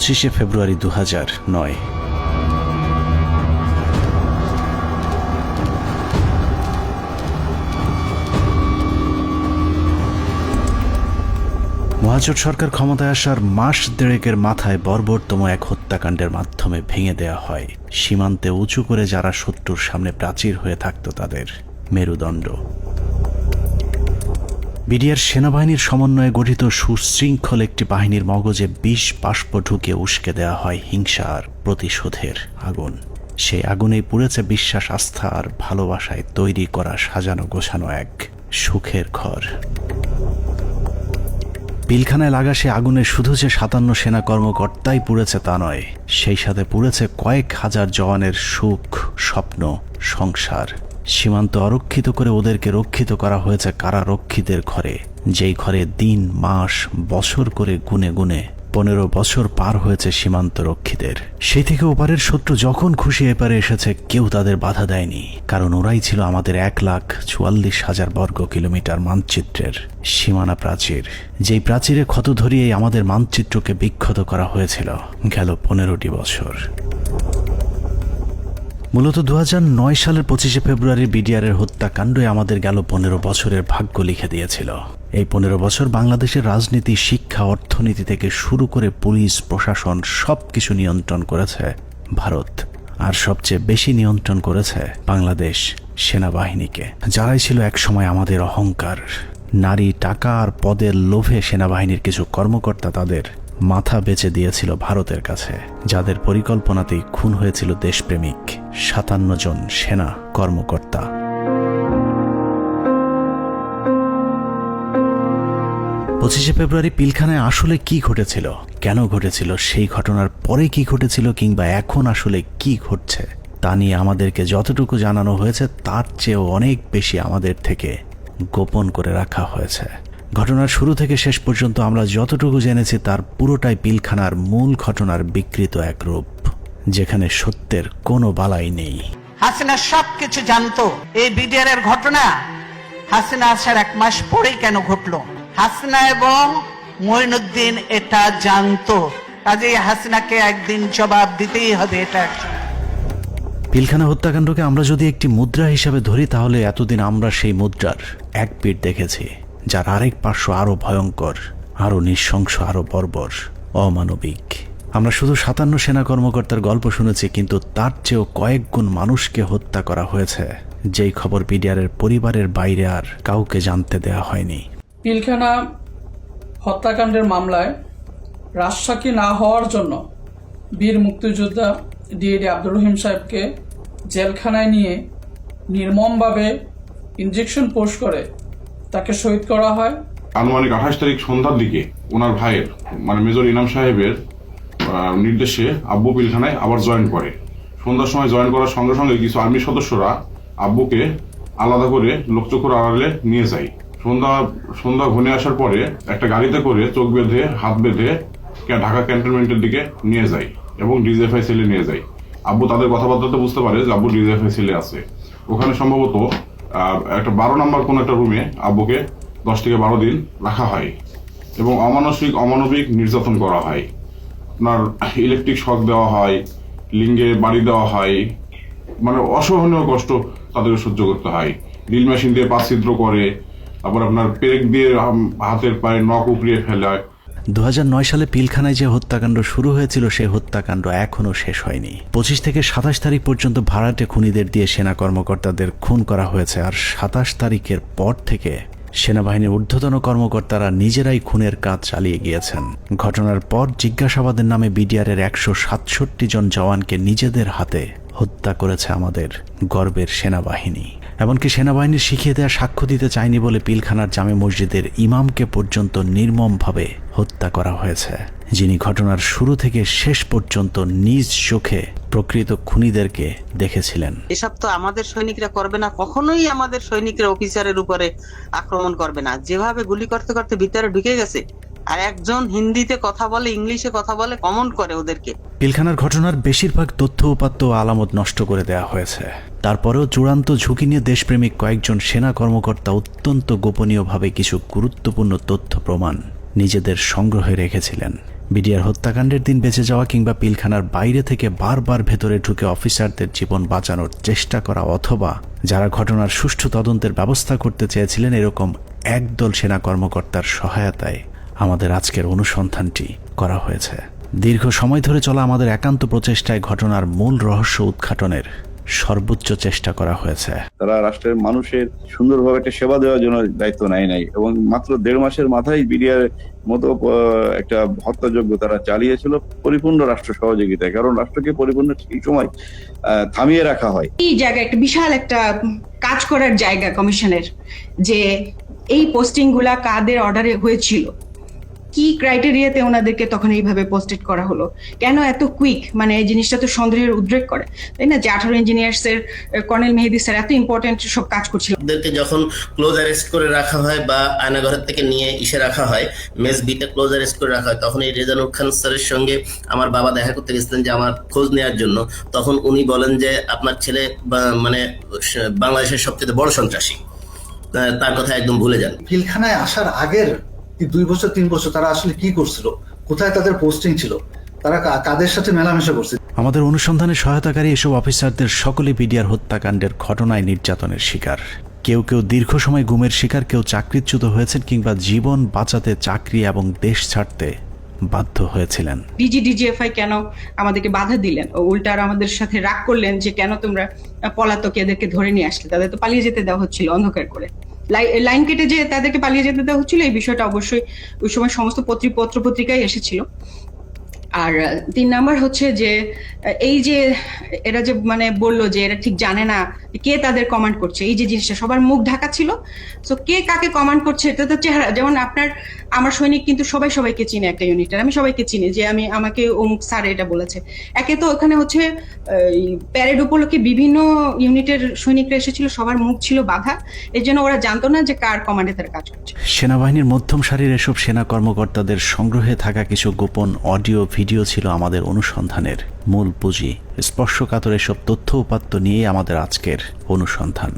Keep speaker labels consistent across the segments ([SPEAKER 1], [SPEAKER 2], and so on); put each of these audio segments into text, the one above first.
[SPEAKER 1] 25শে ফেব্রুয়ারি 2009। মহাজোট সরকার ক্ষমতায় আসার মাস দেড়েকের মাথায় বর্বরতম এক হত্যাকাণ্ডের মাধ্যমে ভেঙে দেয়া হয় সীমান্তে উঁচু করে যারা শত্রুর সামনে প্রাচীর হয়ে থাকত তাদের মেরুদণ্ড। বিডিআর সেনাবাহিনীর সমন্বয়ে গঠিত সুশৃঙ্খল একটি বাহিনীর মগজে বিষ বাষ্প ঢুকে উস্কে দেয়া হয় হিংসা আর প্রতিশোধের আগুন। সেই আগুনেই পুড়েছে বিশ্বাস, আস্থা আর ভালোবাসায় তৈরি করা সাজানো গোছানো এক সুখের ঘর। পিলখানায় লাগা সে আগুনে শুধু যে 57 সেনা কর্মকর্তাই পুড়েছে তা নয়, সেই সাথে পুড়েছে কয়েক হাজার জওয়ানের সুখ, স্বপ্ন, সংসার। সীমান্ত অরক্ষিত করে ওদেরকে রক্ষিত করা হয়েছে কারারক্ষীদের ঘরে, যেই ঘরে দিন, মাস, বছর করে গুনে গুনে 15 বছর পার হয়েছে সীমান্ত রক্ষীদের। সেই থেকে ওপারের শত্রু যখন খুশি এপারে এসেছে কেউ তাদের বাধা দেয়নি, কারণ ওরাই ছিল আমাদের 1,44,000 বর্গ কিলোমিটার মানচিত্রের সীমানা প্রাচীর, যেই প্রাচীরে ক্ষত ধরিয়েই আমাদের মানচিত্রকে বিক্ষত করা হয়েছিল গেল 15টি বছর। মূলত 2009 সালের 25শে ফেব্রুয়ারি বিডিআরের হত্যাকাণ্ডই আমাদের গেল 15 বছরের ভাগ্য লিখে দিয়েছিল। এই 15 বছর বাংলাদেশের রাজনীতি, শিক্ষা, অর্থনীতি থেকে শুরু করে পুলিশ, প্রশাসন সবকিছু নিয়ন্ত্রণ করেছে ভারত, আর সবচেয়ে বেশি নিয়ন্ত্রণ করেছে বাংলাদেশ সেনাবাহিনীকে, যারাই ছিল একসময় আমাদের অহংকার। নারী, টাকা আর পদের লোভে সেনাবাহিনীর কিছু কর্মকর্তা তাদের মাথা বেচে দিয়েছিল ভারতের কাছে, যাদের পরিকল্পনাতেই খুন হয়েছিল দেশপ্রেমিক 57 জন সেনা কর্মকর্তা। 25শে ফেব্রুয়ারি পিলখানায় আসলে কি ঘটেছিল, কেন ঘটেছিল, সেই ঘটনার পরে কি ঘটেছিল, কিংবা এখন আসলে কি ঘটছে তা নিয়ে আমাদেরকে যতটুকু জানানো হয়েছে তার চেয়েও অনেক বেশি আমাদের থেকে গোপন করে রাখা হয়েছে। ঘটনার শুরু থেকে শেষ পর্যন্ত আমরা যতটুকু জেনেছি তার পুরোটাই পিলখানার মূল ঘটনার বিকৃত এক রূপ, যেখানে সত্যের কোনো বালাই নেই।
[SPEAKER 2] হাসিনা সবকিছু জানতো। এই বিডিআর এর ঘটনা হাসিনা আসার 1 মাস পরেই কেন ঘটলো? হাসিনা এবং মঈনুদ্দিন এটা জানতো, কাজেই হাসিনাকে একদিন জবাব দিতেই হবে। এটা
[SPEAKER 1] পিলখানা হত্যাকাণ্ডকে আমরা যদি একটি মুদ্রা হিসাবে ধরি, তাহলে এতদিন আমরা সেই মুদ্রার এক পিঠ দেখেছি, যার আরেক পার্শ্ব আরো ভয়ঙ্কর, আরো নৃশংস, আরো বর্বর, অমানবিক। আমরা শুধু 57 সেনা কর্মকর্তার গল্প শুনেছি, কিন্তু তার চেয়েও কয়েক গুণ মানুষকে হত্যা করা হয়েছে, যেই খবর বিডিআরের পরিবারের বাইরে আর কাউকে জানতে দেয়া হয়নি।
[SPEAKER 3] পিলখানা হত্যাকাণ্ডের মামলায় রাজসাক্ষী না হওয়ার জন্য বীর মুক্তিযোদ্ধা ডিএডি আব্দুর রহিম সাহেবকে জেলখানায় নিয়ে নির্মমভাবে ইনজেকশন পোস্ট করে তাকে শহীদ করা হয়।
[SPEAKER 4] আনুমানিক 28 তারিখ সন্ধ্যার দিকে ওনার ভাইয়ের মেজর ইনাম সাহেবের নির্দেশে আব্বু পিলখানায় আবার জয়েন করে। সন্ধ্যার সময় জয়েন করার সঙ্গে সঙ্গে কিছু আর্মি সদস্যরা আব্বুকে আলাদা করে লোকচক্ষুর আড়ালে নিয়ে যায়। সন্ধ্যা ঘনিয়ে আসার পরে একটা গাড়িতে করে চোখ বেঁধে, হাত বেঁধে ঢাকা ক্যান্টনমেন্টের দিকে নিয়ে যায় এবং ডিজিএফআই সেলে নিয়ে যায়। আব্বু তাদের কথাবার্তাতে বুঝতে পারে যে আব্বু ডিজিএফআই সেলে আছে। ওখানে সম্ভবত একটা 12 নম্বর কোন একটা রুমে আব্বুকে 10 থেকে 12 দিন রাখা হয় এবং অমানবিক নির্যাতন করা হয়। আপনার ইলেকট্রিক শক দেওয়া হয়, লিঙ্গে বাড়ি দেওয়া হয়, অসহনীয় কষ্ট তাদেরকে সহ্য করতে হয়। ড্রিল মেশিন দিয়ে পা ছিদ্র করে, তারপর আপনার পেরেক দিয়ে হাতের পায়ে নখ উপড়িয়ে ফেলায়।
[SPEAKER 1] 2009 সালে পিলখানায় যে হত্যাকাণ্ড শুরু হয়েছিল সেই হত্যাকাণ্ড এখনো শেষ হয়নি। 25 থেকে 27 তারিখ পর্যন্ত ভাড়াটে খুনিদের দিয়ে সেনা কর্মকর্তাদের খুন করা হয়েছে, আর 27 তারিখের পর থেকে সেনাবাহিনীর ঊর্ধ্বতন কর্মকর্তারা নিজেরাই খুনের কাজ চালিয়ে গিয়েছেন। ঘটনার পর জিজ্ঞাসাবাদের নামে বিডিআরের 167 জন জওয়ানকে নিজেদের হাতে হত্যা করেছে আমাদের গর্বের সেনাবাহিনী। এমনকি সেনাবাহিনীর শিখিয়ে দেওয়া সাক্ষ্য দিতে চায়নি বলে পিলখানার জামে মসজিদের ইমামকে পর্যন্ত নির্মমভাবে হত্যা করা হয়েছে, যিনি ঘটনার শুরু থেকে শেষ পর্যন্ত নিজ চোখে প্রকৃত খুনিদেরকে দেখেছিলেন।
[SPEAKER 5] এসব তো আমাদের সৈনিকরা করবে না, কখনোই আমাদের সৈনিকরা অফিসারের উপরে আক্রমণ করবে না। যেভাবে গুলি করতে করতে ভিতরে ঢুকে গেছে, আর একজন হিন্দিতে কথা বলে, ইংলিশে কথা বলে, কমেন্ট করে ওদেরকে।
[SPEAKER 1] পিলখানার ঘটনার বেশিরভাগ তথ্য উপাত্ত ও আলামত নষ্ট করে দেওয়া হয়েছে। তারপরেও চূড়ান্ত ঝুঁকি নিয়ে দেশপ্রেমিক কয়েকজন সেনা কর্মকর্তা অত্যন্ত গোপনীয়ভাবে কিছু গুরুত্বপূর্ণ তথ্য প্রমাণ নিজেদের সংগ্রহে রেখেছিলেন। বিডিআর হত্যাকাণ্ডের দিন বেঁচে যাওয়া কিংবা পিলখানার বাইরে থেকে বারবার ভেতরে ঢুকে অফিসারদের জীবন বাঁচানোর চেষ্টা করা, অথবা যারা ঘটনার সুষ্ঠু তদন্তের ব্যবস্থা করতে চেয়েছিলেন, এরকম একদল সেনা কর্মকর্তার সহায়তায় আমাদের আজকের অনুসন্ধানটি করা হয়েছে। দীর্ঘ সময় ধরে চলা আমাদের একান্ত প্রচেষ্টায় ঘটনার মূল রহস্য উদ্ঘাটনের সর্বোচ্চ চেষ্টা করা হয়েছে।
[SPEAKER 6] তারা রাষ্ট্রের মানুষের সুন্দরভাবে একটা সেবা দেওয়ার জন্য দায়িত্ব নেয় নাই এবং মাত্র 1.5 মাসের মাথায় বিডিআর মতো একটা হত্যাযজ্ঞ তারা চালিয়েছিল পরিপূর্ণ রাষ্ট্র সহযোগিতায়। কারণ রাষ্ট্রকে পরিপূর্ণ এই সময় থামিয়ে রাখা হয়।
[SPEAKER 7] এই জায়গায় একটা বিশাল একটা কাজ করার জায়গা কমিশনের, যে এই পোস্টিং গুলা কাদের অর্ডারে হয়েছিল, কি ক্রাইটেরিয়াতে ওনাদেরকে তখন এইভাবে পোস্টেড করা হলো, কেন এত কুইক, মানে এই জিনিসটা তো সন্দেহের উদ্রেক করে, তাই না? যে 18 ইঞ্জিনিয়ার্স এর কর্নেল মেহেদী স্যার এত ইম্পর্টেন্ট সব কাজ করছিল,
[SPEAKER 8] ওদেরকে যখন ক্লোজ অ্যারেস্ট করে রাখা হয় বা আয়নাঘরের থেকে নিয়ে রাখা হয়, মেস বিটা ক্লোজ অ্যারেস্ট করে রাখা হয়, তখন এই রেজানুর খান স্যারের সঙ্গে আমার বাবা দেখা করতে গেছিলেন যে আমার খোঁজ নেওয়ার জন্য। তখন উনি বলেন যে আপনার ছেলে মানে বাংলাদেশের সবচেয়ে বড় সন্ত্রাসী, তার কথা একদম ভুলে যান।
[SPEAKER 9] পিলখানায় আসার আগের 2 বছর 3 বছর তারা আসলে কি করছিল, কোথায় তাদের পোস্টিং ছিল, তারা কাদের সাথে মেলামেশা করছে।
[SPEAKER 1] আমাদের অনুসন্ধানে সহায়তাকারী এসব অফিসারদের সকলে বিডিআর হত্যাকাণ্ডের ঘটনায় নির্যাতনের শিকার। কেউ কেউ দীর্ঘ সময় গুমের শিকার, কেউ চাকরিচ্যুত হয়েছেন কিংবা জীবন বাঁচাতে চাকরি এবং দেশ ছাড়তে বাধ্য হয়েছিলেন।
[SPEAKER 7] ডিজিএফআই কেন আমাদেরকে বাধা দিলেন, উল্টা আর আমাদের সাথে রাগ করলেন যে কেন তোমরা পলাতক এদেরকে ধরে নিয়ে আসলে, তাদের তো পালিয়ে যেতে দেওয়া হচ্ছিল অন্ধকার করে, লাইন কেটে যে তাদেরকে পালিয়ে যেতে দেওয়া হচ্ছিল। এই বিষয়টা অবশ্যই ওই সময় সমস্ত পত্র পত্রিকায় এসেছিল। আর 3 নাম্বার হচ্ছে যে এই যে এরা যে মানে বললো যে এরা ঠিক জানে না কে তাদের কমান্ড করছে, এই যে জিনিসটা সবার মুখ ঢাকা ছিল। সো কে কাকে কমান্ড করছে এটা তো চেহারা, যেমন আমার সৈনিক কিন্তু সবাইকে চিনে একটা ইউনিটের, আমি সবাইকে চিনি যে আমাকে অমুক স্যার এটা বলেছে। একে তো ওখানে হচ্ছে প্যারেড উপলক্ষে বিভিন্ন ইউনিটের সৈনিকরা এসেছিল, সবার মুখ ছিল বাধা, এর জন্য ওরা জানতো না যে কার কমান্ডে তারা কাজ করছে।
[SPEAKER 1] সেনাবাহিনীর মধ্যম সারির এসব সেনা কর্মকর্তাদের সংগ্রহে থাকা কিছু গোপন অডিও ভিডিও ছিল আমাদের অনুসন্ধানের মূল পুঁজি। স্পর্শকাতর এসব তথ্য উপাত্ত নিয়ে আমাদের আজকের অনুসন্ধান।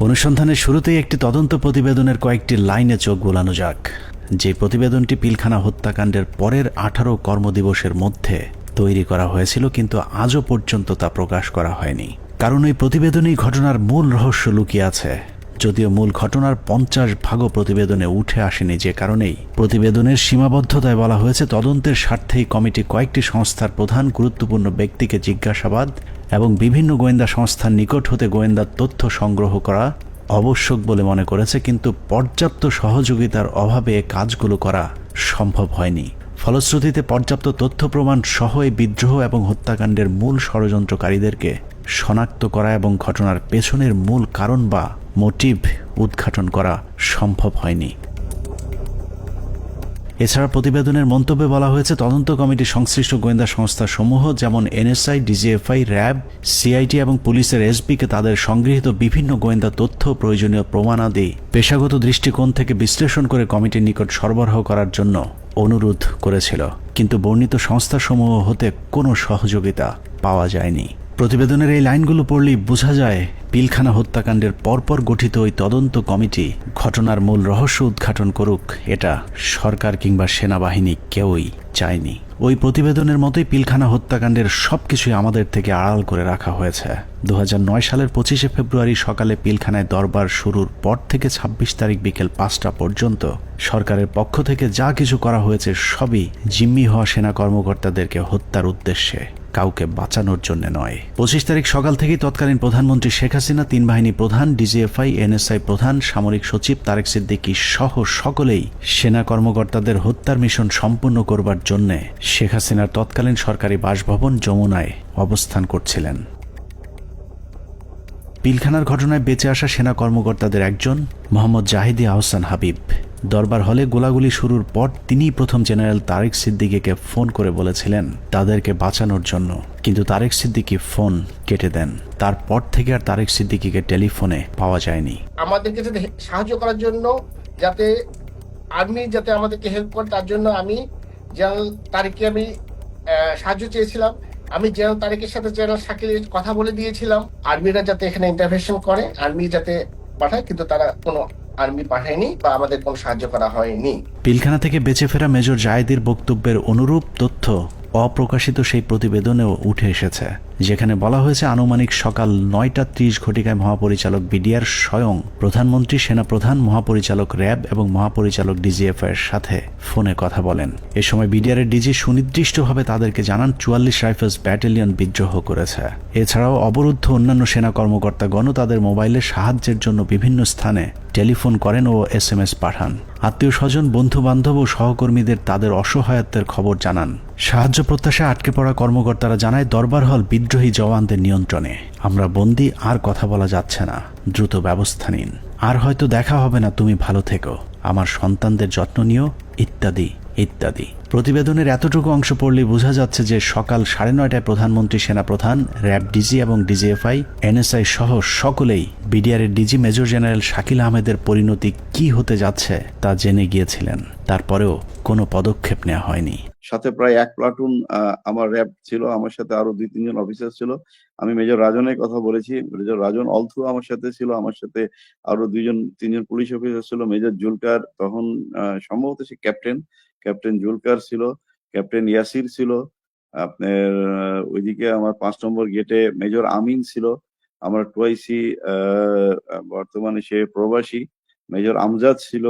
[SPEAKER 1] অনুসন্ধানের শুরুতেই একটি তদন্ত প্রতিবেদনের কয়েকটি লাইনে চোখ বোলানো যাক। যে প্রতিবেদনটি পিলখানা হত্যাকাণ্ডের পরের 18 কর্মদিবসের মধ্যে তৈরি করা হয়েছিল, কিন্তু আজও পর্যন্ত তা প্রকাশ করা হয়নি। কারণ এই প্রতিবেদনেই ঘটনার মূল রহস্য লুকিয়ে আছে। যদিও মূল ঘটনার 50 ভাগও প্রতিবেদনে উঠে আসেনি, যে কারণেই প্রতিবেদনের সীমাবদ্ধতায় বলা হয়েছে তদন্তের স্বার্থেই কমিটি কয়েকটি সংস্থার প্রধান গুরুত্বপূর্ণ ব্যক্তিকে জিজ্ঞাসাবাদ এবং বিভিন্ন গোয়েন্দা সংস্থার নিকট হতে গোয়েন্দা তথ্য সংগ্রহ করা আবশ্যক বলে মনে করেছে, কিন্তু পর্যাপ্ত সহযোগিতার অভাবে এ কাজগুলো করা সম্ভব হয়নি। ফলশ্রুতিতে পর্যাপ্ত তথ্য প্রমাণ সহ এই বিদ্রোহ এবং হত্যাকাণ্ডের মূল ষড়যন্ত্রকারীদেরকে শনাক্ত করা এবং ঘটনার পেছনের মূল কারণ বা মোটিভ উদ্ঘাটন করা সম্ভব হয়নি। এছাড়া প্রতিবেদনের মন্তব্যে বলা হয়েছে তদন্ত কমিটি সংশ্লিষ্ট গোয়েন্দা সংস্থা সমূহ যেমন এনএসআই, ডিজিএফআই, র্যাব, সিআইটি এবং পুলিশের এসপিকে তাদের সংগৃহীত বিভিন্ন গোয়েন্দা তথ্য, প্রয়োজনীয় প্রমাণাদি পেশাগত দৃষ্টিকোণ থেকে বিশ্লেষণ করে কমিটির নিকট সরবরাহ করার জন্য অনুরোধ করেছিল, কিন্তু বর্ণিত সংস্থাসমূহ হতে কোনো সহযোগিতা পাওয়া যায়নি। প্রতিবেদনের এই লাইনগুলো পড়লেই বোঝা যায় পিলখানা হত্যাকাণ্ডের পরপর গঠিত ওই তদন্ত কমিটি ঘটনার মূল রহস্য উদ্ঘাটন করুক, এটা সরকার কিংবা সেনাবাহিনী কেউই চায়নি। ওই প্রতিবেদনের মতোই পিলখানা হত্যাকাণ্ডের সবকিছুই আমাদের থেকে আড়াল করে রাখা হয়েছে। 2009 সালের 25 ফেব্রুয়ারি সকালে পিলখানায় দরবার শুরুর পর থেকে 26 তারিখ বিকেল 5টা পর্যন্ত সরকারের পক্ষ থেকে যা কিছু করা হয়েছে সবই জিম্মি হওয়া সেনা কর্মকর্তাদেরকে হত্যার উদ্দেশ্যে, কাউকে বাঁচানোর জন্য নয়। 25 তারিখ সকাল থেকেই তৎকালীন প্রধানমন্ত্রী শেখ হাসিনা, 3 বাহিনী প্রধান, ডিজিএফআই, এনএসআই প্রধান, সামরিক সচিব তারেক সিদ্দিকী সহ সকলেই সেনা কর্মকর্তাদের হত্যার মিশন সম্পূর্ণ করবার জন্য শেখ হাসিনার তৎকালীন সরকারি বাসভবন যমুনায় অবস্থান করছিলেন। পিলখানার ঘটনায় বেঁচে আসা সেনা কর্মকর্তাদের একজন মোহাম্মদ জাহিদি আহসান হাবিব দরবার হলে গোলাগুলি শুরুর পর তিনিই প্রথম জেনারেল তারেক সিদ্দিকীকে ফোন করে বলেছিলেন তাদেরকে বাঁচানোর জন্য, কিন্তু তারেক সিদ্দিকী ফোন কেটে দেন। তারপর থেকে আর তারেক সিদ্দিকীকে টেলিফোনে পাওয়া যায়নি।
[SPEAKER 10] আমাদেরকে যাতে সাহায্য করার জন্য, যাতে আর্মি যাতে আমাদেরকে হেল্প করে, তার জন্য আমি জেনারেল তারেককে আমি সাহায্য চেয়েছিলাম। আমি জেনারেল তারেকের সাথে জেনারেল শাকিলের কথা বলে দিয়েছিলাম আর্মিরা যাতে এখানে ইন্টারভেনশন করে, আর্মি যাতে পাঠায়, কিন্তু তারা কোনো আর্মি পাঠায়নি বা আমাদের কোনো সাহায্য করা হয়নি।
[SPEAKER 1] পিলখানা থেকে বেঁচে ফেরা মেজর জায়েদের বক্তব্যের অনুরূপ তথ্য অপ্রকাশিত সেই প্রতিবেদনেও উঠে এসেছে, যেখানে বলা হয়েছে আনুমানিক সকাল 9:30 ঘটিকায় মহাপরিচালক বিডিআর স্বয়ং প্রধানমন্ত্রী, সেনাপ্রধান, মহাপরিচালক র্যাব এবং মহাপরিচালক ডিজিএফ এর সাথে ফোনে কথা বলেন। এ সময় বিডিআরের ডিজি সুনির্দিষ্টভাবে তাদেরকে জানান 44 রাইফেলস ব্যাটালিয়ন বিদ্রোহ করেছে। এছাড়াও অবরুদ্ধ অন্যান্য সেনা কর্মকর্তাগণও তাদের মোবাইলে সাহায্যের জন্য বিভিন্ন স্থানে টেলিফোন করেন ও SMS পাঠান। আত্মীয় স্বজন, বন্ধু বান্ধব ও সহকর্মীদের তাদের অসহায়ত্বের খবর জানান। সাহায্য প্রত্যাশায় আটকে পড়া কর্মকর্তারা জানায় দরবার হল বিদ্রোহী জওয়ানদের নিয়ন্ত্রণে, আমরা বন্দী, আর কথা বলা যাচ্ছে না, দ্রুত ব্যবস্থা নিন, আর হয়তো দেখা হবে না, তুমি ভালো থেকো, আমার সন্তানদের যত্ন নিও, ইত্যাদি ইত্যাদি। প্রতিবেদনের এতটুকু অংশ পড়লেই বোঝা যাচ্ছে যে সকাল 9:30টায় প্রধানমন্ত্রী, সেনাপ্রধান, র্যাব ডিজি এবং ডিজিএফআই, NSI সহ সকলেই বিডিআরের ডিজি মেজর জেনারেল শাকিল আহমেদের পরিণতি কি হতে যাচ্ছে তা জেনে গিয়েছিলেন। তারপরেও কোনো পদক্ষেপ নেওয়া হয়নি।
[SPEAKER 6] সাথে প্রায় 1 প্লাটুন আমার র্যাব ছিল, আমার সাথে আরো 2-3 জন অফিসার ছিল। আমি মেজর রাজনের কথা বলেছি, মেজর রাজন অলথ্রু আমার সাথে ছিল, আমার সাথে আরো 2-3 জন পুলিশ অফিসার ছিল। মেজর জুলকার তখন সম্ভবত সে ক্যাপ্টেন জুলকার ছিল, ক্যাপ্টেন ইয়াসির ছিল, আপনার ওইদিকে আমার 5 নম্বর গেটে মেজর আমিন ছিল, আমার টুয়াইসি বর্তমানে সে প্রবাসী মেজর আমজাদ ছিল,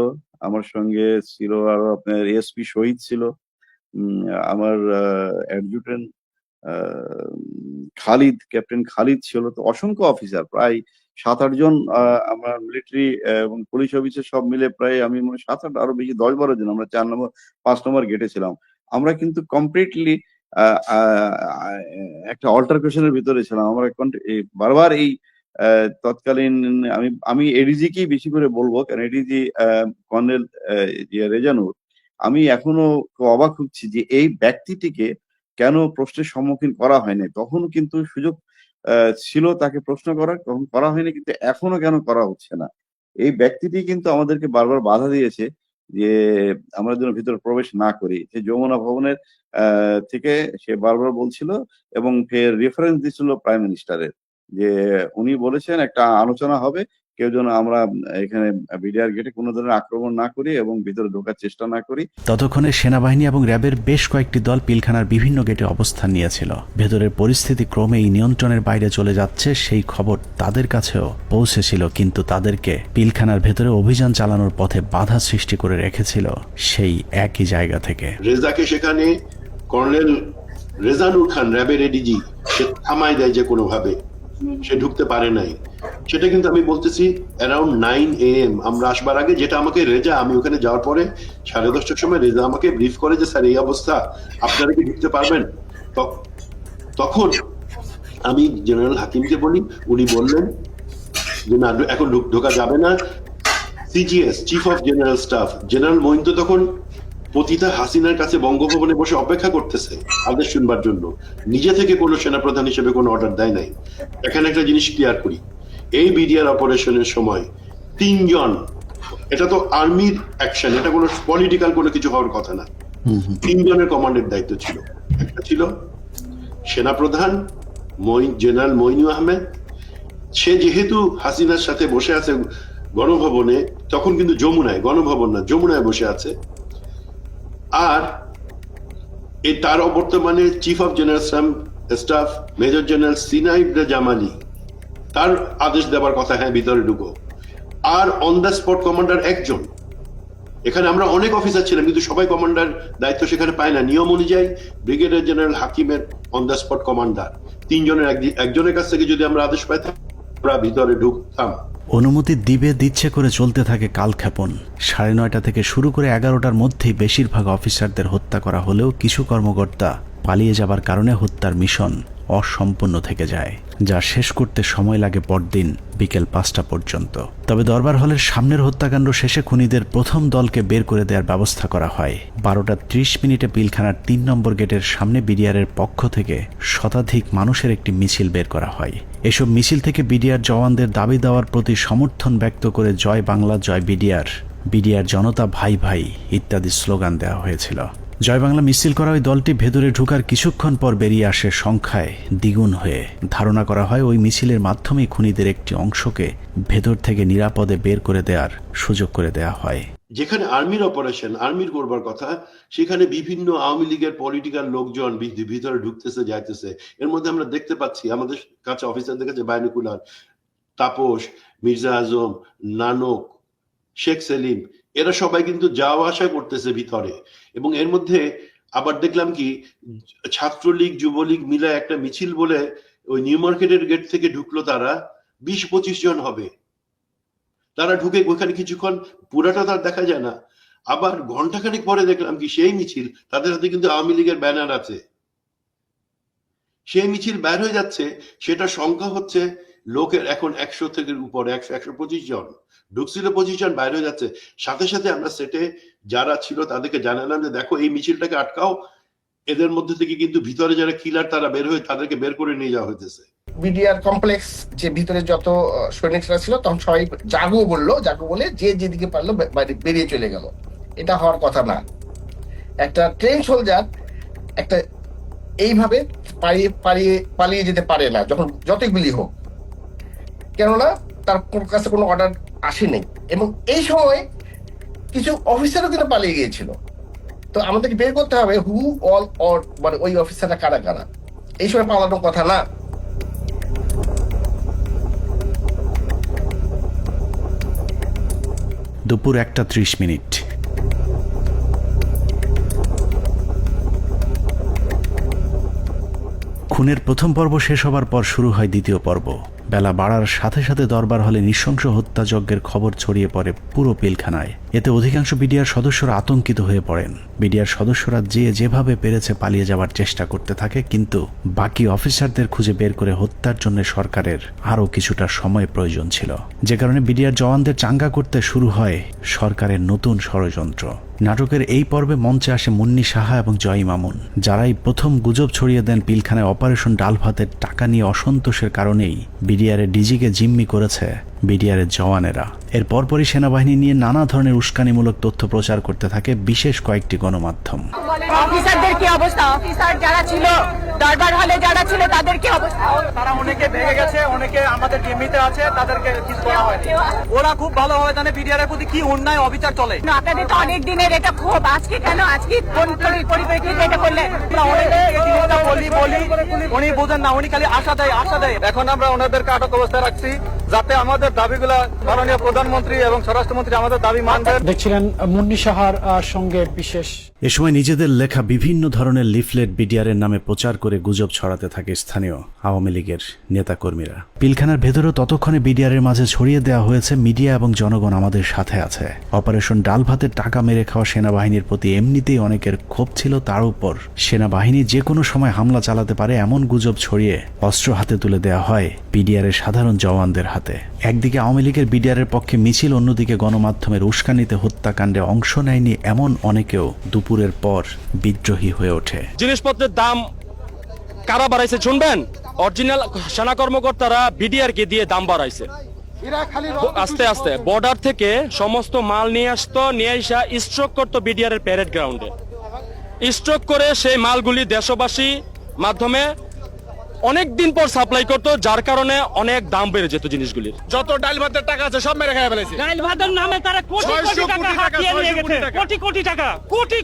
[SPEAKER 6] আমার সঙ্গে ছিল আরো আপনার এসপি শহীদ ছিল, আমার অ্যাডজুটেন্ট খালিদ, ক্যাপ্টেন খালিদ ছিল। তো অসংখ্য অফিসার, প্রায় 7-8 জন আমার মিলিটারি এবং পুলিশ অফিসার সব মিলে প্রায় আমি মনে 7-8 আরো বেশি 10-12 জন আমরা 4 নম্বর 5 নম্বর গেটে ছিলাম। আমরা কিন্তু কমপ্লিটলি একটা অল্টারকেশনের ভিতরে ছিলাম। আমরা বারবার এই তৎকালীন আমি এডিজি কেই বেশি করে বলবো, কারণ এডিজি কর্নেল রেজানুর, আমি এখনো অবাক হচ্ছি যে এই ব্যক্তিটিকে কেন প্রশ্নের সম্মুখীন করা হয়নি। তখনও কিন্তু সুযোগ ছিল তাকে প্রশ্ন করার, তখন করা হয়নি, কিন্তু এখনো কেন করা হচ্ছে না। এই ব্যক্তিটি কিন্তু আমাদেরকে বারবার বাধা দিয়েছে যে আমরা যেন ভিতরে প্রবেশ না করি। সে যমুনা ভবনের থেকে সে বারবার বলছিল এবং ফের রেফারেন্স দিচ্ছিল প্রাইম মিনিস্টারের, যে উনি বলেছেন একটা আলোচনা হবে, কেউ যেন আমরা এখানে বিডিআর গেটে কোনো ধরনের আক্রমণ না করি এবং ভিতরে ঢোকার চেষ্টা না করি।
[SPEAKER 1] ততক্ষণে সেনাবাহিনী এবং র্যাবের বেশ কয়েকটি দল পিলখানার বিভিন্ন গেটে অবস্থান নিয়েছিল। ভেতরের পরিস্থিতি ক্রমেই নিয়ন্ত্রণের বাইরে চলে যাচ্ছে সেই খবর তাদের কাছেও পৌঁছেছিল, কিন্তু তাদেরকে পিলখানার ভেতরে অভিযান চালানোর পথে বাধা সৃষ্টি করে রেখেছিল সেই একই জায়গা থেকে।
[SPEAKER 11] রেজাকে সেখানে কর্নেল রেজানুর খান, র্যাবের এডিজি, সে থামায় দেয় যে কোনোভাবে, সে ঢুকতে পারে নাই। সেটা কিন্তু আমি বলতেছি অ্যারাউন্ড 9 AM আমরা আসবার আগে, যেটা আমাকে রেজা, আমি ওখানে যাওয়ার পরে 10:30টার সময় রেজা আমাকে ব্রিফ করে যে স্যার এই অবস্থা, আপনারা কি ঢুকতে পারবেন? তখন আমি জেনারেল হাকিমকে বলি, উনি বললেন যে না, এখন ঢোকা যাবে না। CGS, chief of general staff, general Moin তো তখন পতিতা হাসিনার কাছে বঙ্গভবনে বসে অপেক্ষা করতেছে আদেশ শুনবার জন্য, নিজে থেকে কোনো সেনাপ্রধান হিসেবে কোনো অর্ডার দেয় নাই। এখানে একটা জিনিস ক্লিয়ার করি, এই বিডিআর অপারেশনের সময় 3 জন, এটা তো আর্মির অ্যাকশন, এটা কোনো পলিটিক্যাল কোনো কিছু হওয়ার কথা না, 3 জনের কমান্ডের দায়িত্ব ছিল। একটা ছিল সেনাপ্রধান জেনারেল মইনু আহমেদ, সে যেহেতু হাসিনার সাথে বসে আছে গণভবনে, তখন কিন্তু যমুনায়, গণভবন না যমুনায় বসে আছে। আর এই তার বর্তমানে chief of general staff major general সিনাইব জামালি, তার আদেশ দেওয়ার কথা, হ্যাঁ ভিতরে ঢুকো। আর অন দ্য স্পট কমান্ডার একজন। এখানে আমরা অনেক অফিসার ছিলাম, কিন্তু সবাই কমান্ডার দায়িত্ব সেখানে পায় না। নিয়ম অনুযায়ী ব্রিগেডিয়ার জেনারেল হাকিমের অন দ্য স্পট কমান্ডার, 3 জনের একজনের কাছ থেকে যদি আমরা আদেশ পাইতাম, আমরা ভিতরে ঢুকতাম।
[SPEAKER 1] অনুমতি দিচ্ছে করে চলতে থাকে কালক্ষেপণ। 9:30 থেকে শুরু করে 11টার মধ্যেই বেশিরভাগ অফিসারদের হত্যা করা হলেও কিছু কর্মকর্তা পালিয়ে যাবার কারণে হত্যার মিশন অসম্পূর্ণ থেকে যায়, যা শেষ করতে সময় লাগে পরদিন বিকেল 5টা পর্যন্ত। তবে দরবার হলের সামনের হত্যাকাণ্ড শেষে খুনিদের প্রথম দলকে বের করে দেওয়ার ব্যবস্থা করা হয়। 12:30 পিলখানার 3 নম্বর গেটের সামনে বিডিআরের পক্ষ থেকে শতাধিক মানুষের একটি মিছিল বের করা হয়। এসব মিছিল থেকে বিডিআর জওয়ানদের দাবি দেওয়ার প্রতি সমর্থন ব্যক্ত করে জয় বাংলা, জয় বিডিআর, বিডিআর জনতা ভাই ভাই ইত্যাদি স্লোগান দেওয়া হয়েছিল। জয় বাংলা মিছিল করা ওই দলটি ভেতরে ঢোকার কিছুক্ষণ পর বেরিয়ে আসে সংখ্যায় দ্বিগুণ হয়ে। ধারণা করা হয় ওই মিছিলের মাধ্যমেই খুনিদের একটি অংশকে ভেতর থেকে নিরাপদে বের করে দেওয়ার সুযোগ করে দেওয়া হয়।
[SPEAKER 11] যেখানে আর্মির অপারেশন, আর্মির করবার কথা, সেখানে বিভিন্ন আওয়ামী লীগের পলিটিক্যাল লোকজন ভিতরে ঢুকতেছে যাইতেছে। এর মধ্যে আমরা দেখতে পাচ্ছি আমাদের কাছে অফিসারদের কাছে বাইনকুলার, তাপস, মির্জা আজম, নানক, শেখ সেলিম, এরা সবাই কিন্তু যাওয়া আসা করতেছে ভিতরে। এবং এর মধ্যে আবার দেখলাম কি ছাত্রলীগ যুবলীগ মিলে একটা মিছিল বলে ওই নিউ মার্কেটের গেট থেকে ঢুকলো, তারা 20-25 জন হবে। তারা ঢুকে ওখানে কিছুক্ষণ, পুরাটা তার দেখা যায় না। আবার ঘন্টাখানেক পরে দেখলাম কি সেই মিছিল, তাদের হাতে কিন্তু আওয়ামী লীগের ব্যানার আছে। সেই মিছিল বের হয়ে যাচ্ছে, সেটা সংখ্যা হচ্ছে লোকের এখন 100 থেকে উপরে, 100-125 জন ঢুকছিল, 25 জন বাইরে হয়ে যাচ্ছে। সাথে সাথে আমরা সেটে যারা ছিল তাদেরকে জানালাম যে দেখো এই মিছিলটাকে আটকাও, এদের মধ্যে থেকে কিন্তু ভিতরে যারা কিলার তারা বের হয়ে তাদেরকে বের করে নিয়ে যাওয়া হইতেছে।
[SPEAKER 10] বিডিআর কমপ্লেক্স যে ভিতরে যত সৈনিকরা ছিল তখন সবাই জাগো বলে যে যেদিকে পারলো বেরিয়ে চলে গেল। এটা হওয়ার কথা না। একটা ট্রেন সোলজার একটা এইভাবে পালিয়ে যেতে পারে না, যখন যতই গুলি হোক, কেননা তার কাছে কোনো অর্ডার আসেনি। এবং এই সময় কিছু অফিসারও কিন্তু পালিয়ে গিয়েছিল। তো আমাদেরকে বের করতে হবে হু অল অর, মানে ওই অফিসাররা কারা কারা। এই সময় পালানোর কথা না।
[SPEAKER 1] দুপুর 1:30। খুনের প্রথম পর্ব শেষ হবার পর শুরু হয় দ্বিতীয় পর্ব। বেলা বাড়ার সাথে সাথে দরবার হলে নৃশংস হত্যাযজ্ঞের খবর ছড়িয়ে পড়ে পুরো পিলখানায়। এতে অধিকাংশ বিডিআর সদস্যরা আতঙ্কিত হয়ে পড়েন। বিডিআর সদস্যরা যেভাবে পেরেছে পালিয়ে যাওয়ার চেষ্টা করতে থাকে, কিন্তু বাকি অফিসারদের খুঁজে বের করে হত্যার জন্য সরকারের আরও কিছুটা সময় প্রয়োজন ছিল, যে কারণে বিডিআর জওয়ানদের চাঙ্গা করতে শুরু হয় সরকারের নতুন ষড়যন্ত্র। নাটকের এই পর্বে মঞ্চে আসে মুন্নি সাহা এবং জয় মামুন, যারাই প্রথম গুজব ছড়িয়ে দেন পিলখানায় অপারেশন ডাল ভাতের টাকা নিয়ে অসন্তোষের কারণেই বিডিআরের ডিজিকে জিম্মি করেছে বিডিআরের জওয়ানেরা। এর পরপরই সেনাবাহিনী নিয়ে নানা ধরনের উস্কানিমূলক তথ্য প্রচার করতে থাকে বিশেষ কয়েকটি গণমাধ্যম।
[SPEAKER 12] অফিসারদের কি অবস্থা? অফিসার যারা ছিল দরবার হলে যারা ছিল তাদের কি অবস্থা?
[SPEAKER 13] তারা অনেকে ভেঙে গেছে, অনেকে আমাদের জিম্মিতে আছে, তাদেরকে কিছু করা হয়নি। ওরা খুব ভালোভাবে জানে বিডিআর এর প্রতি কি অন্যায় অবিচার চলে।
[SPEAKER 12] আপনাদের তো অনেক দিনের এটা ক্ষোভ, আজকে কেন, আজকে কোন পরিপ্রেক্ষিতে এটা করলেন?
[SPEAKER 13] উনি বোঝেন না, উনি খালি আশা দেয়। এখন আমরা ওনাদেরকে আটক অবস্থায় রাখছি যাতে আমাদের দাবিগুলা মাননীয় প্রধানমন্ত্রী এবং স্বরাষ্ট্রমন্ত্রী আমাদের দাবি মানবেন।
[SPEAKER 14] দেখছিলেন মুন্নি সাহার সঙ্গে বিশেষ।
[SPEAKER 1] এ সময় নিজেদের লেখা বিভিন্ন ধরনের লিফলেট বিডিআরের নামে প্রচার করে গুজব ছড়াতে থাকে স্থানীয় আওয়ামী লীগের নেতাকর্মীরা। পিলখানার ভেতরেও ততক্ষণে বিডিআরের মাঝে ছড়িয়ে দেওয়া হয়েছে মিডিয়া এবং জনগণ আমাদের সাথে আছে। অপারেশন ডাল ভাতের টাকা মেরে খাওয়া সেনাবাহিনীর প্রতি এমনিতেই অনেকের ক্ষোভ ছিল, তার উপর সেনাবাহিনী যে কোনো সময় হামলা চালাতে পারে এমন গুজব ছড়িয়ে অস্ত্র হাতে তুলে দেওয়া হয় বিডিআরের সাধারণ জওয়ানদের হাতে। একদিকে আওয়ামী লীগের বিডিআরের পক্ষে মিছিল, অন্যদিকে গণমাধ্যমের উস্কানিতে হত্যাকাণ্ডে অংশ নেয়নি এমন অনেকেও দুপুরের পর বিদ্রোহী হয়ে ওঠে।
[SPEAKER 13] জিনিসপত্রের দাম কারা বাড়াইছে শুনবেন? অরিজিনাল সেনা কর্মকর্তারা বিডিআর কে দিয়ে দাম বাড়াইছে। আস্তে আস্তে বর্ডার থেকে সমস্ত মাল নিয়ে আসতো, নিয়ে আসা স্ট্রোক করতো বিডিআর এর প্যারেড গ্রাউন্ডে। স্ট্রোক করে সেই মালগুলি দেশবাসী মাধ্যমে অনেক দিন পর সাপ্লাই করতো, যার কারণে অনেক দাম বেড়ে যেত জিনিসগুলির। যত ডাল ভাতের টাকা আছে সব মেরে খেয়ে ফেলেছে।
[SPEAKER 12] ডাল ভাতের নামে তারা কোটি টাকা হাতিয়ে নিয়ে গেছে,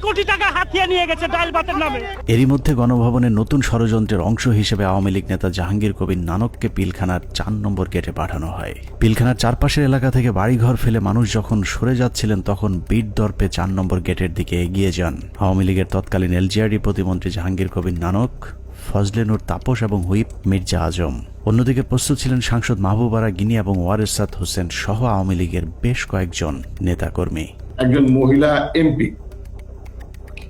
[SPEAKER 12] কোটি টাকা হাতিয়ে নিয়ে গেছে ডাল ভাতের নামে।
[SPEAKER 1] এরই মধ্যে গণভবনের নতুন ষড়যন্ত্রের অংশ হিসেবে আওয়ামী লীগ নেতা জাহাঙ্গীর কবির নানককে পিলখানার 4 নম্বর গেটে পাঠানো হয়। পিলখানার চারপাশের এলাকা থেকে বাড়িঘর ফেলে মানুষ যখন সরে যাচ্ছিলেন, তখন বীর দর্পে 4 নম্বর গেটের দিকে এগিয়ে যান আওয়ামী লীগের তৎকালীন এলজিআরডি প্রতিমন্ত্রী জাহাঙ্গীর কবির নানক, ফজলে নূর তাপস এবং হুইপ মির্জা আজম। অন্যদিকে প্রস্তুত ছিলেন সাংসদ মাহবুবারা গিনি এবং ওয়ারেসাত হোসেন সহ আওয়ামী লীগের বেশ কয়েকজন নেতাকর্মী।
[SPEAKER 15] একজন মহিলা এমপি,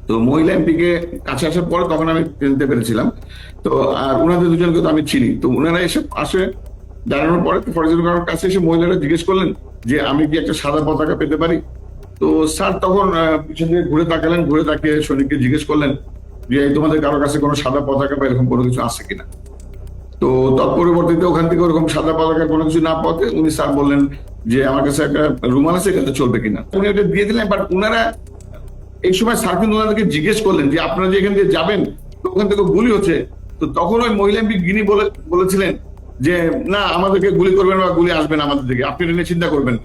[SPEAKER 15] তো মহিলা এমপিকে কাছে আসার পরে তখন আমি চিনতে পেরেছিলাম। তো আর ওনাদের দুজনকে তো আমি চিনি। তো ওনারা এসে আসে জানানোর পরে ফরেস্ট গার্ডের কাছে এসে মহিলারা জিজ্ঞেস করলেন যে আমি কি একটা সাদা পতাকা পেতে পারি। তো স্যার তখন পিছন দিকে ঘুরে তাকালেন, ঘুরে তাকিয়ে সৈনিককে জিজ্ঞেস করলেন যে তোমাদের কারো কাছে কোনো সাদা পতাকা বা এরকম কোনো কিছু আছে কিনা। তো তৎপরবর্তীতে ওখান থেকে ওরকম সাদা পতাকার কোনো কিছু না পাওয়াতে উনি স্যার বললেন যে আমার কাছে একটা রুমাল আছে, এটাতে চলবে কিনা। উনি ওটা দিয়ে দিলেন, বাট ওনারা এই সময় স্যার কিন্তু ওনাদেরকে জিজ্ঞেস করলেন যে আপনারা যে এখান দিয়ে যাবেন তো ওখান থেকে গুলি হচ্ছে, তো তখন ওই মহিলা এমপি গিনি বলেছিলেন যে না আমাদেরকে গুলি করবেন বা গুলি আসবে না আমাদের দিকে, আপনি এটা নিয়ে চিন্তা করবেন।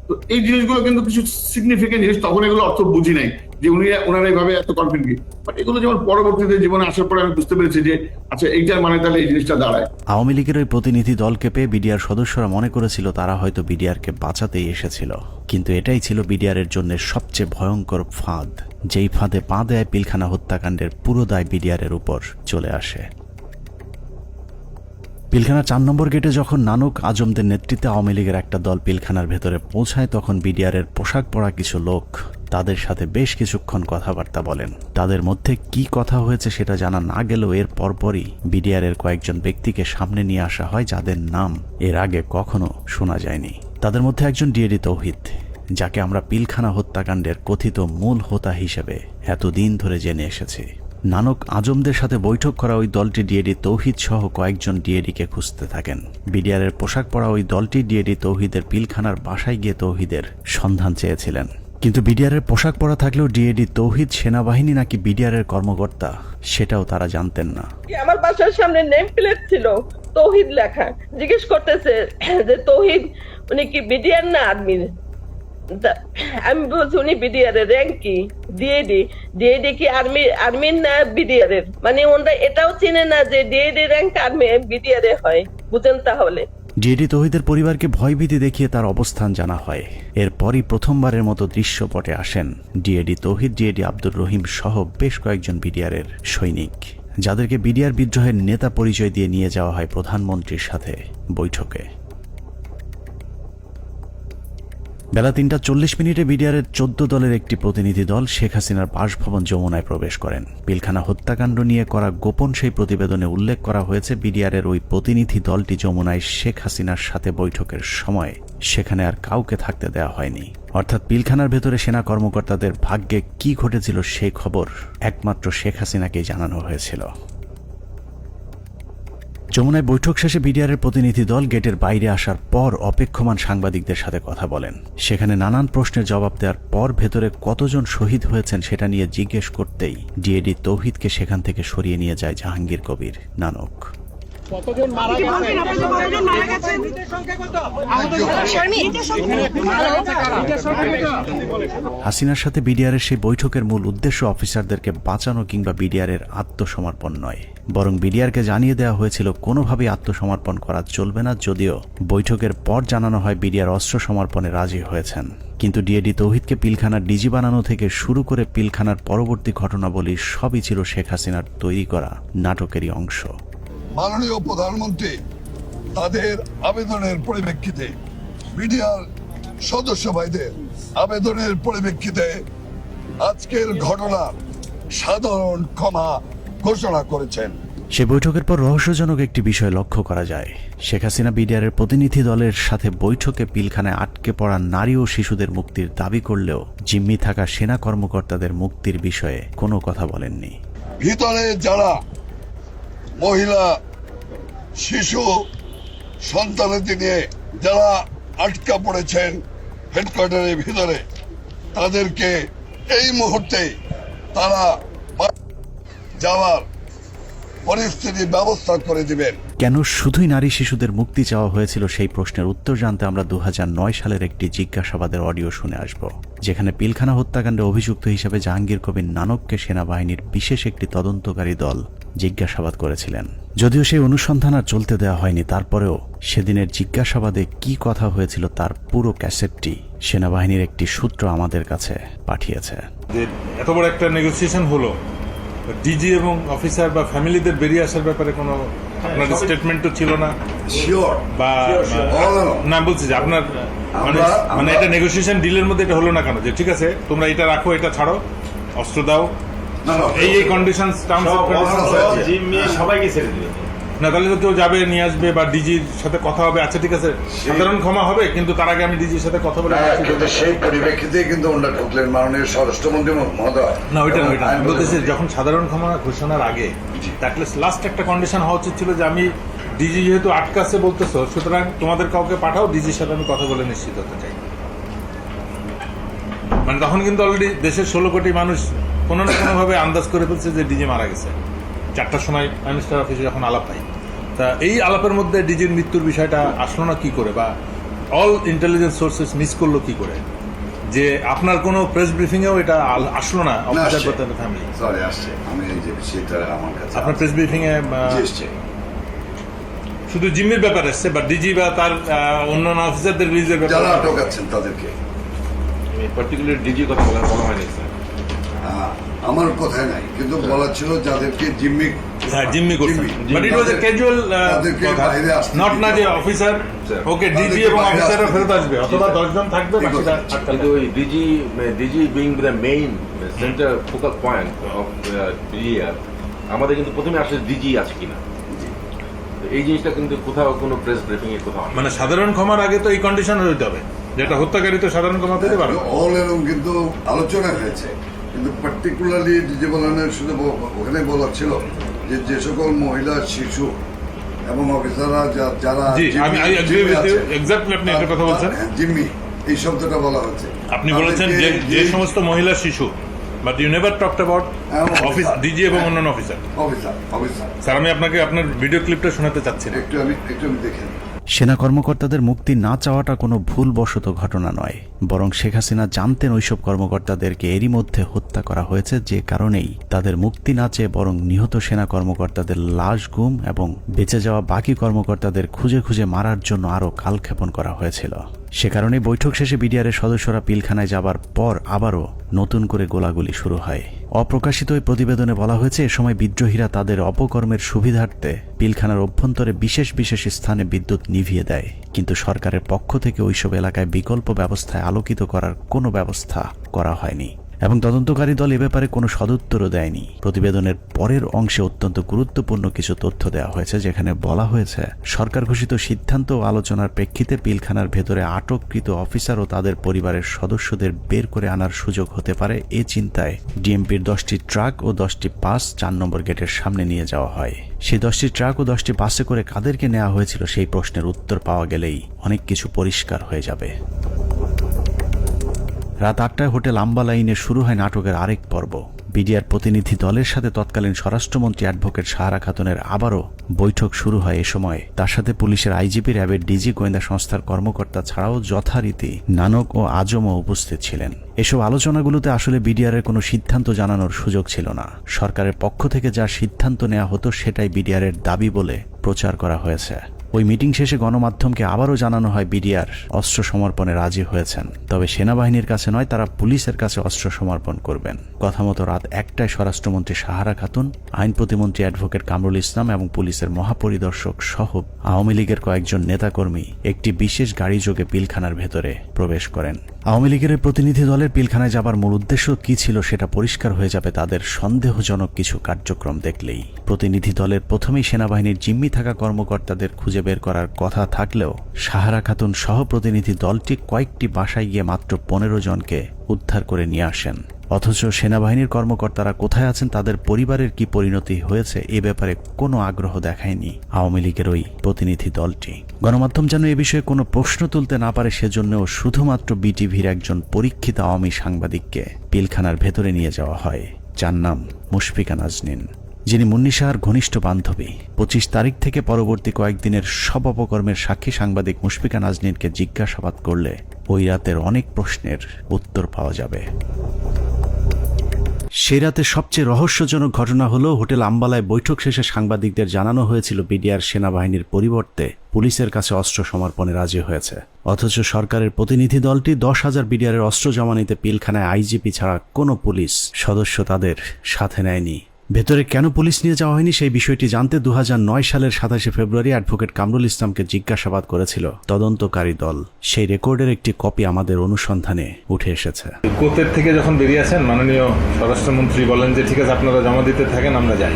[SPEAKER 15] তো এই জিনিসগুলো কিন্তু কিছু সিগনিফিকেন্ট জিনিস, তখন এগুলো অর্থ বুঝি নাই যে ওনারা এইভাবে এত কনফিডেন্ট, বাট এগুলো যেমন পরবর্তীতে জীবনে আসার পরে আমি বুঝতে পেরেছি যে আচ্ছা এইটার মানে তাহলে এই জিনিসটা দাঁড়ায়।
[SPEAKER 1] আওয়ামী লীগের ওই প্রতিনিধি দলকে পেয়ে বিডিআর সদস্যরা মনে করেছিল তারা হয়তো বিডিআরকে বাঁচাতেই এসেছিল, কিন্তু এটাই ছিল বিডিআরের জন্য সবচেয়ে ভয়ঙ্কর ফাঁদ, যেই ফাঁদে পা দেয় পিলখানা হত্যাকাণ্ডের পুরো দায় বিডিআরের উপর চলে আসে। পিলখানা 4 নম্বর গেটে যখন নানক আজমদের নেতৃত্বে আওয়ামী লীগের একটা দল পিলখানার ভেতরে পৌঁছায়, তখন বিডিআরের পোশাক পরা কিছু লোক তাদের সাথে বেশ কিছুক্ষণ কথাবার্তা বলেন। তাদের মধ্যে কি কথা হয়েছে সেটা জানা না গেলেও এর পরপরই বিডিআরের কয়েকজন ব্যক্তিকে সামনে নিয়ে আসা হয় যাদের নাম এর আগে কখনো শোনা যায়নি। তাদের মধ্যে একজন ডিএডি তৌহিদ, যাকে আমরা পিলখানা হত্যাকাণ্ডের কথিত মূল হোতা হিসেবে এতদিন ধরে জেনে এসেছি। নানক আজমদের সাথে বৈঠক করা ওই দলটি ডিএডি তৌহিদ সহ কয়েকজন ডিএডিকে খুঁজতে থাকেন। বিডিআরের পোশাক পরা ওই দলটি ডিএডি তৌহিদের পিলখানার বাসায় গিয়ে তৌহিদের সন্ধান চেয়েছিলেন, কিন্তু বিডিআরের পোশাক পরা থাকলেও ডিএডি তৌহিদ সেনাবাহিনী নাকি বিডিআরের কর্মকর্তা সেটাও তারা জানতেন না।
[SPEAKER 16] আমার বাসার সামনে নেম প্লেট ছিল তৌহিদ লেখা, জিজ্ঞেস করতেছে যে তৌহিদ উনি কি বিডিআর না আর্মি? আমি বলছি উনি বিডিআর এর র্যাঙ্ক কি? ডিএডি কি আর্মির না বিডিআর এর? মানে ওনারা এটাও চিনে না যে ডিএডি র্যাঙ্ক আর্মি বিডিআর এ হয়, বুঝেন? তাহলে
[SPEAKER 1] ডিএডি তৌহিদের পরিবারকে ভয়ভীতি দেখিয়ে তার অবস্থান জানা হয়। এরপরই প্রথমবারের মতো দৃশ্যপটে আসেন ডিএডি তৌহিদ, ডিএডি আব্দুর রহিম সহ বেশ কয়েকজন বিডিআরের সৈনিক, যাদেরকে বিডিআর বিদ্রোহের নেতা পরিচয় দিয়ে নিয়ে যাওয়া হয় প্রধানমন্ত্রীর সাথে বৈঠকে। বেলা 3:40 বিডিআরের 14 দলের একটি প্রতিনিধি দল শেখ হাসিনার বাসভবন যমুনায় প্রবেশ করেন। পিলখানা হত্যাকাণ্ড নিয়ে করা গোপন সেই প্রতিবেদনে উল্লেখ করা হয়েছে, বিডিআরের ওই প্রতিনিধি দলটি যমুনায় শেখ হাসিনার সাথে বৈঠকের সময় সেখানে আর কাউকে থাকতে দেওয়া হয়নি। অর্থাৎ পিলখানার ভেতরে সেনা কর্মকর্তাদের ভাগ্যে কি ঘটেছিল সেই খবর একমাত্র শেখ হাসিনাকেই জানানো হয়েছিল। যমুনায় বৈঠক শেষে বিডিআরের প্রতিনিধি দল গেটের বাইরে আসার পর অপেক্ষমান সাংবাদিকদের সাথে কথা বলেন। সেখানে নানান প্রশ্নের জবাব দেওয়ার পর ভেতরে কতজন শহীদ হয়েছেন সেটা নিয়ে জিজ্ঞেস করতেই ডিএডি তৌহিদকে সেখান থেকে সরিয়ে নিয়ে যায় জাহাঙ্গীর কবির নানক। হাসিনার সাথে বিডিআরের সেই বৈঠকের মূল উদ্দেশ্য অফিসারদেরকে বাঁচানো কিংবা বিডিআরের আত্মসমর্পণ নয়, বরং বিডিআরকে জানিয়ে দেওয়া হয়েছিল কোনোভাবেই আত্মসমর্পণ করা চলবে না। যদিও বৈঠকের পর জানানো হয় বিডিআর অস্ত্র সমর্পণে রাজি হয়েছেন, কিন্তু ডিএডি তৌহিদকে পিলখানার ডিজি বানানো থেকে শুরু করে পিলখানার পরবর্তী ঘটনাবলী সবই ছিল শেখ হাসিনার তৈরি করা নাটকেরই অংশ।
[SPEAKER 17] মাননীয় প্রধানমন্ত্রী তাদের আবেদনের পরিপ্রেক্ষিতে, বিডিআর সদস্য ভাইদের আবেদনের পরিপ্রেক্ষিতে আজকের ঘটনার সাধারণ ক্ষমা ঘোষণা করেছেন।
[SPEAKER 1] সে বৈঠকের পর রহস্যজনক একটি বিষয় লক্ষ্য করা যায়। শেখ হাসিনা বিডিআরের প্রতিনিধি দলের সাথে বৈঠকে পিলখানায় আটকে পড়া নারী ও শিশুদের মুক্তির দাবি করলেও জিম্মি থাকা সেনা কর্মকর্তাদের মুক্তির বিষয়ে কোনো কথা বলেননি।
[SPEAKER 17] ভিতরে যারা মহিলা, শিশু, সন্তানদের নিয়ে যারা আটকা পড়েছেন হেডকোয়ার্টারের ভিতরে, তাদেরকে এই মুহূর্তে তারা যাওয়ার পরিস্থিতি ব্যবস্থা করে দিবেন।
[SPEAKER 1] কেন শুধুই নারী শিশুদের মুক্তি চাওয়া হয়েছিল সেই প্রশ্নের উত্তর জানতে আমরা 2009 সালের একটি জিজ্ঞাসাবাদের অডিও শুনে আসব, যেখানে পিলখানা হত্যাকাণ্ডে অভিযুক্ত হিসেবে জাহাঙ্গীর কবির নানককে সেনাবাহিনীর বিশেষ একটি তদন্তকারী দল জিজ্ঞাসাবাদ করেছিলেন। যদিও সেই অনুসন্ধান আর চলতে দেওয়া হয়নি, তারপরেও সেদিনের জিজ্ঞাসাবাদে কি কথা হয়েছিল তার পুরো ক্যাসেটটি সেনাবাহিনীর একটি সূত্র আমাদের কাছে পাঠিয়েছে।
[SPEAKER 18] এত বড় একটা নেগোসিয়েশন হলো, ডিজি এবং অফিসার বা ফ্যামিলিদের বেরিয়ে আসার ব্যাপারে কোনো আপনার স্টেটমেন্ট তো ছিল না, বা না বলছি যে আপনার মানে এটা নেগোসিয়েশন ডিলের মধ্যে এটা হলো না কেন যে ঠিক আছে তোমরা এটা রাখো, এটা ছাড়ো, অস্ত্র দাও, এই কন্ডিশন সবাইকে ছেড়ে দিবে না, তাহলে তো কেউ যাবে নিয়ে আসবে বা ডিজির সাথে কথা হবে, আচ্ছা ঠিক আছে সাধারণ ক্ষমা হবে, কিন্তু তার আগে আমি ডিজির সাথে কথা বলে
[SPEAKER 17] সেই পরিপ্রেক্ষিতে কিন্তু ওনারা ঢুকলেন মাননীয় স্বরাষ্ট্রমন্ত্রী মহোদয়।
[SPEAKER 18] না ওইটা আমি বলতেছি যখন সাধারণ ক্ষমা ঘোষণার আগে লাস্ট একটা কন্ডিশন হওয়া উচিত ছিল যে আমি ডিজি যেহেতু আটকাছে বলতেছো, সুতরাং তোমাদের কাউকে পাঠাও, ডিজির সাথে আমি কথা বলে নিশ্চিত হতে চাই। মানে তখন কিন্তু অলরেডি দেশের 16 কোটি মানুষ কোনো না কোনোভাবে আন্দাজ করে ফেলছে যে ডিজি মারা গেছে। 4টার সময় প্রাইম মিনিস্টার অফিসে যখন আলাপ হয়, তা এই আলাপের মধ্যে ডিজির মৃত্যুর বিষয়টা আসলো না কি করে, বা অল ইন্টেলিজেন্স সোর্সেস মিস করলো কি করে, যে আপনার কোনো প্রেস ব্রিফিং এও এটা আসলো না? ফ্যামিলি
[SPEAKER 17] সরি আসছে, আমি এই যে বিষয়টা আমার কাছে
[SPEAKER 18] আপনার প্রেস ব্রিফিং এ শুধু জিম্মির ব্যাপার আসছে, বা ডিজি বা তার অন্যান্য অফিসারদের রিলিজের ব্যাপারে
[SPEAKER 17] যারা আটক আছেন তাদেরকে
[SPEAKER 4] পার্টিকুলার ডিজি কথা বলা হয়নি স্যার।
[SPEAKER 17] আমার কথাই নাই, কিন্তু বলা ছিল যাদেরকে জিম্মি
[SPEAKER 18] জিম্মি করছেন, but it was A casual কথা, নট না যে অফিসার ওকে ডিজি এবং অফিসাররা ফেরত আসবে অথবা 10 জন থাকবে বাকিটা
[SPEAKER 19] কিন্তু ওই DG being the main centre focal point of BDR, আমাদের কিন্তু প্রথমে আসলে ডিজি আছে কিনা এই জিনিসটা কিন্তু কোথাও কোনো প্রেস ব্রিফিং এ কোথাও
[SPEAKER 18] মানে সাধারণ ক্ষমার আগে তো এই কন্ডিশন হইতে হবে, যেটা হত্যাকারী তো সাধারণ ক্ষমা পেতে পারে।
[SPEAKER 17] অল এরকম কিন্তু আলোচনা হয়েছে, কিন্তু পার্টিকুলারলি ডিজি বলানের শুধু ওখানে বলা ছিল যে সকল মহিলা, শিশু এবং অফিসাররা যারা জিম্মি, এই শব্দটা বলা হচ্ছে।
[SPEAKER 18] আপনি বলেছেন যে সমস্ত মহিলা, শিশু, but you never talked about office DG এবং অন্যান্য অফিসার। স্যার আমি আপনাকে আপনার ভিডিও ক্লিপটা শোনাতে চাচ্ছি না,
[SPEAKER 17] একটু আমি দেখেন।
[SPEAKER 1] সেনা কর্মকর্তাদের মুক্তি না চাওয়াটা কোনো ভুলবশত ঘটনা নয়, বরং শেখ হাসিনা জানতেন ওইসব কর্মকর্তাদেরকে এরই মধ্যে হত্যা করা হয়েছে, যে কারণেই তাদের মুক্তি না চেয়ে বরং নিহত সেনা কর্মকর্তাদের লাশ গুম এবং বেঁচে যাওয়া বাকি কর্মকর্তাদের খুঁজে খুঁজে মারার জন্য আরও কালক্ষেপণ করা হয়েছিল। সে কারণে বৈঠক শেষে বিডিআরের সদস্যরা পিলখানায় যাবার পর আবারও নতুন করে গোলাগুলি শুরু হয়। অপ্রকাশিত ওই প্রতিবেদনে বলা হয়েছে, এ সময় বিদ্রোহীরা তাদের অপকর্মের সুবিধার্থে পিলখানার অভ্যন্তরে বিশেষ বিশেষ স্থানে বিদ্যুৎ নিভিয়ে দেয়, কিন্তু সরকারের পক্ষ থেকে ওইসব এলাকায় বিকল্প ব্যবস্থায় আলোকিত করার কোনো ব্যবস্থা করা হয়নি এবং তদন্তকারী দল এ ব্যাপারে কোনো সদুত্তরও দেয়নি। প্রতিবেদনের পরের অংশে অত্যন্ত গুরুত্বপূর্ণ কিছু তথ্য দেওয়া হয়েছে, যেখানে বলা হয়েছে সরকার ঘোষিত সিদ্ধান্ত ও আলোচনার প্রেক্ষিতে পিলখানার ভেতরে আটককৃত অফিসার ও তাদের পরিবারের সদস্যদের বের করে আনার সুযোগ হতে পারে, এ চিন্তায় ডিএমপির 10টি ট্রাক ও 10টি বাস 4 নম্বর গেটের সামনে নিয়ে যাওয়া হয়। সেই 10টি ট্রাক ও 10টি বাসে করে কাদেরকে নেওয়া হয়েছিল সেই প্রশ্নের উত্তর পাওয়া গেলেই অনেক কিছু পরিষ্কার হয়ে যাবে। রাত 8টায় হোটেল আম্বালাইনে শুরু হয় নাটকের আরেক পর্ব। বিডিআর প্রতিনিধি দলের সাথে তৎকালীন স্বরাষ্ট্রমন্ত্রী অ্যাডভোকেট সাহারা খাতুনের আবারও বৈঠক শুরু হয়। এ সময় তার সাথে পুলিশের আইজিপি, র্যাবের ডিজি, গোয়েন্দা সংস্থার কর্মকর্তা ছাড়াও যথারীতি নানক ও আজমও উপস্থিত ছিলেন। এসব আলোচনাগুলোতে আসলে বিডিআরের কোনো সিদ্ধান্ত জানানোর সুযোগ ছিল না। সরকারের পক্ষ থেকে যা সিদ্ধান্ত নেওয়া হতো সেটাই বিডিআরের দাবি বলে প্রচার করা হয়েছে। ওই মিটিং শেষে গণমাধ্যমকে আবারও জানানো হয় বিডিআর অস্ত্র সমর্পণে রাজি হয়েছেন, তবে সেনাবাহিনীর কাছে নয়, তারা পুলিশের কাছে অস্ত্র সমর্পণ করবেন। কথা মতো রাত 1টায় স্বরাষ্ট্রমন্ত্রী সাহারা খাতুন, আইন প্রতিমন্ত্রী অ্যাডভোকেট কামরুল ইসলাম এবং পুলিশের মহাপরিদর্শক সহ আওয়ামী লীগের কয়েকজন নেতাকর্মী একটি বিশেষ গাড়ি যোগে পিলখানার ভেতরে প্রবেশ করেন। আওয়ামী লীগের প্রতিনিধি দলের পিলখানায় যাবার মূল উদ্দেশ্য কি ছিল সেটা পরিষ্কার হয়ে যাবে তাদের সন্দেহজনক কিছু কার্যক্রম দেখলেই। প্রতিনিধি দলের প্রথমেই সেনাবাহিনীর জিম্মি থাকা কর্মকর্তাদের খুঁজে বের করার কথা থাকলেও সাহারা খাতুন সহ প্রতিনিধি দলটি কয়েকটি বাসায় গিয়ে মাত্র 15 জনকে উদ্ধার করে নিয়ে আসেন। অথচ সেনাবাহিনীর কর্মকর্তারা কোথায় আছেন, তাদের পরিবারের কি পরিণতি হয়েছে, এ ব্যাপারে কোনো আগ্রহ দেখায়নি আওয়ামী লীগের ওই প্রতিনিধি দলটি। গণমাধ্যম যেন এ বিষয়ে কোনো প্রশ্ন তুলতে না পারে সেজন্যও শুধুমাত্র বিটিভির একজন পরীক্ষিত আওয়ামী সাংবাদিককে পিলখানার ভেতরে নিয়ে যাওয়া হয়, যার নাম মুশফিকা নাজনীন, যিনি মুন্নী শাহর ঘনিষ্ঠ বান্ধবী। 25 তারিখ থেকে পরবর্তী কয়েকদিনের সব অপকর্মের সাক্ষী সাংবাদিক মুশফিকা নাজনীনকে জিজ্ঞাসাবাদ করলে ওই রাতের অনেক প্রশ্নের উত্তর পাওয়া যাবে। সেই রাতে সবচেয়ে রহস্যজনক ঘটনা হলো, হোটেল আম্বালায় বৈঠক শেষে সাংবাদিকদের জানানো হয়েছিল বিডিআর সেনাবাহিনীর পরিবর্তে পুলিশের কাছে অস্ত্র সমর্পণে রাজি হয়েছে। অথচ সরকারের প্রতিনিধি দলটি 10,000 বিডিআরের অস্ত্র জমা নিতে পিলখানায় আইজিপি ছাড়া কোনো পুলিশ সদস্য তাদের সাথে নেয়নি। ভেতরে কেন পুলিশ নিয়ে যাওয়া হয়নি সেই বিষয়টি জানতে 2009 সালের 27 ফেব্রুয়ারি অ্যাডভোকেট কামরুল ইসলামকে জিজ্ঞাসাবাদ করেছিল তদন্তকারী দল। সেই রেকর্ডের একটি কপি আমাদের অনুসন্ধানে উঠে এসেছে।
[SPEAKER 18] কোর্টের থেকে যখন বেরিয়েছেন মাননীয় স্বরাষ্ট্রমন্ত্রী বলেন যে ঠিক আছে আপনারা জমা দিতে থাকেন, আমরা যাই।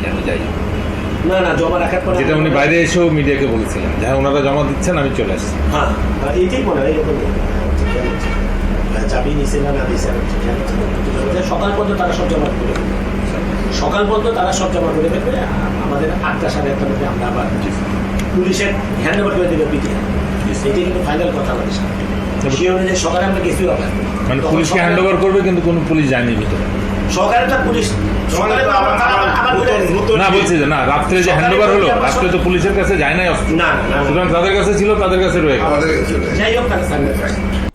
[SPEAKER 20] না জমা রাখার পর
[SPEAKER 18] যেটা উনি বাইরে এসেও মিডিয়াকে বলেছিলেন, হ্যাঁ ওনারা জমা দিচ্ছেন, আমি চলে আসছি।
[SPEAKER 20] হ্যাঁ এইটাই মনে হয় এরকম চাবি নিছে না দিছে, সকাল পর্যন্ত তারা সব জমা করে ফেলবে। আমাদের 8টা সাড়ে 8টার মধ্যে আমরা আবার পুলিশের হ্যান্ড ওভার করে দেবে পিটিআই। এটাই কিন্তু ফাইনাল কথা আমাদের সাথে। সেই অনুযায়ী সকালে আমরা গেছি ওখানে।
[SPEAKER 18] মানে পুলিশকে হ্যান্ড ওভার করবে, কিন্তু কোনো পুলিশ যায়নি ভিতরে।
[SPEAKER 20] সকালে তো পুলিশ সকালে তো আবার
[SPEAKER 18] না বলছি যে না, রাত্রে যে হ্যান্ড ওভার হলো, রাত্রে তো পুলিশের কাছে যায় নাই অস্ত্র,
[SPEAKER 20] না
[SPEAKER 18] সুতরাং তাদের কাছে ছিল, তাদের কাছে রয়ে গেল।
[SPEAKER 20] যাই হোক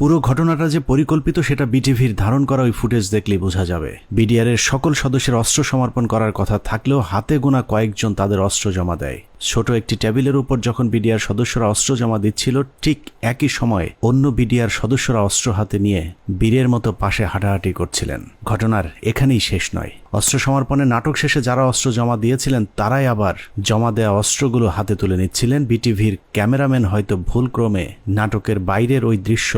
[SPEAKER 1] পুরো ঘটনাটা যে পরিকল্পিত সেটা বিটিভির ধারণ করা ওই ফুটেজ দেখলেই বোঝা যাবে। বিডিআর এর সকল সদস্যের অস্ত্র সমর্পণ করার কথা থাকলেও হাতে গোনা কয়েকজন তাদের অস্ত্র জমা দেয়। ছোট একটি টেবিলের উপর যখন বিডিআর সদস্যরা অস্ত্র জমা দিচ্ছিল, ঠিক একই সময়ে অন্য বিডিআর সদস্যরা অস্ত্র হাতে নিয়ে বীরের মতো পাশে হাঁটাহাঁটি করছিলেন। ঘটনার এখানেই শেষ নয়। অস্ত্র সমর্পণের নাটক শেষে যারা অস্ত্র জমা দিয়েছিলেন তারাই আবার জমা দেওয়া অস্ত্রগুলো হাতে তুলে নিচ্ছিলেন। বিটিভির ক্যামেরাম্যান হয়তো ভুলক্রমে নাটকের বাইরের ওই দৃশ্য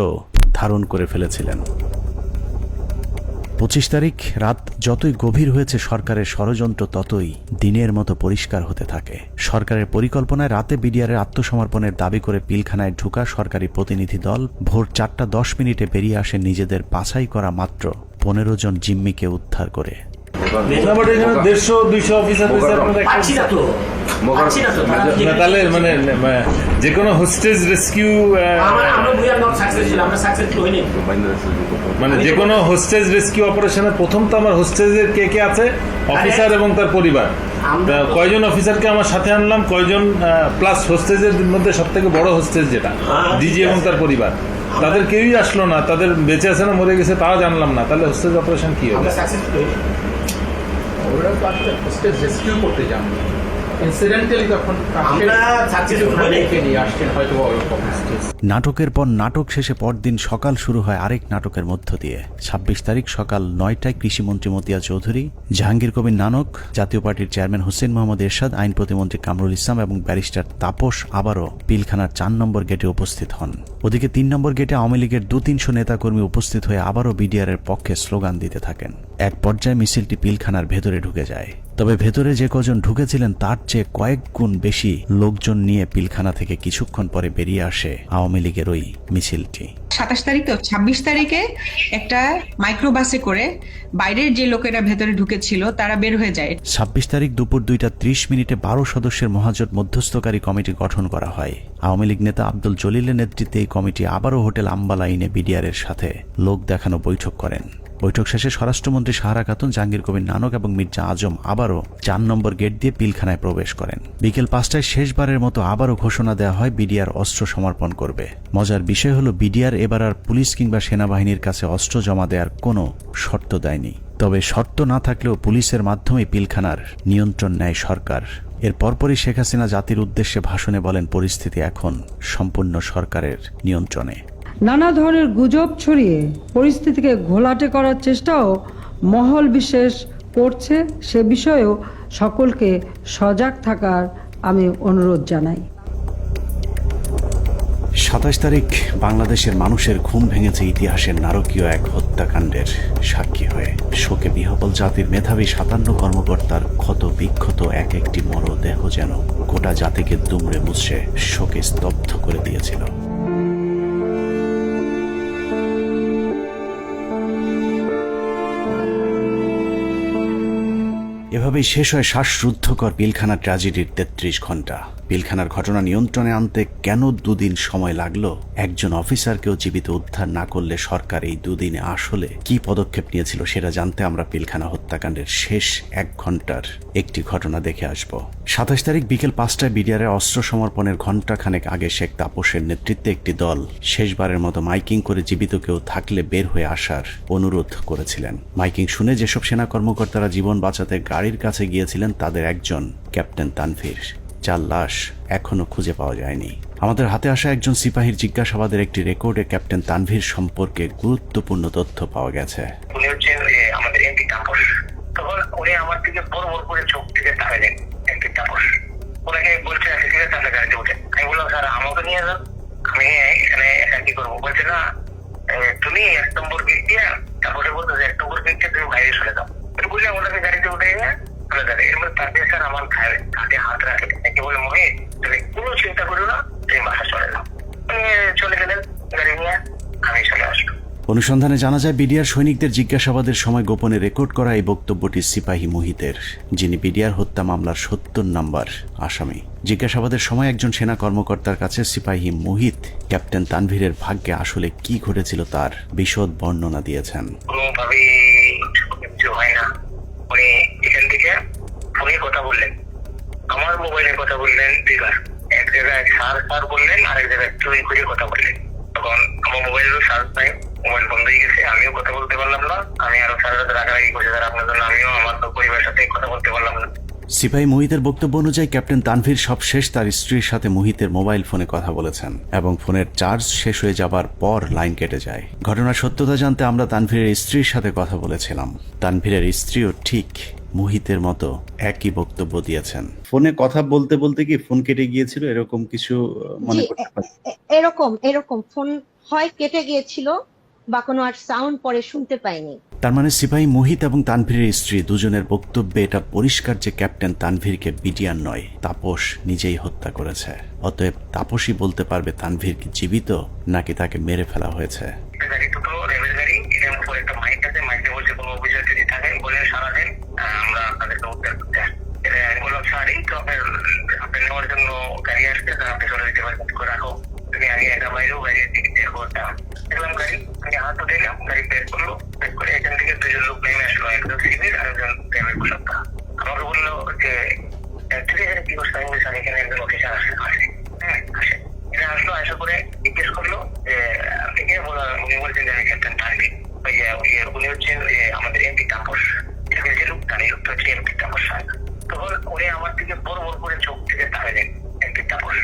[SPEAKER 1] ধারণ করে ফেলেছিলেন। 25 তারিখ রাত যতই গভীর হয়েছে, সরকারের ষড়যন্ত্র ততই দিনের মতো পরিষ্কার হতে থাকে। সরকারের পরিকল্পনায় রাতে বিডিআরের আত্মসমর্পণের দাবি করে পিলখানায় ঢুকা সরকারি প্রতিনিধি দল ভোর 4:10 বেরিয়ে আসে নিজেদের বাছাই করা মাত্র 15 জন জিম্মিকে উদ্ধার করে।
[SPEAKER 18] তাহলে মানে যে কোনো হোস্টেজ রেস্কিউ, মানে যে কোনো হোস্টেজ রেস্কিউ অপারেশনের প্রথম তো আমার হোস্টেজের কে কে আছে, অফিসার এবং তার পরিবার। কয়জন অফিসারকে আমার সাথে আনলাম, কয়জন প্লাস হোস্টেজের মধ্যে সব থেকে বড় হোস্টেজ যেটা ডিজি এবং তার পরিবার, তাদের কেউই আসলো না। তাদের বেঁচে আছে না মরে গেছে তাও জানলাম না। তাহলে হোস্টেজ অপারেশন কি হবে?
[SPEAKER 14] ওরা তো আসলে হোস্টেজ রেস্কিউ করতে যান, ইনসিডেন্টালি তখন
[SPEAKER 1] নাটকের পর নাটক শেষে পরদিন সকাল শুরু হয় আরেক নাটকের মধ্য দিয়ে। 26 তারিখ সকাল 9টায় কৃষিমন্ত্রী মতিয়া চৌধুরী, জাহাঙ্গীর কবির নানক, জাতীয় পার্টির চেয়ারম্যান হোসেন মোহাম্মদ এরশাদ, আইন প্রতিমন্ত্রী কামরুল ইসলাম এবং ব্যারিস্টার তাপস আবারও পিলখানার 4 নম্বর গেটে উপস্থিত হন। ওদিকে 3 নম্বর গেটে আওয়ামী লীগের 200-300 নেতাকর্মী উপস্থিত হয়ে আবারও বিডিআর এর পক্ষে স্লোগান দিতে থাকেন। এক পর্যায়ে মিছিলটি পিলখানার ভেতরে ঢুকে যায়। তবে ভেতরে যে কজন ঢুকেছিলেন তার চেয়ে কয়েক গুণ বেশি লোকজন নিয়ে পিলখানা থেকে কিছুক্ষণ পরে বেরিয়ে আসে আওয়ামী লীগের ওই মিছিলটি।
[SPEAKER 7] 27 তারিখ তো 26 তারিখে একটা মাইক্রোবাসে করে বাইরের যে লোকেরা ভেতরে ঢুকেছিল তারা বের হয়ে যায়।
[SPEAKER 1] 26 তারিখ দুপুর 2:30 12 সদস্যের মহাজোট মধ্যস্থকারী কমিটি গঠন করা হয়। আওয়ামী লীগ নেতা আব্দুল জলিলের নেতৃত্বে এই কমিটি আবারও হোটেল আম্বালাইনে বিডিআর এর সাথে লোক দেখানো বৈঠক করেন। বৈঠক শেষে স্বরাষ্ট্রমন্ত্রী সাহারা খাতুন, জাহাঙ্গীর কবির নানক এবং মির্জা আজম আবারও 4 নম্বর গেট দিয়ে পিলখানায় প্রবেশ করেন। বিকেল 5টায় শেষবারের মতো আবারও ঘোষণা দেওয়া হয় বিডিআর অস্ত্র সমর্পণ করবে। মজার বিষয় হলো বিডিআর এবার আর পুলিশ কিংবা সেনাবাহিনীর কাছে অস্ত্র জমা দেওয়ার কোনো শর্ত দেয়নি। তবে শর্ত না থাকলেও পুলিশের মাধ্যমে পিলখানার নিয়ন্ত্রণ নেয় সরকার। এর পরপরই শেখ হাসিনা জাতির উদ্দেশ্যে ভাষণে বলেন, পরিস্থিতি এখন সম্পূর্ণ সরকারের নিয়ন্ত্রণে।
[SPEAKER 21] নানা ধরনের গুজব ছড়িয়ে পরিস্থিতিকে ঘোলাটে করার চেষ্টাও মহল বিশেষ করছে, সে বিষয়েও সকলকে সজাগ থাকার আমি অনুরোধ জানাই।
[SPEAKER 1] 27 তারিখ বাংলাদেশের মানুষের ঘুম ভেঙেছে ইতিহাসের নারকীয় এক হত্যাকাণ্ডের সাক্ষী হয়ে। শোকে বিহ্বল জাতির মেধাবী 57 কর্মকর্তার ক্ষত বিক্ষত এক একটি মরদেহ যেন গোটা জাতিকে দুমড়ে মুচড়ে শোকে স্তব্ধ করে দিয়েছিল। এভাবেই শেষ হয় শ্বাসরুদ্ধকর পিলখানা ট্র্যাজেডির 33 ঘন্টা। পিলখানার ঘটনা নিয়ন্ত্রণে আনতে কেন 2 দিন সময় লাগলো? একজন অফিসারকেও জীবিত উদ্ধার না করলে সরকার এই 2 দিনে আসলে কি পদক্ষেপ নিয়েছিল সেটা জানতে আমরা পিলখানা হত্যাকাণ্ডের শেষ 1 ঘন্টার একটি ঘটনা দেখে আসব। 27 তারিখ বিকেল 5টায় বিডিআরের অস্ত্র সমর্পণের ঘণ্টাখানেক আগে শেখ তাপসের নেতৃত্বে একটি দল শেষবারের মতো মাইকিং করে জীবিত কেউ থাকলে বের হয়ে আসার অনুরোধ করেছিলেন। মাইকিং শুনে যেসব সেনা কর্মকর্তারা জীবন বাঁচাতে গাড়ির কাছে গিয়েছিলেন তাদের একজন ক্যাপ্টেন তানভীর, যার লাশ এখনো খুঁজে পাওয়া যায়নি। আমাদের হাতে আসা একজন সিপাহীর জিজ্ঞাসাবাদের একটি রেকর্ডে ক্যাপ্টেন তানভীর সম্পর্কে গুরুত্বপূর্ণ তথ্য পাওয়া গেছে।
[SPEAKER 22] উনি হচ্ছে আমাদের এমপি তাপস। তখন উনি আমার দিকে বড় বড় করে চোখ থেকে তাকালেন, এমপি তাপস। ওনাকে বলছে ঠিক আছে তাহলে গাড়িতে উঠে। আমি বললাম স্যার আমাকে নিয়ে যান, আমি এখানে একা কি করবো? বলছে না তুমি 1 নম্বর গেট দিয়ে, তারপরে বলতো 1 নম্বর গেট দিয়ে তুমি বাইরে চলে যাও। বুঝলাম ওনাকে গাড়িতে উঠে চলে যাবে। এর মধ্যে তারপরে স্যার আমার হাতে হাত রাখে একে বলে, মহিত তুমি কোনো চিন্তা করো না, তুমি বাসা চলে যাও। চলে গেলেন গাড়ি নিয়ে, আমি চলে আসলো।
[SPEAKER 1] অনুসন্ধানে জানা যায় বিডিআর সৈনিকদের জিজ্ঞাসাবাদের সময় গোপনে রেকর্ড করা এই বক্তব্যটি সিপাহী মুহিতের, যিনি বিডিআর হত্যা মামলার ৭০ নম্বর আসামি। জিজ্ঞাসাবাদের সময় একজন সেনা কর্মকর্তার কাছে সিপাহী মুহিত ক্যাপ্টেন তানভীরের ভাগ্যে আসলে কি ঘটেছিল তার বিশদ বর্ণনা দিয়েছেন।
[SPEAKER 22] কোনোভাবেই কিছু হয় না। উনি এখান থেকে ফোনে কথা বললেন, আমার মোবাইলে কথা বললেন দুইবার। এক জায়গায় স্যার বললেন, আরেক জায়গায় চুরি করে কথা বললেন। তখন আমার মোবাইলেরও চার্জ নাই, মোবাইল বন্ধ হয়ে গেছে, আমিও কথা বলতে পারলাম না। আমি আরো স্যারের সাথে রাগারাগি করছি, স্যার আপনার জন্য আমিও আমার পরিবারের সাথে কথা বলতে পারলাম না।
[SPEAKER 1] সিপাহী মুহিতের বক্তব্য অনুযায়ী ক্যাপ্টেন তানভীর সবশেষ তার স্ত্রীর সাথে মুহিতের মোবাইল ফোনে কথা বলেছেন এবং ফোনের চার্জ শেষ হয়ে যাবার পর লাইন কেটে যায়। ঘটনার সত্যতা জানতে আমরা তানভীরের স্ত্রীর সাথে কথা বলেছিলাম। তানভীরের স্ত্রীও ঠিক মুহিতের মতো একই বক্তব্য দিয়েছেন। ফোনে কথা বলতে বলতে কি ফোন কেটে গিয়েছিল, এরকম কিছু মনে করতে পারেন?
[SPEAKER 2] এরকম ফোন হয় কেটে গিয়েছিল বা কোনো আর সাউন্ড পরে শুনতে পাইনি।
[SPEAKER 1] তার মানে সিপাহী মুহিত এবং তানভীরের স্ত্রী দুজনের বক্তব্যে এটা পরিষ্কার যে ক্যাপ্টেন তানভীরকে বিডিআর নয়, তাপস নিজেই হত্যা করেছে। অতএব তাপসই বলতে পারবে তানভীর কি জীবিত নাকি তাকে মেরে ফেলা হয়েছে।
[SPEAKER 22] আমরা আপনাদেরকে উদ্ধার করতে আসছি। আমি বললাম স্যার এই তো আপনার নেওয়ার জন্য গাড়ি আসছে, আপনি চলে যেতে পারবেন, রাখো তুমি আগে একা বাইরেও গাড়ির টিকিট দেখো। দেখলাম গাড়ি, আমি হাতও দিলাম, গাড়ি প্যাক করলো। প্যাক করে এখান থেকে দুজন লোক নেমে আসলো, একজন সিভিল আর একজন প্রাইভেট পোশাকটা। আমাকে বললো যে ঠিক আছে কি করছে, আমি স্যার এখানে একজন অফিসার আসে। হ্যাঁ আসে, এখানে আসলো, আসার পরে জিজ্ঞেস করলো যে আপনি কে? উনি বলছেন যে আমি ক্যাপ্টেন তানভীর। উনি হচ্ছেন আমাদের এমপি তাপস। তখন উনি আমার দিকে বড় বড় করে চোখ থেকে তাকালেন, এমপি তাপস।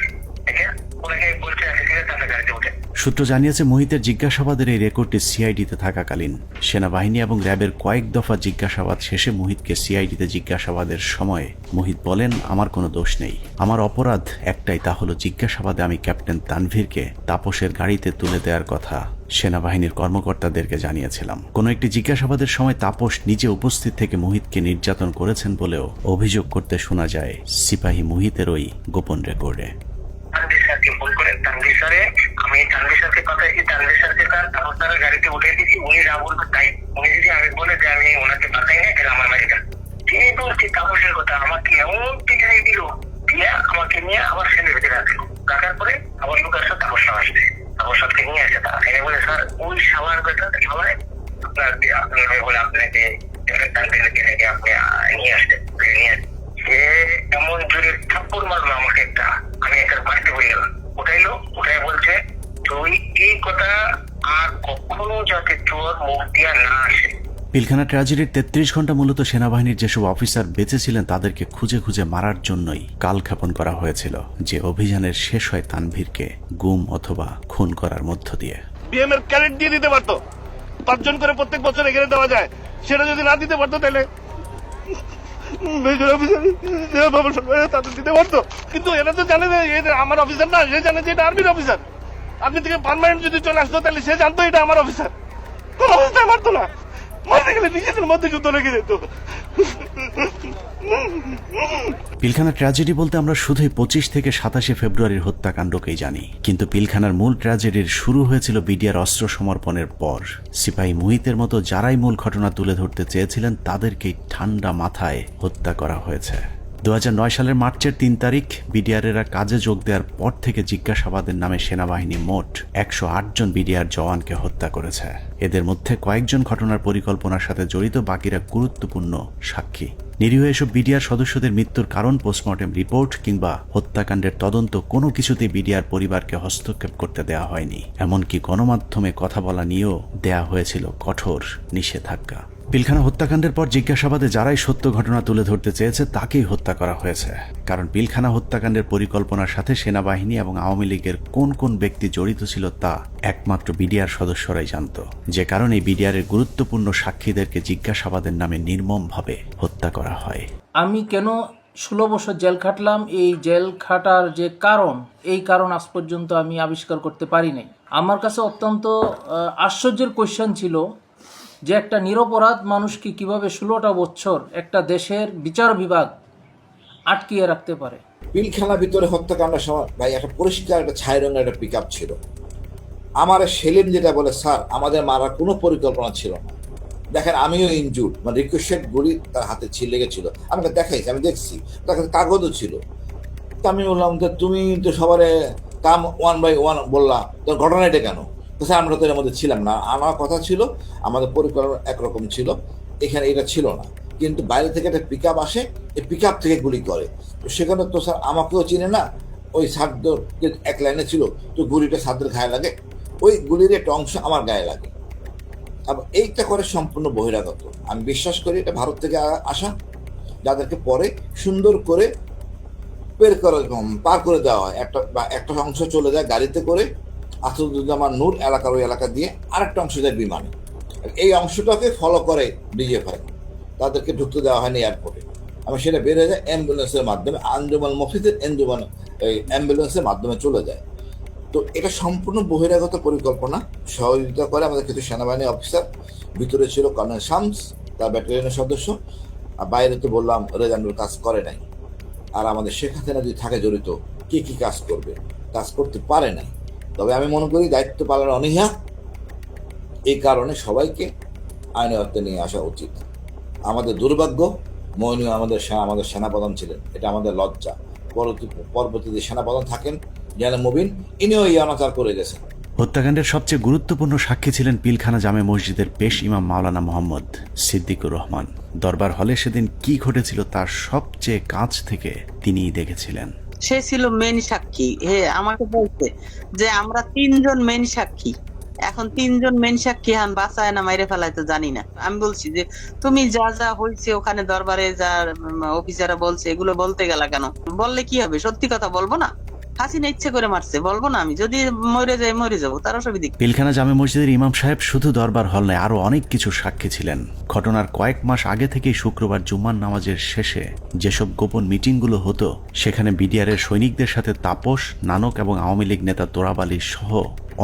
[SPEAKER 22] ওনাকে বলছে তাদের গাড়িতে উঠে।
[SPEAKER 1] সূত্র জানিয়েছে মুহিতের জিজ্ঞাসাবাদের এই রেকর্ডটি সিআইডিতে থাকাকালীন সেনাবাহিনী এবং র্যাবের কয়েক দফা জিজ্ঞাসাবাদ শেষে মুহিতকে সিআইডিতে জিজ্ঞাসাবাদের সময় মুহিত বলেন, আমার কোনো দোষ নেই, আমার অপরাধ একটাই, তা হলো জিজ্ঞাসাবাদে আমি ক্যাপ্টেন তানভীরকে তাপসের গাড়িতে তুলে দেওয়ার কথা সেনাবাহিনীর কর্মকর্তাদেরকে জানিয়েছিলাম। কোনো একটি জিজ্ঞাসাবাদের সময় তাপস নিজে উপস্থিত থেকে মুহিতকে নির্যাতন করেছেন বলেও অভিযোগ করতে শোনা যায় সিপাহী মুহিতের ওই গোপন রেকর্ডে।
[SPEAKER 22] তানভীর স্যারকে ফোন করেন, তানভীর স্যারে আমি তানভীর স্যারকে কথা দিয়েছি, তানভীর স্যারকে তাপস স্যারের গাড়িতে উঠে দিচ্ছি। উনি যা বলবে তাই। উনি যদি আমি বলে যে আমি ওনাকে পাঠাই না, তাহলে আমার বাড়িটা তিনি বলছি তাপসের কথা। আমাকে এমন পিছনে দিল, দিয়ে আমাকে নিয়ে আবার সেনের ভিতরে রাখলো। রাখার পরে আবার লোক আসছে, তাপস সার আসছে, তাপস সারকে নিয়ে আসে। তারা এনে বলে স্যার ওই সাবার বেটা সবাই আপনার বলে আপনাকে তানভীরকে নাকি আপনি নিয়ে আসতে নিয়ে আসে। সে এমন জোরে থাপ্পড় মারলো আমাকে একটা, আমি একটা বাড়িতে বলে গেলাম। ওটাই বলছে তুই এই কথা আর কখনো যাতে তোর মুখ দিয়া না আসে।
[SPEAKER 1] পিলখানা ট্র্যাজেডির ৩৩ ঘন্টা মূলত সেনাবাহিনীর যেসব অফিসার বেঁচে ছিলেন তাদেরকে খুঁজে খুঁজে মারার জন্যই কালক্ষেপণ করা হয়েছিল, যে অভিযানের শেষ হয় তানভীরকে গুম অথবা খুন করার মধ্য দিয়ে।
[SPEAKER 10] বিএম এর ক্যারেট দিয়ে দিতে পারতো, 5 জন করে প্রত্যেক বছর এখানে দেওয়া যায়, সেটা যদি না দিতে পারতো তাহলে মেজর অফিসার তাদের দিতে পারতো। কিন্তু এরা তো জানে যে এটা আমার অফিসার না, সে জানে যে এটা আর্মির অফিসার। আপনি থেকে পার্মানেন্ট যদি চলে আসতো তাহলে সে জানতো এটা আমার অফিসার, কোন অবস্থায় মারতো না। মারতে গেলে নিজেদের মধ্যে যুদ্ধ লেগে যেত।
[SPEAKER 1] পিলখানা ট্র্যাজেডি বলতে আমরা শুধুই 25 থেকে 27 ফেব্রুয়ারির হত্যাকাণ্ডকেই জানি, কিন্তু পিলখানার মূল ট্র্যাজেডির শুরু হয়েছিল বিডিআর অস্ত্র সমর্পণের পর। সিপাহী মুহিতের মতো যারাই মূল ঘটনা তুলে ধরতে চেয়েছিলেন তাদেরকেই ঠান্ডা মাথায় হত্যা করা হয়েছে। 2009 সালের মার্চের 3 তারিখ বিডিআরেরা কাজে যোগ দেওয়ার পর থেকে জিজ্ঞাসাবাদের নামে সেনাবাহিনী মোট 108 জন বিডিআর জওয়ানকে হত্যা করেছে। এদের মধ্যে কয়েকজন ঘটনার পরিকল্পনার সাথে জড়িত, বাকিরা গুরুত্বপূর্ণ সাক্ষী। নিরীহ এসব বিডিআর সদস্যদের মৃত্যুর কারণ, পোস্টমর্টেম রিপোর্ট কিংবা হত্যাকাণ্ডের তদন্ত কোনো কিছুতেই বিডিআর পরিবারকে হস্তক্ষেপ করতে দেওয়া হয়নি। এমনকি গণমাধ্যমে কথা বলা নিয়েও দেয়া হয়েছিল কঠোর নিষেধাজ্ঞা। পিলখানা হত্যাকাণ্ডের পর জিজ্ঞাসাবাদে যারাই সত্য ঘটনা তুলে ধরতে চেয়েছে তাকেই হত্যা করা হয়েছে, কারণ পিলখানা হত্যাকাণ্ডের পরিকল্পনার সাথে সেনাবাহিনী এবং আওয়ামী লীগের কোন কোন ব্যক্তি জড়িত ছিল তা একমাত্র বিডিআর সদস্যরাই জানত, যে কারণে বিডিআরের গুরুত্বপূর্ণ সাক্ষীদেরকে জিজ্ঞাসাবাদের নামে নির্মমভাবে হত্যা করা হয়।
[SPEAKER 14] আমি কেন 16 বছর জেল খাটলাম, এই জেল খাটার যে কারণ, এই কারণ আজ পর্যন্ত আমি আবিষ্কার করতে পারি নাই। আমার কাছে অত্যন্ত আশ্চর্যের কোয়েশ্চেন ছিল যে একটা নিরপরাধ মানুষকে কিভাবে 16টা বছর একটা দেশের বিচার বিভাগ আটকিয়ে রাখতে পারে।
[SPEAKER 3] পিলখানার ভিতরে হত্যাকাণ্ডের সময় ভাই একটা পরিষ্কার একটা ছাই রঙের একটা পিকআপ ছিল, আমার সেলিম যেটা বলে, স্যার আমাদের মারার কোনো পরিকল্পনা ছিল না, দেখেন আমিও ইনজুর্ড, মানে রিকোয়েস্টেড গুলি তার হাতে লেগেছিল, আমাকে দেখাইছি, আমি দেখছি, তার কাছে কাগজও ছিল। তা আমি বললাম যে তুমি তো সবারে কাম 1 by 1 বললা, তোর ঘটনা এটা কেন? তো স্যার আমরা তো এর মধ্যে ছিলাম না, আমার কথা ছিল আমাদের পরিকল্পনা একরকম ছিল, এখানে এটা ছিল না, কিন্তু বাইরে থেকে একটা পিক আপ আসে, এই পিক আপ থেকে গুলি করে। তো সেখানে তো স্যার আমাকেও চিনে না, ওই সাদ্দর এক লাইনে ছিল, তো গুলিটা সাদ্দের গায়ে লাগে, ওই গুলির একটা অংশ আমার গায়ে লাগে। আবার এইটা করে সম্পূর্ণ বহিরাগত, আমি বিশ্বাস করি এটা ভারত থেকে আসা, যাদেরকে পরে সুন্দর করে পার করে দেওয়া হয়, একটা অংশ চলে যায় গাড়িতে করে আসাদুজ্জামান নূর এলাকার ওই এলাকা দিয়ে, আরেকটা অংশ যায় বিমানে, এই অংশটাকে ফলো করে ডিজিএফআই, তাদেরকে ঢুকতে দেওয়া হয়নি এয়ারপোর্টে। আমি সেটা বেড়ে যায় অ্যাম্বুলেন্সের মাধ্যমে, আঞ্জুমান মফিজের অ্যাম্বুলেন্সের মাধ্যমে চলে যায়। তো এটা সম্পূর্ণ বহিরাগত পরিকল্পনা, সহযোগিতা করে আমাদের কিছু সেনাবাহিনী অফিসার, ভিতরে ছিল কর্নেল শামস তার ব্যাটালিয়নের সদস্য, আর বাইরে তো বললাম রেজানুর কাজ করে নাই। আর আমাদের শেখ হাসিনা যদি থাকে জড়িত, কি কি কাজ করবে, কাজ করতে পারে নাই। তবে আমি মনে করি দায়িত্ব পালন অনীহা, এই কারণে সবাইকে আইনের আওতায় নিয়ে আসা উচিত। আমাদের দুর্ভাগ্য, মইনুল আমাদের সেনাপ্রধান ছিলেন, এটা আমাদের লজ্জা। পরবর্তীতে সেনাপ্রধান থাকেন জেনারেল মুবিন, ইনিও এই অনাচার করে গেছেন।
[SPEAKER 1] হত্যাকাণ্ডের সবচেয়ে গুরুত্বপূর্ণ সাক্ষী ছিলেন পিলখানা জামে মসজিদের পেশ ইমাম মাওলানা মোহাম্মদ সিদ্দিকুর রহমান। দরবার হলে সেদিন কি ঘটেছিল তার সবচেয়ে কাছ থেকে তিনিই দেখেছিলেন।
[SPEAKER 5] সে ছিল মেন সাক্ষী। আমাকে বলছে যে আমরা 3 জন মেন সাক্ষী, এখন 3 জন মেন সাক্ষী হান বাঁচায় না মাইরে ফেলায় তো জানি না। আমি বলছি যে তুমি যা যা হয়েছে ওখানে দরবারে যা অফিসাররা বলছে এগুলো বলতে গেলা কেন? বললে কি হবে? সত্যি কথা বলবো না? হাসিনা ইচ্ছে করে মারছে, বলবো না? আমি যদি মরে যাই মরে যাবো, তার অসুবিধা।
[SPEAKER 1] পিলখানা জামে মসজিদের ইমাম সাহেব শুধু দরবার হল নয়, আরো অনেক কিছু সাক্ষী ছিলেন। ঘটনার কয়েক মাস আগে থেকেই শুক্রবার জুম্মার নামাজের শেষে যেসব গোপন মিটিংগুলো হতো, সেখানে বিডিআরের সৈনিকদের সাথে তাপস, নানক এবং আওয়ামী লীগ নেতা তোরাব আলী সহ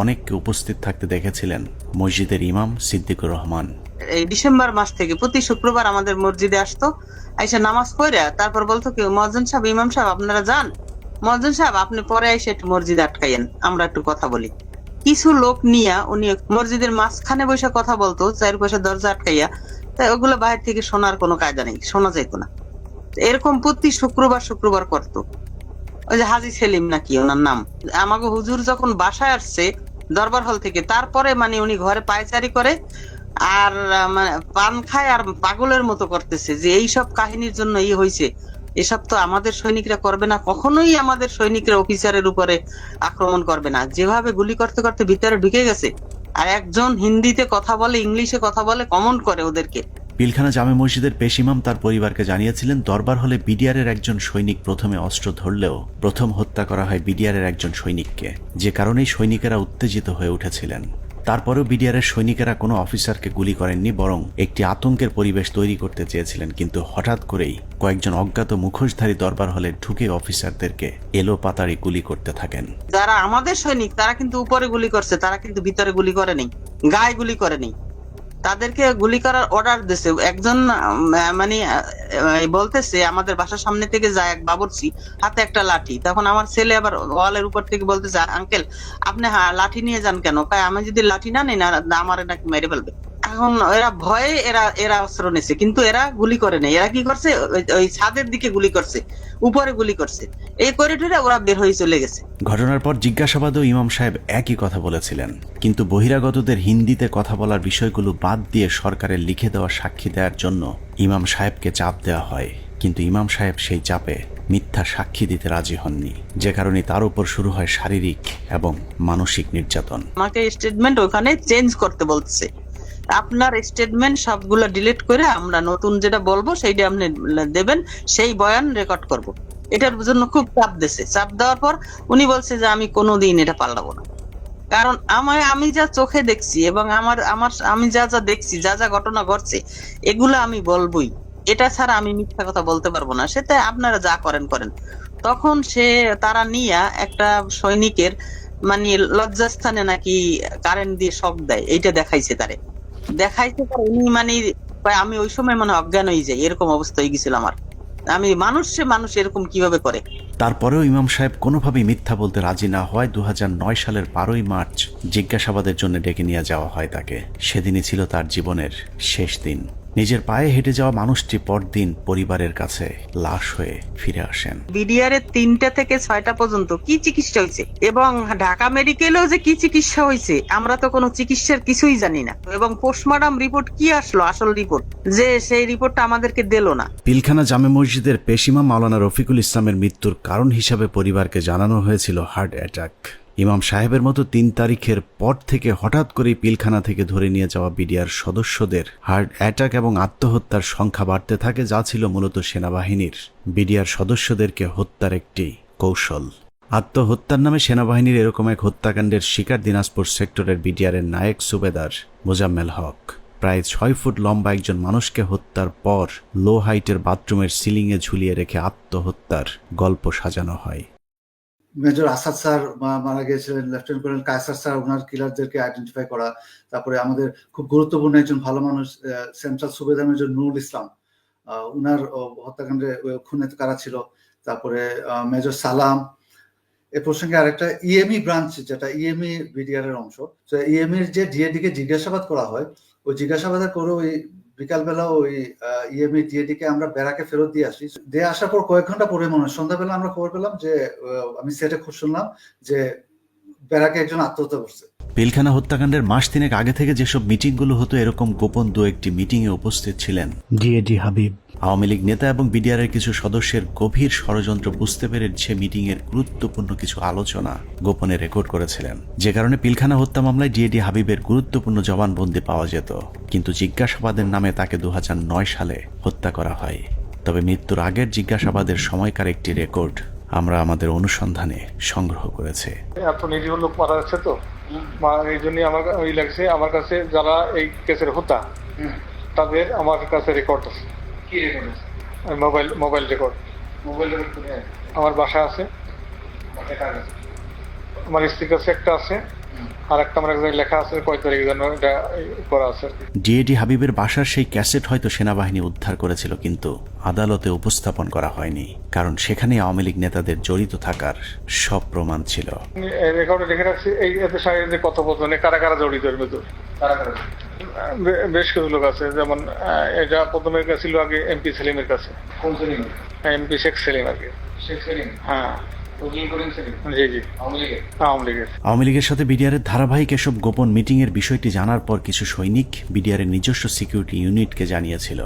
[SPEAKER 1] অনেককে উপস্থিত থাকতে দেখেছিলেন মসজিদের ইমাম সিদ্দিকুর রহমান।
[SPEAKER 5] এই ডিসেম্বর মাস থেকে প্রতি শুক্রবার আমাদের মসজিদে আসতো, আইসা নামাজ পড়ে তারপর বলতো কি, মুয়াজ্জিন সাহেব, ইমাম সাহেব আপনারা যান, মুয়াজ্জিন সাহেব আপনি পরে এসে একটু মসজিদ আটকাইয়েন, আমরা একটু কথা বলি। কিছু লোক নিয়ে উনি মসজিদের মাঝখানে বসে কথা বলতো, চারপাশে দরজা আটকাইয়া, তাই ওগুলো বাইরে থেকে শোনার কোনো কায়দা নেই, শোনা যেত না। এরকম প্রতি শুক্রবার করতো। ওই যে হাজি সেলিম নাকি ওনার নাম, আমাকে হুজুর যখন বাসায় আসছে দরবার হল থেকে, তারপরে মানে উনি ঘরে পায়চারি করে আর মানে পান খায় আর পাগলের মতো করতেছে যে এইসব কাহিনীর জন্য হয়েছে, এসব তো আমাদের সৈনিকরা করবে না, কখনোই আমাদের সৈনিকরা অফিসারের উপরে আক্রমণ করবে না। যেভাবে গুলি করতে করতে ভিতরে ঢুকে গেছে, আর একজন হিন্দিতে কথা বলে, ইংলিশে কথা বলে, কমেন্ট করে ওদেরকে।
[SPEAKER 1] পিলখানা জামে মসজিদের পেশ ইমাম তার পরিবারকে জানিয়েছিলেন, দরবার হলে বিডিআরের একজন সৈনিক প্রথমে অস্ত্র ধরলেও প্রথম হত্যা করা হয় বিডিআরের একজন সৈনিককে, যে কারণেই সৈনিকেরা উত্তেজিত হয়ে উঠেছিলেন। তারপরেও বিডিআরের সৈনিকেরা কোনো অফিসারকে গুলি করেননি, বরং একটি আতঙ্কের পরিবেশ তৈরি করতে চেয়েছিলেন। কিন্তু হঠাৎ করেই কয়েকজন অজ্ঞাত মুখোশধারী দরবার হলে ঢুকে অফিসারদেরকে এলো পাতাড়ি গুলি করতে থাকেন।
[SPEAKER 5] যারা আমাদের সৈনিক তারা কিন্তু উপরে গুলি করছে, তারা কিন্তু ভিতরে গুলি করেনি, গায়ে গুলি করেনি, তাদেরকে গুলি করার অর্ডার দিছে। একজন মানে বলতেছে আমাদের বাসার সামনে থেকে যায় এক বাবুর্চি, হাতে একটা লাঠি। তখন আমার ছেলে আবার ওয়ালের উপর থেকে বলতেছে, আঙ্কেল আপনি লাঠি নিয়ে যান কেন? আমি যদি লাঠি না নিই না আমার নাকি মেরে ফেলবে। এখন এরা ভয়ে এরা অস্ত্র নিছে, কিন্তু এরা গুলি করে নাই। এরা কি করছে, ওই ছাদের দিকে গুলি করছে, উপরে গুলি করছে, এই করিডোরে ওরা বের হয়ে চলে গেছে।
[SPEAKER 1] ঘটনার পর জিজ্ঞাসাবাদেও ইমাম সাহেব একই কথা বলেছিলেন, কিন্তু বহিরাগতদের হিন্দিতে কথা বলার বিষয়গুলো বাদ দিয়ে সরকারের লিখে দেওয়া সাক্ষী দেওয়ার জন্য ইমাম সাহেবকে চাপ দেওয়া হয়। কিন্তু ইমাম সাহেব সেই চাপে মিথ্যা সাক্ষী দিতে রাজি হননি, যে কারণে তার উপর শুরু হয় শারীরিক এবং মানসিক নির্যাতন।
[SPEAKER 5] আমাকে স্টেটমেন্ট ওখানে চেঞ্জ করতে বলছে, আপনার স্টেটমেন্ট সবগুলো ডিলিট করে আমরা নতুন যেটা বলবো সেইটা আপনি দেবেন, সেই বয়ান রেকর্ড করব। এটার জন্য খুব চাপ দিয়েছে। চাপ দেওয়ার পর উনি বলছে যে আমি কোনোদিন এটা পাল্টাবো না, কারণ আমি যা চোখে দেখছি এবং আমি যা যা দেখছি, যা যা ঘটনা ঘটছে, এগুলো আমি বলবোই, এটা ছাড়া আমি মিথ্যা কথা বলতে পারবো না। সেটা আপনারা যা করেন করেন। তখন তারা নিয়ে একটা সৈনিকের মানে লজ্জাস্থানে নাকি কারেন্ট দিয়ে শক দেয়, এইটা দেখাইছে উনি মানে আমি ওই সময় মানে অজ্ঞান হয়ে যাই, এরকম অবস্থা হয়ে গেছিল আমার। আমি মানুষ এরকম কিভাবে করে?
[SPEAKER 1] তারপরেও ইমাম সাহেব কোনোভাবেই মিথ্যা বলতে রাজি না হওয়ায় 2009 সালের 12ই মার্চ জিজ্ঞাসাবাদের জন্য ডেকে নিয়ে যাওয়া হয় তাকে। সেদিনই ছিল তার জীবনের শেষ দিন। নিজের পায়ে হেঁটে যাওয়া মানুষটি পরদিন পরিবারের কাছে লাশ হয়ে ফিরে আসেন।
[SPEAKER 5] বিডিআর এর 3টা থেকে 6টা পর্যন্ত কি চিকিৎসা হয়েছে এবং ঢাকা মেডিকেলেও যে কি চিকিৎসা হয়েছে আমরা তো কোনো চিকিৎসার কিছুই জানি না। এবং পোস্টমর্টম রিপোর্ট কি আসলো, আসল রিপোর্ট, যে সেই রিপোর্টটা আমাদেরকে দিল না।
[SPEAKER 1] পিলখানা জামে মসজিদের পেশিমা মাওলানা রফিকুল ইসলামের মৃত্যুর কারণ হিসাবে পরিবারকে জানানো হয়েছিল হার্ট অ্যাটাক। ইমাম সাহেবের মতো 3 তারিখের পর থেকে হঠাৎ করেই পিলখানা থেকে ধরে নিয়ে যাওয়া বিডিআর সদস্যদের হার্ট অ্যাটাক এবং আত্মহত্যার সংখ্যা বাড়তে থাকে, যা ছিল মূলত সেনাবাহিনীর বিডিআর সদস্যদেরকে হত্যার একটি কৌশল। আত্মহত্যার নামে সেনাবাহিনীর এরকম এক হত্যাকাণ্ডের শিকার দিনাজপুর সেক্টরের বিডিআরের নায়েক সুবেদার মোজাম্মেল হক। প্রায় 6 ফুট লম্বা একজন মানুষকে হত্যার পর লো হাইটের বাথরুমের সিলিংয়ে ঝুলিয়ে রেখে আত্মহত্যার গল্প সাজানো হয়।
[SPEAKER 8] মেজর আসাদ স্যার মারা গিয়েছিলেন, লেফটেন্যান্ট কর্নেল কায়সার স্যার ওনার কিলারদেরকে আইডেন্টিফাই করা। তারপরে আমাদের খুব গুরুত্বপূর্ণ একজন ভালো মানুষ সেন্ট্রাল সুবেদার মেজর নুরুল ইসলাম, উনার হত্যাকাণ্ডে খুনে কারা ছিল। তারপরে মেজর সালাম। এ প্রসঙ্গে আরেকটা ইএমই ব্রাঞ্চ, যেটা ইএমই বিডিআর এর অংশ, তো ইএমইর যে ডিএডি কে জিজ্ঞাসাবাদ করা হয়, ওই জিজ্ঞাসাবাদ করে ওই বিকালবেলা ওই ইএমই ডিএডি কে আমরা ব্যারাকে ফেরত দিয়ে আসি। দিয়ে আসার পর কয়েক ঘন্টা পরে মনে হয় সন্ধ্যাবেলা আমরা খবর পেলাম যে আমি সেটে খুব শুনলাম যে ব্যারাকে একজন আত্মহত্যা করছে।
[SPEAKER 1] পিলখানা হত্যাকাণ্ডের মাস 3 আগে থেকে যেসব মিটিংগুলো হতো, এরকম গোপন 2-1টি মিটিংয়ে উপস্থিত ছিলেন ডিএডি হাবিব। আওয়ামী লীগ নেতা এবং বিডিআরের কিছু সদস্যের গভীর ষড়যন্ত্র বুঝতে পেরে সে মিটিংয়ের গুরুত্বপূর্ণ কিছু আলোচনা গোপনে রেকর্ড করেছিলেন, যে কারণে পিলখানা হত্যা মামলায় ডিএডি হাবিবের গুরুত্বপূর্ণ জবানবন্দি পাওয়া যেত। কিন্তু জিজ্ঞাসাবাদের নামে তাকে 2009 সালে হত্যা করা হয়। তবে মৃত্যুর আগের জিজ্ঞাসাবাদের সময়কার একটি রেকর্ড আমরা আমাদের অনুসন্ধানে সংগ্রহ করেছি।
[SPEAKER 9] এত নিরীহ লোক মারা যাচ্ছে, তো এই জন্য আমার ওই লাগছে। আমার কাছে যারা এই কেসের হত্যা, তাদের আমার কাছে রেকর্ড আছে। কি রেকর্ড আছে? Mobile record. মোবাইল রেকর্ড কোথায়? আমার বাসায় আছে, আমার স্ত্রীর কাছে একটা আছে, আর একটা আমার একজন লেখা আছে কয় তারিখ যেন এটা করা আছে।
[SPEAKER 1] ডিএডি হাবিবের বাসার সেই ক্যাসেট হয়তো সেনাবাহিনী উদ্ধার করেছিল, কিন্তু আদালতে উপস্থাপন করা হয়নি, কারণ সেখানে আওয়ামী লীগ নেতাদের জড়িত থাকার সব প্রমাণ ছিল।
[SPEAKER 9] রেকর্ডে লিখে রাখছি এই এদের সাথে কথোপকথনে কারা কারা জড়িত এর ভিতর। বেশ কিছু লোক আছে, যেমন এটা প্রথমে ছিল আগে এমপি সেলিমের কাছে। কোন সেলিম? এমপি শেখ সেলিম আর কি। শেখ সেলিম, হ্যাঁ।
[SPEAKER 1] আওয়ামী লীগের সাথে বিডিআরের ধারাবাহিক এসব গোপন মিটিং এর বিষয়টি জানার পর কিছু সৈনিক বিডিআরের নিজস্ব সিকিউরিটি ইউনিটকে জানিয়েছিল।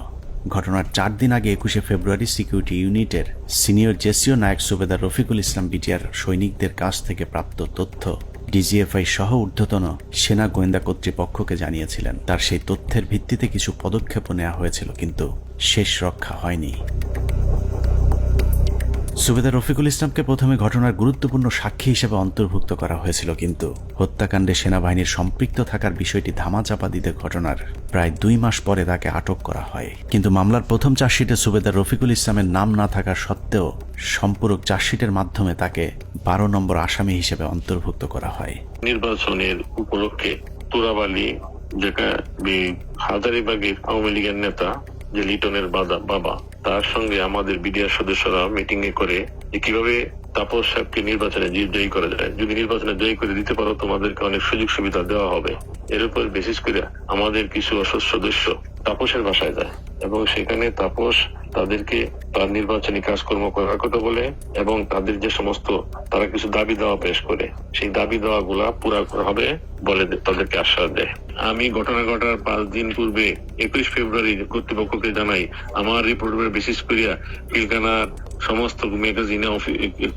[SPEAKER 1] ঘটনার 4 দিন আগে 21শে ফেব্রুয়ারি সিকিউরিটি ইউনিটের সিনিয়র জেসিও নায়ক সুবেদার রফিকুল ইসলাম বিডিআর সৈনিকদের কাছ থেকে প্রাপ্ত তথ্য ডিজিএফআই সহ ঊর্ধ্বতন সেনা গোয়েন্দা কর্তৃপক্ষকে জানিয়েছিলেন। তার সেই তথ্যের ভিত্তিতে কিছু পদক্ষেপও নেওয়া হয়েছিল, কিন্তু শেষ রক্ষা হয়নি। সুবেদার রফিকুল ইসলামকে প্রথমে ঘটনার গুরুত্বপূর্ণ সাক্ষী হিসেবে অন্তর্ভুক্ত করা হয়েছিল, কিন্তু হত্যাকাণ্ডে সেনাবাহিনীর সম্পৃক্ত থাকার বিষয়টি ধামাচাপা দিতে ঘটনার প্রায় 2 মাস পরে তাকে আটক করা হয়। কিন্তু মামলার প্রথম চার্জশিটে সুবেদার রফিকুল ইসলামের নাম না থাকা সত্ত্বেও সম্পূরক চার্জশিটের মাধ্যমে তাকে 12 নম্বর আসামি হিসেবে অন্তর্ভুক্ত করা হয়।
[SPEAKER 23] নির্বাচনের উপলক্ষে তুরাবালি, যেটা হাজারীবাগের আওয়ামী লীগের নেতা যে লিটনের বাবা, তার সঙ্গে আমাদের বিডিআর সদস্যরা মিটিং এ করে কিভাবে তাপস সাহেবকে নির্বাচনে জয়ী করা যায়। যদি নির্বাচনে জয়ী করে দিতে পারো তোমাদেরকে অনেক সুযোগ সুবিধা দেওয়া হবে। এর উপর বেসিস করে আমাদের কিছু সদস্য তাপসের বাসায় যায় এবং সেখানে তাপস তাদেরকে তার নির্বাচনী কাজকর্ম করার কথা বলে এবং তাদের যে সমস্ত তারা কিছু দাবি দেওয়া পেশ করে, সেই দাবি দেওয়া গুলা পুরা হবে বলে তাদেরকে আশ্বাস দেয়। আমি ঘটনা ঘটার 5 দিন পূর্বে 21 ফেব্রুয়ারি কর্তৃপক্ষকে জানাই আমার রিপোর্টের বেসিস করিয়া পিলখানার সমস্ত ম্যাগাজিনে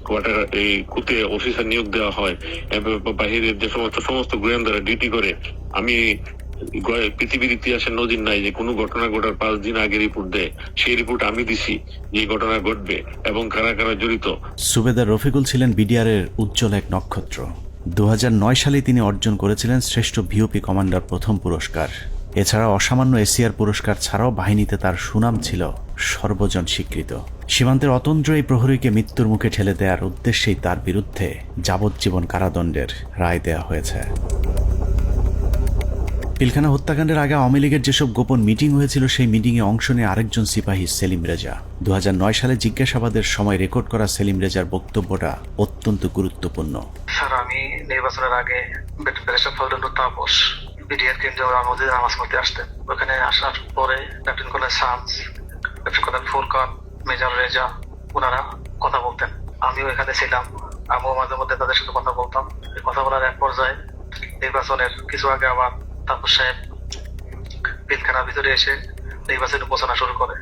[SPEAKER 23] কোয়ার্টার এই কুতে অফিসার নিয়োগ দেওয়া হয় এবং বাহিরের যে সমস্ত গোয়েন্দারা ডিউটি করে। আমি পৃথিবীর ইতিহাসে নজির নাই যে কোনো ঘটনা ঘটার 5 দিন আগে রিপোর্ট দেয়। সেই রিপোর্ট আমি দিছি যে ঘটনা ঘটবে এবং কারা কারা জড়িত।
[SPEAKER 1] সুবেদার রফিকুল ছিলেন বিডিআরের উজ্জ্বল এক নক্ষত্র। 2009 সালে তিনি অর্জন করেছিলেন শ্রেষ্ঠ ভিওপি কমান্ডার প্রথম পুরস্কার। এছাড়া অসামান্য এসিআর পুরস্কার ছাড়াও বাহিনীতে তার সুনাম ছিল সর্বজন স্বীকৃত। সীমান্তের অতন্দ্র এই প্রহরীকে মৃত্যুর মুখে ঠেলে দেওয়ার উদ্দেশ্যেই তার বিরুদ্ধে যাবজ্জীবন কারাদণ্ডের রায় দেওয়া হয়েছে। পিলখানা হত্যাকাণ্ডের আগে আওয়ামী লীগের যেসব গোপন মিটিং হয়েছিল সেই মিটিংয়ে অংশ নিয়ে আরেকজন সিপাহী সেলিম রেজা। 2009 সালে জিজ্ঞাসাবাদের সময় রেকর্ড করা সেলিম রেজার বক্তব্যটা অত্যন্ত গুরুত্বপূর্ণ।
[SPEAKER 6] স্যার, আমি নির্বাচনের আগে ব্যারিস্টার ফজলুর তাপস বিডিআর কেন্দ্রে মসজিদে নামাজ পড়তে আসতেন। ওখানে আসার পরে captain colonel Shams, captain colonel Furqan, major Reza ওনারা কথা বলতেন। আমিও এখানে ছিলাম, আমিও মাঝে মধ্যে তাদের সাথে কথা বলতাম। কথা বলার এক পর্যায়ে নির্বাচনের কিছু আগে আবার তাপস সাহেব পিলখানার ভিতরে এসে নির্বাচনী ঘোষণা শুরু করে।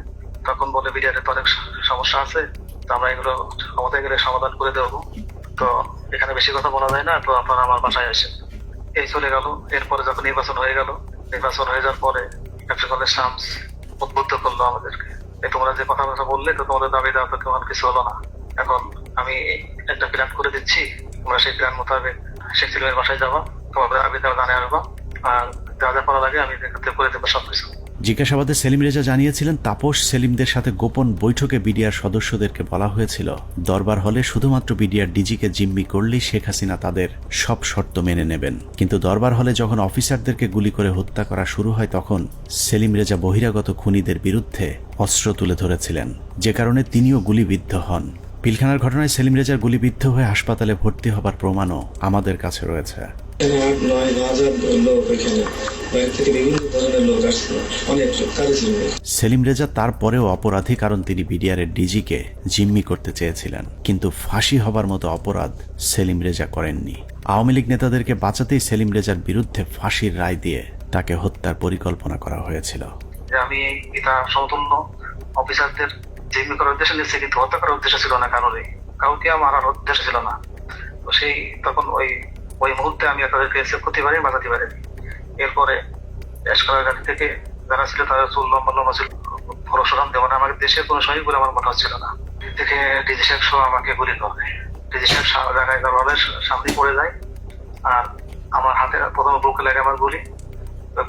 [SPEAKER 6] তখন বলে বিডিআর তো অনেক সমস্যা আছে, তো আমরা এগুলো ক্ষমতায় গেলে সমাধান করে দেবো, তো এখানে বেশি কথা বলা যায় না, তো আপনারা আমার বাসায় আসেন। এই চলে গেল। এরপরে যখন নির্বাচন হয়ে গেল, নির্বাচন হয়ে যাওয়ার পরে ক্যাপ্টেন কর্নেল শামস উদ্বুদ্ধ করলো আমাদেরকে, তোমরা যে কথাবার্তা বললে তো তোমাদের দাবি দেওয়া তো কেমন কিছু হলো না। এখন আমি একটা প্ল্যান করে দিচ্ছি, তোমরা সেই প্ল্যান মোতাবেক শেখ সেলিমের বাসায় যাবো, তোমাদের দাবি দেওয়া জানিয়ে আসবো, আর যা যা করা লাগে আমি করে দেবো সবকিছু।
[SPEAKER 1] জিজ্ঞাসাবাদে সেলিম রেজা জানিয়েছিলেন তাপস সেলিমদের সাথে গোপন বৈঠকে বিডিআর সদস্যদেরকে বলা হয়েছিল দরবার হলে শুধুমাত্র বিডিআর ডিজিকে জিম্মি করলেই শেখ হাসিনা তাদের সব শর্ত মেনে নেবেন। কিন্তু দরবার হলে যখন অফিসারদেরকে গুলি করে হত্যা করা শুরু হয় তখন সেলিম রেজা বহিরাগত খুনিদের বিরুদ্ধে অস্ত্র তুলে ধরেছিলেন, যে কারণে তিনিও গুলিবিদ্ধ হন। পিলখানার ঘটনায় সেলিম রেজার গুলিবিদ্ধ হয়ে হাসপাতালে ভর্তি হবার প্রমাণও আমাদের কাছে রয়েছে। সেলিম রেজা তারপরেও অপরাধী, কারণ তিনি বিডিআরের ডিজিকে জিম্মি করতে চেয়েছিলেন, কিন্তু ফাঁসি হবার মতো অপরাধ সেলিম রেজা করেননি। আওয়ামী লীগ নেতাদেরকে বাঁচাতেই সেলিম রেজার বিরুদ্ধে ফাঁসির রায় দিয়ে তাকে হত্যার পরিকল্পনা করা হয়েছিল।
[SPEAKER 6] আমি এটা সমতুল্য অফিসারদের জিম্মি করার উদ্দেশ্য নিচ্ছে, কিন্তু হত্যা করার উদ্দেশ্য ছিল না, কাউকে মারার উদ্দেশ্য ছিল না। তো সেই তখন ওই মুহূর্তে আমি তাদেরকে সেভ করতে পারি, বাঁচাতে পারি। এরপরে এসকালের ঘাট থেকে যারা ছিল তাদের চুল লম্বা লম্বা ছিল, পরশুরাম দেওয়ান আমাকে দেশের কোনো সহি বলে আমার মনে হচ্ছিল না। দেখে ডিজি সাহেব সহ আমাকে গুলি করে। ডিজি সাহেব জায়গায় দরবারের সামনে পড়ে যায়, আর আমার হাতে প্রথমে বুকে লাগে আমার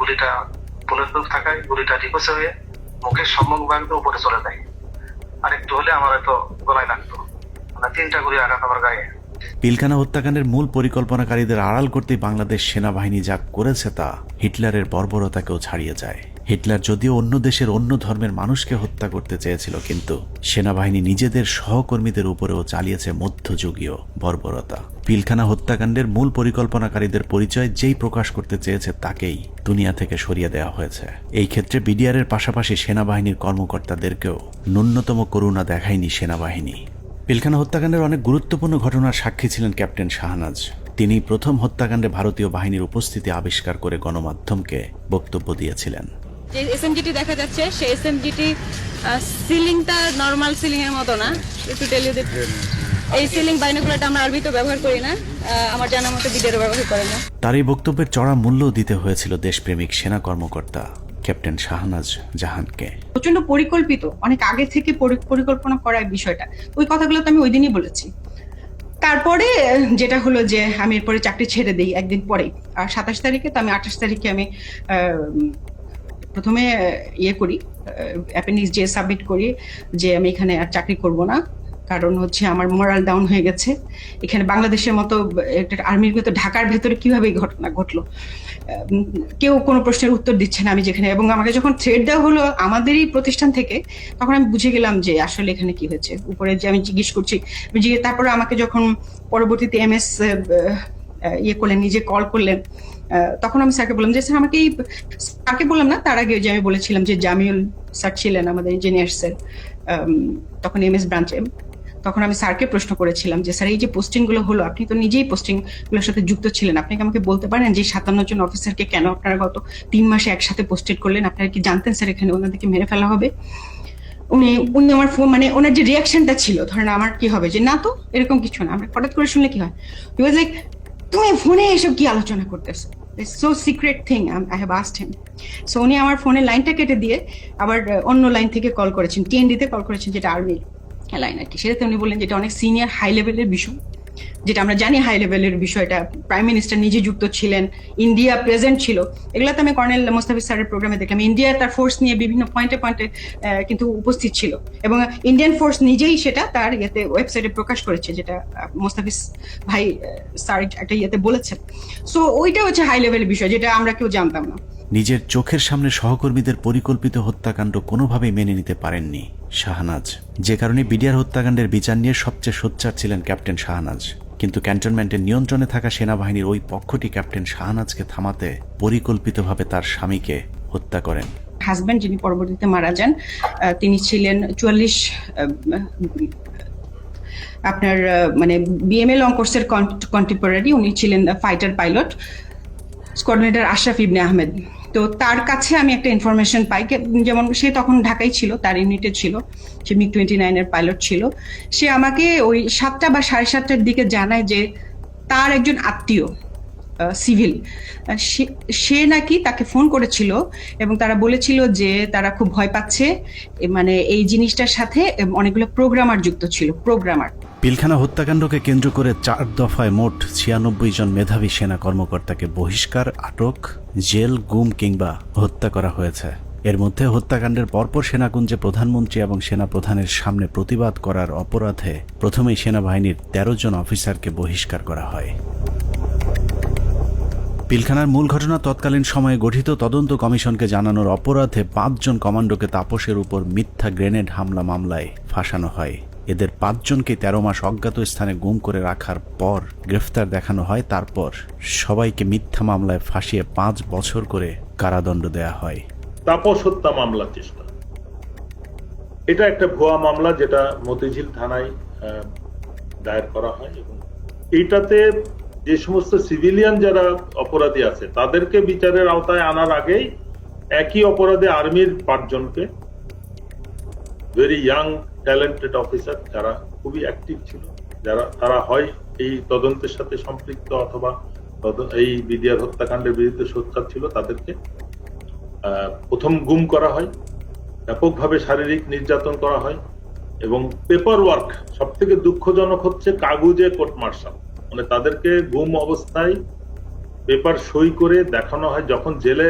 [SPEAKER 6] গুলিটা বুলেট প্রুফ থাকায় গুলিটা রিকোয়েস্ট হয়ে মুখের সম্মুখ ভাগ উপরে চলে যায়। আর একটু হলে আমার হয়তো গলায় লাগতো, মানে 3টা গুলি আঘাত আমার গায়ে।
[SPEAKER 1] পিলখানা হত্যাকাণ্ডের মূল পরিকল্পনাকারীদের আড়াল করতেই বাংলাদেশ সেনাবাহিনী যা করেছে তা হিটলারের বর্বরতাকেও ছাড়িয়ে যায়। হিটলার যদিও অন্য দেশের অন্য ধর্মের মানুষকে হত্যা করতে চেয়েছিল, কিন্তু সেনাবাহিনী নিজেদের সহকর্মীদের উপরেও চালিয়েছে মধ্যযুগীয় বর্বরতা। পিলখানা হত্যাকাণ্ডের মূল পরিকল্পনাকারীদের পরিচয় যেই প্রকাশ করতে চেয়েছে তাকেই দুনিয়া থেকে সরিয়ে দেওয়া হয়েছে। এই ক্ষেত্রে বিডিআরের পাশাপাশি সেনাবাহিনীর কর্মকর্তাদেরকেও ন্যূনতম করুণা দেখায়নি সেনাবাহিনী। পিলখানা হত্যাকাণ্ডের অনেক গুরুত্বপূর্ণ ঘটনার সাক্ষী ছিলেন ক্যাপ্টেন শাহনাজ। তিনি প্রথম হত্যাকাণ্ডে ভারতীয় বাহিনীর উপস্থিতি আবিষ্কার করে গণমাধ্যমকে বক্তব্য দিয়েছিলেন।
[SPEAKER 11] যে এসএমজিটি দেখা যাচ্ছে সেই এসএমজিটি সিলিংটা নরমাল সিলিং এর মতো না, একটু টেল ইউ দ্যাট এই সিলিং বাইনোকুলারটা আমরা আরবিতে ব্যবহার করি না, আমার জানার মতো বিডিআর ব্যবহার করে না।
[SPEAKER 1] তার এই বক্তব্যের চড়া মূল্য দিতে হয়েছিল দেশপ্রেমিক সেনা কর্মকর্তা ক্যাপ্টেন শাহনাজ জাহানকে।
[SPEAKER 7] প্রচন্ড পরিকল্পিত, অনেক আগে থেকে পরিকল্পনা করার বিষয়টা, ওই কথাগুলো তো আমি ওই দিনই বলেছি। তারপরে যেটা হলো যে আমি এরপরে চাকরি ছেড়ে দিই একদিন পরে, আর 27 তারিখে, তো আমি 28 তারিখে আমি প্রথমে করি অ্যাপেন্ডিক্স যে সাবমিট করি যে আমি এখানে আর চাকরি করব না, কারণ হচ্ছে আমার মোরাল ডাউন হয়ে গেছে। এখানে বাংলাদেশের মতো একটা আর্মির ভেতর, ঢাকার ভেতরে কিভাবে এই ঘটনা ঘটলো, কেউ কোনো প্রশ্নের উত্তর দিচ্ছে না আমি যেখানে। এবং আমাকে যখন থ্রেড দেওয়া হলো আমাদেরই প্রতিষ্ঠান থেকে, তখন আমি বুঝে গেলাম যে আসলে এখানে কি হয়েছে। উপরে যে আমি জিজ্ঞেস করছি, তারপরে আমাকে যখন পরবর্তীতে এমএস করলেন, নিজে কল করলেন, তখন আমি স্যারকে বললাম যে স্যার আমাকে স্যারকে বললাম না, তার আগে যে আমি বলেছিলাম যে জামিউল স্যার ছিলেন আমাদের ইঞ্জিনিয়ার স্যার, তখন এমএস ব্রাঞ্চে, তখন আমি স্যারকে প্রশ্ন করেছিলাম যে স্যার এই যে পোস্টিং গুলো হলো, আপনি তো নিজেই পোস্টিং গুলোর সাথে যুক্ত ছিলেন, আপনি কি আমাকে বলতে পারেন যে 57 জন অফিসারকে কেন আপনারা গত 3 মাসে একসাথে পোস্টেড করলেন? আপনারা কি জানতেন স্যার এখানে ওনাদেরকে মেরে ফেলা হবে? উনি আমার ফোন, মানে ওনার যে রিয়াকশনটা ছিল, ধরেন আমার কি হবে যে না তো এরকম কিছু না, আমরা হঠাৎ করে শুনলে কি হয়, হি ওয়াজ লাইক তুমি ফোনে এসব কি আলোচনা করতেছো, it's so secret thing, I have asked him. So উনি আমার ফোনের লাইনটা কেটে দিয়ে আবার অন্য লাইন থেকে কল করেছেন, টিএনডিতে কল করেছেন, যেটা আর্মির লাইন আর কি। সেটাতে উনি বললেন যেটা অনেক সিনিয়র হাই লেভেলের বিষয়, যেটা আমরা জানি হাই লেভেলের বিষয়টা, প্রাইম মিনিস্টার নিজে যুক্ত ছিলেন, ইন্ডিয়া প্রেজেন্ট ছিল। এগুলাতে আমি কর্নেল মোস্তাফিজ স্যারের প্রোগ্রামে দেখলাম ইন্ডিয়া তার ফোর্স নিয়ে বিভিন্ন পয়েন্টে কিন্তু উপস্থিত ছিল, এবং ইন্ডিয়ান ফোর্স নিজেই সেটা তার ওয়েবসাইটে প্রকাশ করেছে, যেটা মোস্তাফিজ ভাই স্যার একটা বলেছেন। সো ওইটা হচ্ছে হাই লেভেলের বিষয়, যেটা আমরা কেউ জানতাম না।
[SPEAKER 1] নিজের চোখের সামনে সহকর্মীদের পরিকল্পিত হত্যাকাণ্ড কোনোভাবেই মেনে নিতে পারেননি শাহনাজ, যে কারণে বিডিআর হত্যাকাণ্ডের বিচার নিয়ে সবচেয়ে সোচ্চার ছিলেন ক্যাপ্টেন শাহনাজ। কিন্তু ক্যান্টনমেন্টের নিয়ন্ত্রণে থাকা সেনাবাহিনীর ওই পক্ষটি ক্যাপ্টেন শাহনাজকে থামাতে পরিকল্পিতভাবে তার স্বামীকে হত্যা করেন।
[SPEAKER 7] হাজব্যান্ড যিনি পরবর্তীতে মারা যান, তিনি ছিলেন 44 আপনার মানে বিএমএ লং কোর্সের কন্টেম্পোরারি। উনি ছিলেন ফাইটার পাইলট, কোঅর্ডিনেটর আশরাফ ইবনে আহমেদ। তো তার কাছে আমি একটা ইনফরমেশন পাই, যেমন সে তখন ঢাকায় ছিল, তার ইউনিটে ছিল, সে MiG-29 এর পাইলট ছিল। সে আমাকে ওই 7টা বা 7:30টার দিকে জানায় যে তার একজন আত্মীয় সিভিল, সে নাকি তাকে ফোন করেছিল এবং তারা বলেছিল যে তারা খুব ভয় পাচ্ছে, মানে এই জিনিসটার সাথে অনেকগুলো প্রোগ্রামার যুক্ত ছিল, প্রোগ্রামার।
[SPEAKER 1] পিলখানা হত্যাকাণ্ডকে কেন্দ্র করে 4 দফায় মোট 96 জন মেধাবী সেনা কর্মকর্তাকে বহিষ্কার, আটক, জেল, গুম কিংবা হত্যা করা হয়েছে। এর মধ্যে হত্যাকাণ্ডের পরপর সেনাকুঞ্জে প্রধানমন্ত্রী এবং সেনাপ্রধানের সামনে প্রতিবাদ করার অপরাধে প্রথমেই সেনাবাহিনীর 13 জন অফিসারকে বহিষ্কার করা হয়। পিলখানার মূল ঘটনা তৎকালীন সময়ে গঠিত তদন্ত কমিশনকে জানানোর অপরাধে 5 জন কমান্ডোকে তাপসের উপর মিথ্যা গ্রেনেড হামলা মামলায় ফাঁসানো হয়। এদের 5 জনকে 13 মাস অজ্ঞাত স্থানে গুম করে রাখার পর গ্রেফতার দেখানো হয়। তারপর সবাইকে মিথ্যা মামলায় ফাঁসিয়ে 5 বছর করে কারাদণ্ড দেয়া হয়।
[SPEAKER 18] তাপস হত্যা মামলা চেষ্টা, এটা একটা ভুয়া মামলা যেটা মতিঝিল থানায় দায়ের করা হয় এবং এইটাতে যে সমস্ত সিভিলিয়ান যারা অপরাধী আছে তাদেরকে বিচারের আওতায় আনার আগেই একই অপরাধে আর্মির 5 জনকে, ভেরি ইয়াং ট্যালেন্টেড অফিসার যারা খুবই অ্যাক্টিভ ছিল, তারা হয় এই তদন্তের সাথে সম্পৃক্ত অথবা এই বিডিআর হত্যাকাণ্ডের বিরুদ্ধে সোচ্চার ছিল, তাদেরকে প্রথম গুম করা হয়, ব্যাপকভাবে শারীরিক নির্যাতন করা হয় এবং পেপার ওয়ার্ক, সব থেকে দুঃখজনক হচ্ছে কাগজে কোর্ট মার্শাল, মানে তাদেরকে গুম অবস্থায় পেপার সই করে দেখানো হয়। যখন জেলে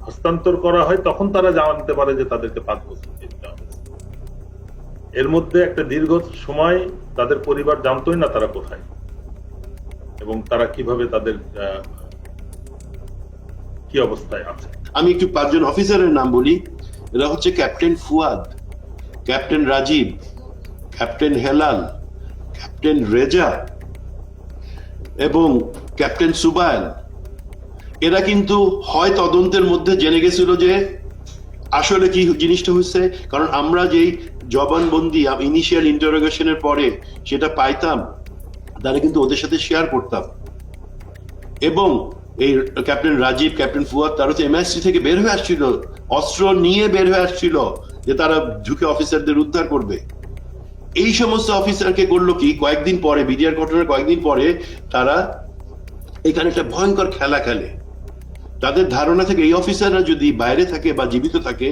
[SPEAKER 18] হস্তান্তর করা হয় তখন তারা জানতে পারে যে তাদেরকে 5 বছর জেলে দেওয়া হয়েছে। এর মধ্যে একটা দীর্ঘ সময় তাদের পরিবার জানতোই না তারা কোথায় এবং তারা কিভাবে তাদের কি অবস্থায় আছে।
[SPEAKER 12] আমি একটু 5 জন অফিসারের নাম বলি। এরা হচ্ছে captain Fuad, captain Rajib, captain Helal, captain Reza এবং ক্যাপ্টেন সুবাইল। এরা কিন্তু হয় তদন্তের মধ্যে জেনে গেছিল যে আসলে কি জিনিসটা হচ্ছে, কারণ আমরা যেই জবানবন্দি ইনিশিয়াল ইন্টারোগেশনের পরে সেটা পাইতাম, তারা কিন্তু ওদের সাথে শেয়ার করতাম। এবং এই ক্যাপ্টেন রাজীব, ক্যাপ্টেন ফুয়াদ, তারা তো MI3 থেকে বের হয়ে আসছিল, অস্ত্র নিয়ে বের হয়ে আসছিল যে তারা ঢুকে অফিসারদের উদ্ধার করবে। এই সমস্ত অফিসারকে করলো কি, কয়েকদিন পরে, বিডিআর ঘটনার কয়েকদিন পরে তারা এখানে একটা ভয়ঙ্কর খেলা খেলে। তাদের ধারণা থেকে এই অফিসাররা যদি বাইরে থাকে বা জীবিত থাকে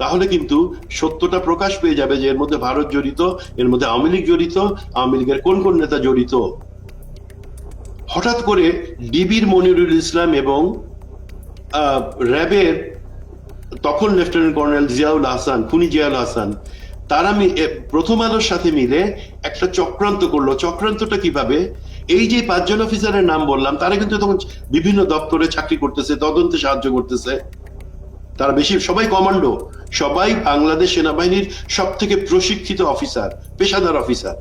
[SPEAKER 12] তাহলে কিন্তু সত্যটা প্রকাশ পেয়ে যাবে যে এর মধ্যে ভারত জড়িত, এর মধ্যে আওয়ামী লীগ জড়িত, আওয়ামী লীগের কোন কোন নেতা জড়িত। হঠাৎ করে ডিবির মনিরুল ইসলাম এবং র্যাবের তখন লেফটেন্যান্ট কর্নেল জিয়াউল হাসান, খুনি জিয়াউল হাসান, তারা প্রথম আলোর সাথে মিলে একটা চক্রান্ত করলো। চক্রান্তটা কিভাবে, এই যে 5 জন অফিসারের নাম বললাম তারা কিন্তু তখন বিভিন্ন দপ্তরে চাকরি করতেছে, তদন্তে সাহায্য করতেছে। তারা সবাই কমান্ডো, সবাই বাংলাদেশ সেনাবাহিনীর সব থেকে প্রশিক্ষিত অফিসার, পেশাদার অফিসার,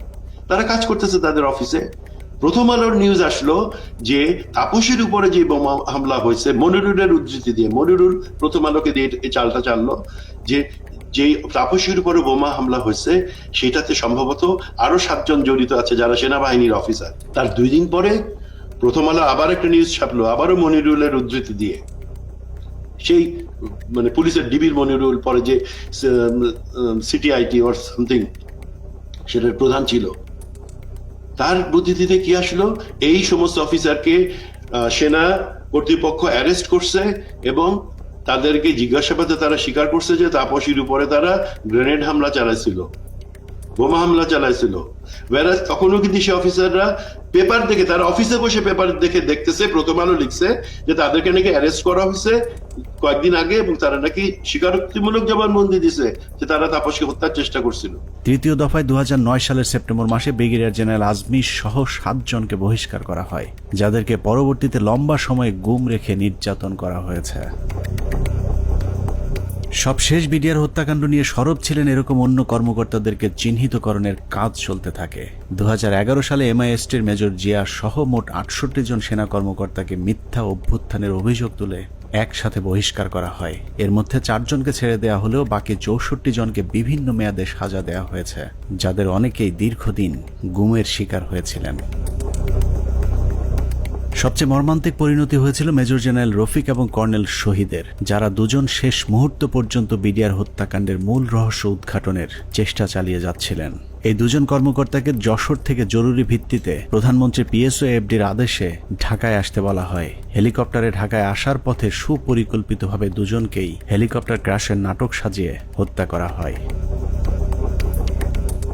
[SPEAKER 12] তারা কাজ করতেছে তাদের অফিসে। প্রথম আলোর নিউজ আসলো যে তাপসের উপরে যে বোমা হামলা হয়েছে, মনিরুলের উদ্ধৃতি দিয়ে, মনিরুল প্রথম আলোকে দিয়ে এই চালটা চাললো যে তাপসের উপরে বোমা হামলা হয়েছে সেটাতে সম্ভবত আরো 7 জন জড়িত আছে যারা সেনাবাহিনীর অফিসার। তার 2 দিন পরে প্রথম আলো আবার একটা নিউজ ছাপলো, আবারও মনিরুলের উদ্ধৃতি দিয়ে। সেই মানে পুলিশের ডিবির মনিরুল, পরে যে সিটিআইটি অর সামথিং সেটার প্রধান ছিল, তার বুদ্ধিতে কি আসলো, এই সমস্ত অফিসারকে সেনা কর্তৃপক্ষ অ্যারেস্ট করছে এবং তাদেরকে জিজ্ঞাসাবাদে তারা স্বীকার করছে যে তাপসীর উপরে তারা গ্রেনেড হামলা চালাইছিল, বোমা হামলা চালাইছিল। তখনও কিন্তু সে অফিসাররা পেপার দেখে, তারা অফিসে বসে পেপার দেখে দেখতেছে, প্রথম আলো লিখছে যে তাদেরকে নাকি অ্যারেস্ট করা হয়েছে কয়েকদিন আগে এবং তারা নাকি স্বীকারোক্তিমূলক জবানবন্দি দিছে যে তারা তাপসকে হত্যার চেষ্টা করছিল।
[SPEAKER 1] তৃতীয় দফায় 2009 সালের সেপ্টেম্বর মাসে ব্রিগেডিয়ার জেনারেল আজমি সহ 7 জনকে বহিষ্কার করা হয়, যাদেরকে পরবর্তীতে লম্বা সময় গুম রেখে নির্যাতন করা হয়েছে। সবশেষ বিডিআর হত্যাকাণ্ড নিয়ে সরব ছিলেন এরকম অন্য কর্মকর্তাদেরকে চিহ্নিতকরণের কাজ চলতে থাকে। 2011 সালে MI-STর মেজর জিয়া সহ মোট 68 জন সেনা কর্মকর্তাকে মিথ্যা অভ্যুত্থানের অভিযোগ তুলে একসাথে বহিষ্কার করা হয়। এর মধ্যে 4 জনকে ছেড়ে দেওয়া হলেও বাকি 64 জনকে বিভিন্ন মেয়াদে সাজা দেওয়া হয়েছে, যাদের অনেকেই দীর্ঘদিন গুমের শিকার হয়েছিলেন। সবচেয়ে মর্মান্তিক পরিণতি হয়েছিল মেজর জেনারেল রফিক এবং কর্নেল শহীদের, যারা দুজন শেষ মুহূর্ত পর্যন্ত বিডিআর হত্যাকাণ্ডের মূল রহস্য উদ্ঘাটনের চেষ্টা চালিয়ে যাচ্ছিলেন। এই দুজন কর্মকর্তাকে যশোর থেকে জরুরি ভিত্তিতে প্রধানমন্ত্রী PSO-FDর আদেশে ঢাকায় আসতে বলা হয়। হেলিকপ্টারে ঢাকায় আসার পথে সুপরিকল্পিতভাবে দুজনকেই হেলিকপ্টার ক্র্যাশের নাটক সাজিয়ে হত্যা করা হয়।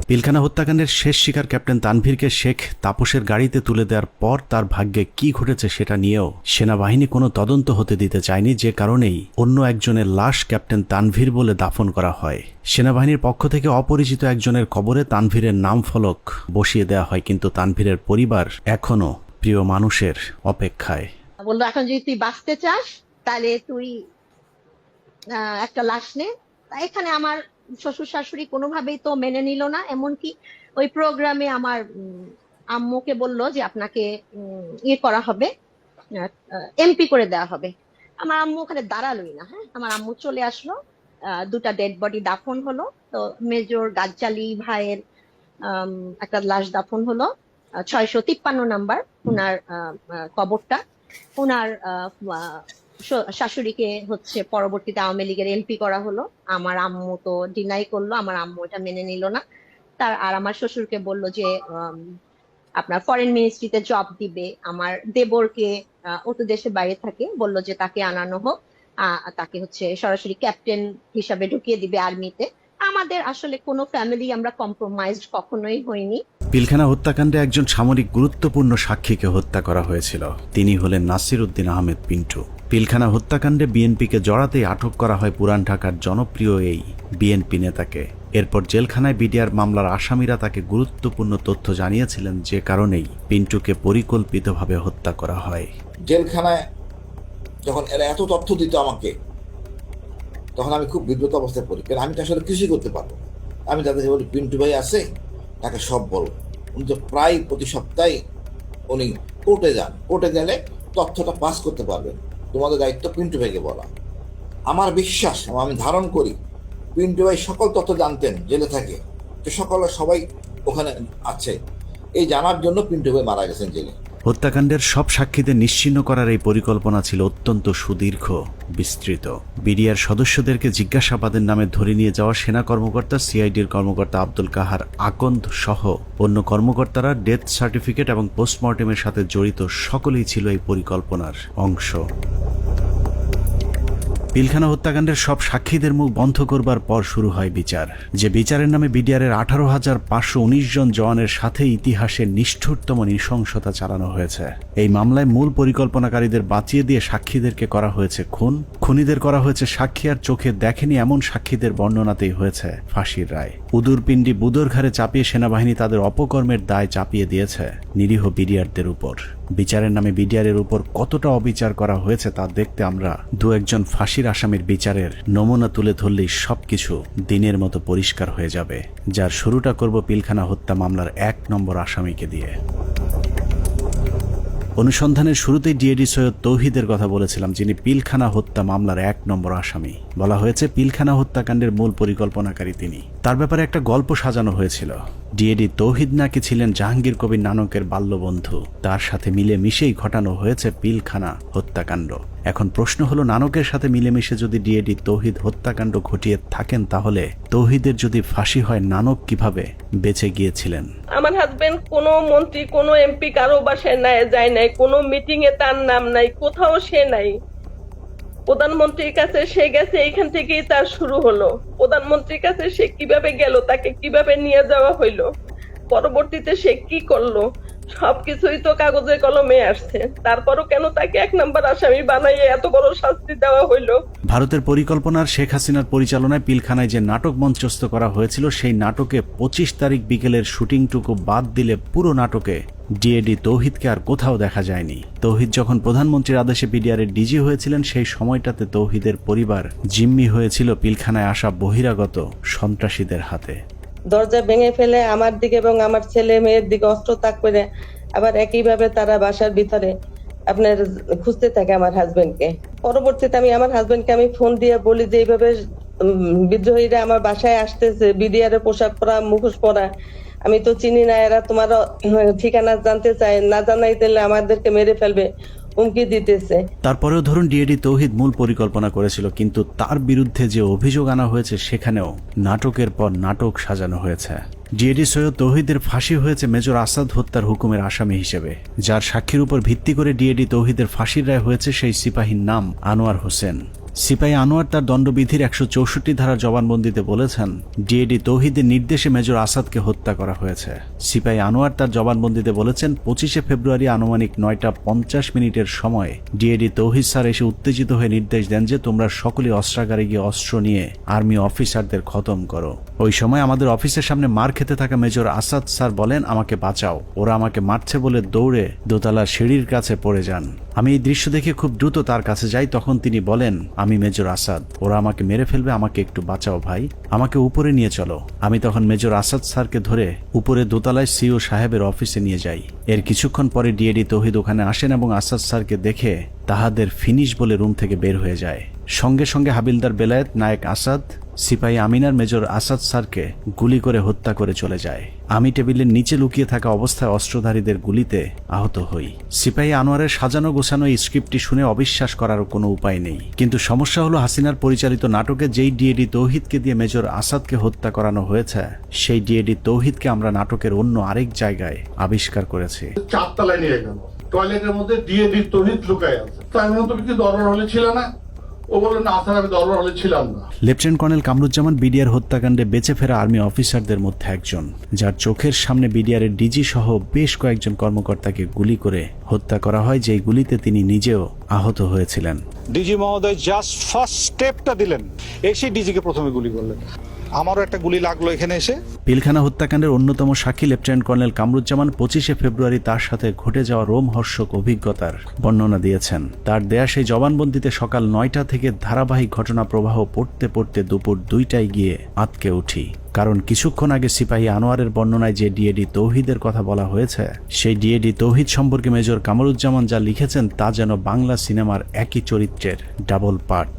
[SPEAKER 1] পিলখানা হত্যাকাণ্ডের শেষ শিকার ক্যাপ্টেন তানভীরকে শেখ তাপসের গাড়িতে তুলে দেওয়ার পর তার ভাগ্যে কি ঘটেছে সেটা নিয়েও সেনাবাহিনী কোনো তদন্ত হতে দিতে চায়নি, যে কারণেই অন্য একজনের লাশ ক্যাপ্টেন তানভীর বলে দাফন করা হয়। সেনাবাহিনীর পক্ষ থেকে অপরিচিত একজনের কবরে তানভীরের নাম ফলক বসিয়ে দেওয়া হয়, কিন্তু তানভীরের পরিবার এখনো প্রিয় মানুষের অপেক্ষায়।
[SPEAKER 2] বললো এখন যদি তুই বাঁচতে চাস তাহলে তুই একটা লাশ নে। এখানে আমার শ্বশুর শাশুড়ি কোনোভাবেই তো মেনে নিল না, এমনকি ওই প্রোগ্রামে আমার আম্মুকে বললো যে আপনাকে ইয়ে করা হবে, MP করে দেওয়া হবে। আমার আম্মু ওখানে দাঁড়ালোই না। হ্যাঁ, আমার আম্মু চলে আসলো, 2টা ডেড বডি দাফন হলো। তো মেজর গাজ্জালি ভাইয়ের একটা লাশ দাফন হলো 653 নাম্বার ওনার কবরটা। ওনার শাশুড়িকে হচ্ছে পরবর্তীতে আওয়ামী লীগের MP করা হলো। আমার আম্মু তো ডিনাই করলো, আমার আম্মু এটা মেনে নিল না। আর আমার শ্বশুরকে বললো যে আপনার ফরেন মিনিস্ট্রিতে জব দিবে। আমার দেবরকে ও তো দেশের বাইরে থাকে, বললো যে তাকে আনানো হোক, তাকে হচ্ছে সরাসরি ক্যাপ্টেন হিসাবে ঢুকিয়ে দিবে আর্মিতে। আমাদের আসলে কোনো ফ্যামিলি আমরা কম্প্রোমাইজড কখনোই হইনি।
[SPEAKER 1] পিলখানা হত্যাকাণ্ডে একজন সামরিক গুরুত্বপূর্ণ সাক্ষীকে হত্যা করা হয়েছিল। তিনি হলেন নাসির উদ্দিন আহমেদ পিন্টু। পিলখানা হত্যাকাণ্ডে বিএনপিকে জড়াতেই আটক করা হয় পুরান ঢাকার জনপ্রিয় এই বিএনপি নেতাকে। এরপর জেলখানায় বিডিআর মামলার আসামিরা তাকে গুরুত্বপূর্ণ তথ্য জানিয়েছিলেন, যে কারণেই পিন্টুকে পরিকল্পিতভাবে হত্যা করা হয়।
[SPEAKER 3] জেলখানায় যখন এরা এত তথ্য দিত আমাকে, তখন আমি খুব বিব্রত অবস্থায় পড়ি, কারণ আমি তো আসলে কিছুই করতে পারবো। আমি তাদেরকে বলি, পিন্টু ভাই আছে, তাকে সব বলো। উনি তো প্রায় প্রতি সপ্তাহে উনি কোর্টে যান, কোর্টে গেলে তথ্যটা পাস করতে পারবেন, তোমাদের দায়িত্ব পিন্টু ভাইকে বলা। আমার বিশ্বাস, আমি ধারণ করি পিন্টু ভাই সকল তথ্য জানতেন জেলে থাকে, যে সবাই ওখানে আছে, এই জানার জন্য পিন্টু ভাই মারা গেছেন জেলে।
[SPEAKER 1] হত্যাকাণ্ডের সব সাক্ষীদের নিশ্চিহ্ন করার এই পরিকল্পনা ছিল অত্যন্ত সুদীর্ঘ, বিস্তৃত। বিডিআর সদস্যদেরকে জিজ্ঞাসাবাদের নামে ধরে নিয়ে যাওয়া সেনা কর্মকর্তা, CIDর কর্মকর্তা আব্দুল কাহার আকন্দ সহ অন্য কর্মকর্তারা ডেথ সার্টিফিকেট এবং পোস্টমর্টেমের সাথে জড়িত সকলেই ছিল এই পরিকল্পনার অংশ। পিলখানা হত্যাকাণ্ডের সব সাক্ষীদের মুখ বন্ধ করবার পর শুরু হয় বিচার, যে বিচারের নামে বিডিআরের 18,519 জন জওয়ানের সাথে ইতিহাসের নিষ্ঠুরতম নৃশংসতা চালানো হয়েছে। এই মামলায় মূল পরিকল্পনাকারীদের বাঁচিয়ে দিয়ে সাক্ষীদেরকে করা হয়েছে খুন, খুনিদের করা হয়েছে সাক্ষী আর চোখে দেখেনি এমন সাক্ষীদের বর্ণনাতেই হয়েছে ফাঁসির রায়। উদুরপিণ্ডি বুদর ঘাড়ে চাপিয়ে সেনাবাহিনী তাদের অপকর্মের দায় চাপিয়ে দিয়েছে নিরীহ বিডিআরদের উপর। বিচারের নামে বিডিআরের উপর কতটা অবিচার করা হয়েছে তা দেখতে আমরা 2-1 ফাঁসির আসামির বিচারের নমুনা তুলে ধরলেই সবকিছু দিনের মতো পরিষ্কার হয়ে যাবে, যার শুরুটা করব পিলখানা হত্যা মামলার 1 নম্বর আসামিকে দিয়ে। অনুসন্ধানের শুরুতেই ডিএডি সৈয়দ তৌহিদের কথা বলেছিলাম, যিনি পিলখানা হত্যা মামলার 1 নম্বর আসামি। বলা হয়েছে পিলখানা হত্যাকাণ্ডের মূল পরিকল্পনাকারী তিনি। তার ব্যাপারে একটা গল্প সাজানো হয়েছিল। ডিএডি তৌহিদ নাকি ছিলেন জাহাঙ্গীর কবির নানকের বাল্যবন্ধু, তার সাথে মিলেমিশেই ঘটানো হয়েছে পিলখানা হত্যাকাণ্ড। এখন প্রশ্ন হলো, নানকের সাথে মিলেমিশে যদি ডিএডি তৌহিদ হত্যাকাণ্ড ঘটিয়ে থাকেন, তাহলে তৌহিদের যদি ফাঁসি হয়, নানক কিভাবে বেঁচে গিয়েছিলেন?
[SPEAKER 13] আমার হাজবেন্ড কোনো মন্ত্রী, কোনো MP কারো বাসায় যায় নাই, কোনো মিটিং এ তার নাম নাই, কোথাও সে নাই। প্রধানমন্ত্রীর কাছে সে গেছে, এইখান থেকেই তার শুরু হলো। প্রধানমন্ত্রীর কাছে সে কিভাবে গেল, তাকে কিভাবে নিয়ে যাওয়া হইলো, পরবর্তীতে সে কি করলো, সবকিছুই তো কাগজে কলমে আসছে, তারপরও কেন তাকে 1 নম্বর আসামি বানাইয়ে এত বড় শাস্তি দেওয়া হইলো?
[SPEAKER 1] ভারতের পরিকল্পনার শেখ হাসিনার পরিচালনায় পিলখানায় যে নাটক মঞ্চস্থ করা হয়েছিল সেই নাটকে 25 তারিখ বিকেলের শুটিংটুকু বাদ দিলে পুরো নাটকে ডিএডি তৌহিদকে আর কোথাও দেখা যায়নি। তৌহিদ যখন প্রধানমন্ত্রীর আদেশে বিডিআরের ডিজি হয়েছিলেন সেই সময়টাতে তৌহিদের পরিবার জিম্মি হয়েছিল পিলখানায় আসা বহিরাগত সন্ত্রাসীদের হাতে।
[SPEAKER 13] দরজা ভেঙে ফেলে আমার দিকে এবং আমার ছেলে মেয়ের দিকে অস্ত্র তাক করে আবার একইভাবে তারা বাসার ভিতরে আপনার খুঁজতে থাকে আমার হাজবেন্ডকে। পরবর্তীতে আমি আমার হাজবেন্ডকে আমি ফোন দিয়ে বলি যে এইভাবে বিদ্রোহীরা আমার বাসায় আসতেছে, বিডিআর এর পোশাক পরা, মুখোশ পরা, আমি তো চিনি না, এরা তোমার ঠিকানা জানতে চায়, না জানাই দিলে আমাদেরকে মেরে ফেলবে, হুমকি দিতেছে।
[SPEAKER 1] তারপরেও ধরুন ডিএডি তৌহিদ মূল পরিকল্পনা করেছিল, কিন্তু তার বিরুদ্ধে যে অভিযোগ আনা হয়েছে সেখানেও নাটকের পর নাটক সাজানো হয়েছে। ডিএডি সৈয়দ তৌহিদের ফাঁসি হয়েছে মেজর আসাদ হত্যার হুকুমের আসামি হিসেবে, যার সাক্ষীর উপর ভিত্তি করে ডিএডি তৌহিদের ফাঁসির রায় হয়েছে সেই সিপাহীর নাম আনোয়ার হোসেন। সিপাহী আনোয়ার তার দণ্ডবিধির 164 ধারার জবানবন্দিতে বলেছেন ডিএডি তৌহিদের নির্দেশে মেজর আসাদকে হত্যা করা হয়েছে। সিপাহী আনোয়ার তার জবানবন্দিতে বলেছেন 25 ফেব্রুয়ারি আনুমানিক 9:50 সময় ডিএডি তৌহিদ স্যার এসে উত্তেজিত হয়ে নির্দেশ দেন যে তোমরা সকলে অস্ত্রাগারে গিয়ে অস্ত্র নিয়ে আর্মি অফিসারদের খতম করো। ওই সময় আমাদের অফিসের সামনে মার খেতে থাকা মেজর আসাদ স্যার বলেন আমাকে বাঁচাও, ওরা আমাকে মারছে বলে দৌড়ে দোতলার সিঁড়ির কাছে পড়ে যান। আমি এই দৃশ্য দেখে খুব দ্রুত তার কাছে যাই, তখন তিনি বলেন আমি মেজর আসাদ, ওরা আমাকে মেরে ফেলবে, আমাকে একটু বাঁচাও ভাই, আমাকে উপরে নিয়ে চলো। আমি তখন মেজর আসাদ স্যারকে ধরে উপরে দোতলায় সিও সাহেবের অফিসে নিয়ে যাই। এর কিছুক্ষণ পরে ডিএডি তৌহিদ ওখানে আসেন এবং আসাদ স্যারকে দেখে তাহাদের ফিনিশ বলে রুম থেকে বের হয়ে যায়। সঙ্গে সঙ্গে হাবিলদার বেলায়েত, নায়েক আসাদ, সিপাহী আমিনার মেজর আসাদ স্যারকে গুলি করে হত্যা করে চলে যায়। আমি টেবিলের নিচে লুকিয়ে থাকা অবস্থায় অস্ত্রধারীদের গুলিতে আহত হই। সিপাহী আনোয়ারের সাজানো গোছানো এই স্ক্রিপ্টটি শুনে অবিশ্বাস করার কোনো উপায় নেই, কিন্তু সমস্যা হলো হাসিনার পরিচালিত নাটকে যেই ডিএডি তৌহিদকে দিয়ে মেজর আসাদকে হত্যা করানো হয়েছে সেই ডিএডি তৌহিদকে আমরা নাটকের অন্য আরেক জায়গায় আবিষ্কার করেছি।
[SPEAKER 4] 4 তলায় নিয়ে গেল, টয়লেটের মধ্যে ডিএডি তৌহিদ লুকায় আছে। তাই তুমি কি দরবার হলে ছিল না? ও বলল না স্যার, আমি দরবার হলে ছিলাম না।
[SPEAKER 1] লেফটেন্যান্ট কর্নেল কামরুজ্জামান বিডিআর হত্যাকাণ্ডে বেঁচে ফেরা আর্মি অফিসারদের মধ্যে একজন, যার চোখের সামনে বিডিআর এর ডিজি সহ বেশ কয়েকজন কর্মকর্তাকে গুলি করে হত্যা করা হয়, যেই গুলিতে তিনি নিজেও আহত হয়েছিলেন।
[SPEAKER 15] ডিজি মহোদয় জাস্ট ফার্স্ট স্টেপটা দিলেন, এসে ডিজিকে প্রথমে গুলি করলেন। আমারও একটা গুলি লাগলো এখানে এসে।
[SPEAKER 1] পিলখানা হত্যাকাণ্ডের অন্যতম সাক্ষী লেফটেন্যান্ট কর্নেল কামরুজ্জামান 25 ফেব্রুয়ারি তার সাথে ঘটে যাওয়া রোমহর্ষক অভিজ্ঞতার বর্ণনা দিয়েছেন। তার দেয়া সেই জবানবন্দিতে সকাল 9টা থেকে ধারাবাহিক ঘটনা প্রবাহ পড়তে পড়তে দুপুর 2টায় গিয়ে আটকে উঠি, কারণ কিছুক্ষণ আগে সিপাহী আনোয়ারের বর্ণনায় যে ডিএডি তৌহিদের কথা বলা হয়েছে সেই ডিএডি তৌহিদ সম্পর্কে মেজর কামরুজ্জামান যা লিখেছেন তা যেন বাংলা সিনেমার একই চরিত্রের double part.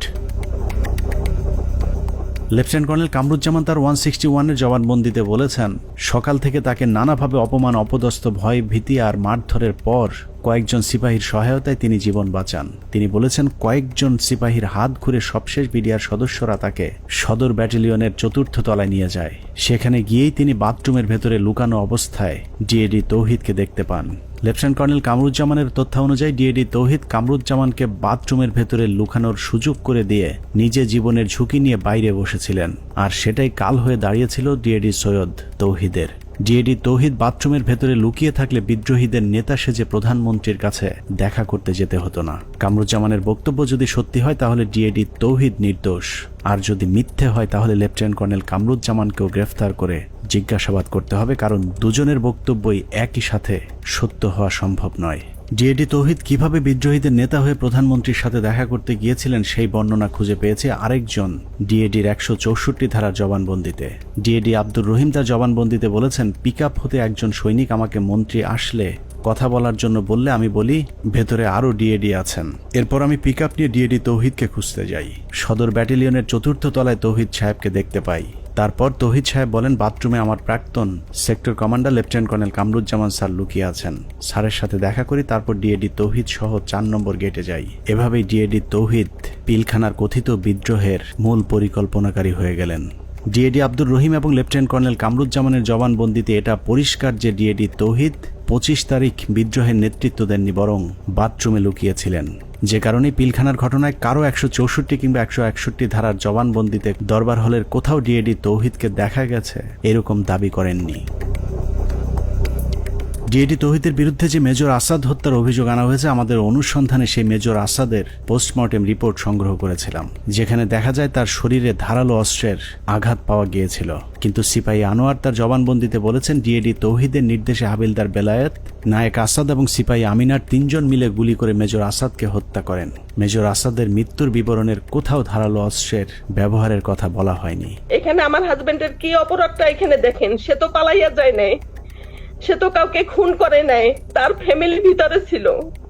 [SPEAKER 1] Lieutenant colonel Kamruzzaman তার 161-এর জবানবন্দিতে বলেছেন সকাল থেকে তাকে নানাভাবে অপমান, অপদস্থ, ভয়, ভীতি আর মারধরের পর কয়েকজন সিপাহীর সহায়তায় তিনি জীবন বাঁচান। তিনি বলেছেন কয়েকজন সিপাহীর হাত ঘুরে সবশেষ বিডিআর সদস্যরা তাকে সদর ব্যাটালিয়নের 4র্থ তলায় নিয়ে যায়। সেখানে গিয়েই তিনি বাথরুমের ভেতরে লুকানো অবস্থায় ডিএডি তৌহিদকে দেখতে পান। লেফটেন্যান্ট কর্নেল কামরুজ্জামানের তথ্য অনুযায়ী ডিএডি তৌহিদ কামরুজ্জামানকে বাথরুমের ভেতরে লুকানোর সুযোগ করে দিয়ে নিজে জীবনের ঝুঁকি নিয়ে বাইরে বসেছিলেন, আর সেটাই কাল হয়ে দাঁড়িয়েছিল ডিএডি সৈয়দ তৌহিদের। ডিএডি তৌহিদ বাথরুমের ভেতরে লুকিয়ে থাকলে বিদ্রোহীদের নেতা সেজে প্রধানমন্ত্রীর কাছে দেখা করতে যেতে হতো না। কামরুজ্জামানের বক্তব্য যদি সত্যি হয় তাহলে ডিএডি তৌহিদ নির্দোষ, আর যদি মিথ্যে হয় তাহলে লেফটেন্যান্ট কর্নেল কামরুজ্জামানকেও গ্রেফতার করে জিজ্ঞাসাবাদ করতে হবে, কারণ দুজনের বক্তব্যই একই সাথে সত্য হওয়া সম্ভব নয়। ডিএডি তৌহিদ কিভাবে বিদ্রোহীদের নেতা হয়ে প্রধানমন্ত্রীর সাথে দেখা করতে গিয়েছিলেন সেই বর্ণনা খুঁজে পেয়েছে আরেকজন ডিএডির 164 ধারার জবানবন্দিতে। ডিএডি আব্দুর রহিম তার জবানবন্দিতে বলেছেন পিকআপ হতে একজন সৈনিক আমাকে মন্ত্রী আসলে কথা বলার জন্য বললে আমি বলি ভেতরে আরো ডিএডি আছেন। এরপর আমি পিকআপ নিয়ে ডিএডি তৌহিদকে খুঁজতে যাই। সদর ব্যাটালিয়নের 4র্থ তলায় তৌহিদ সাহেবকে দেখতে পাই। তারপর তৌহিদ সাহেব বলেন বাথরুমে আমার প্রাক্তন sector commander lieutenant colonel Kamruzzaman sir লুকিয়ে আছেন। স্যারের সাথে দেখা করি, তারপর ডিএডি তৌহিদ সহ 4 নম্বর গেটে যাই। এভাবেই ডিএডি তৌহিদ পিলখানার কথিত বিদ্রোহের মূল পরিকল্পনাকারী হয়ে গেলেন। ডিএডি আব্দুর রহিম এবং লেফটেন্যান্ট কর্নেল কামরুজ্জামানের জবানবন্দিতে এটা পরিষ্কার যে ডিএডি তৌহিদ 25 তারিখ বিদ্রোহের নেতৃত্ব দেননি, বরং বাথরুমে লুকিয়েছিলেন। যে কারণে পিলখানার ঘটনায় কারো 164 কিংবা 161 ধারার জবানবন্দিতে দরবার হলের কোথাও ডিএডি তৌহিদকে দেখা গেছে এরকম দাবি করেননি। ডিএডি তৌহিদের বিরুদ্ধে যে মেজর আসাদ হত্যার অভিযোগ আনা হয়েছে, আমাদের অনুসন্ধানে সেই মেজর আসাদের পোস্টমর্টেম রিপোর্ট সংগ্রহ করেছিলাম, যেখানে দেখা যায় তার শরীরে ধারালো অস্ত্রের আঘাত পাওয়া গিয়েছিল। কিন্তু সিপাহী আনোয়ার তার জবানবন্দিতে বলেছেন ডিএডি তৌহিদের নির্দেশে হাবিলদার বেলায়েত, নায়েক আসাদ এবং সিপাহী আমিনার 3 জন মিলে গুলি করে মেজর আসাদকে হত্যা করেন। মেজর আসাদের মৃত্যুর বিবরণের কোথাও ধারালো অস্ত্রের ব্যবহারের কথা বলা হয়নি।
[SPEAKER 13] এখানে আমার হাজবেন্ডের কি অপরাধটা এখানে দেখেন, সে তো পালাইয়া যায় নাই, সে তো কাউকে খুন করে নাই, তার ফ্যামিলির ভিতরে ছিল,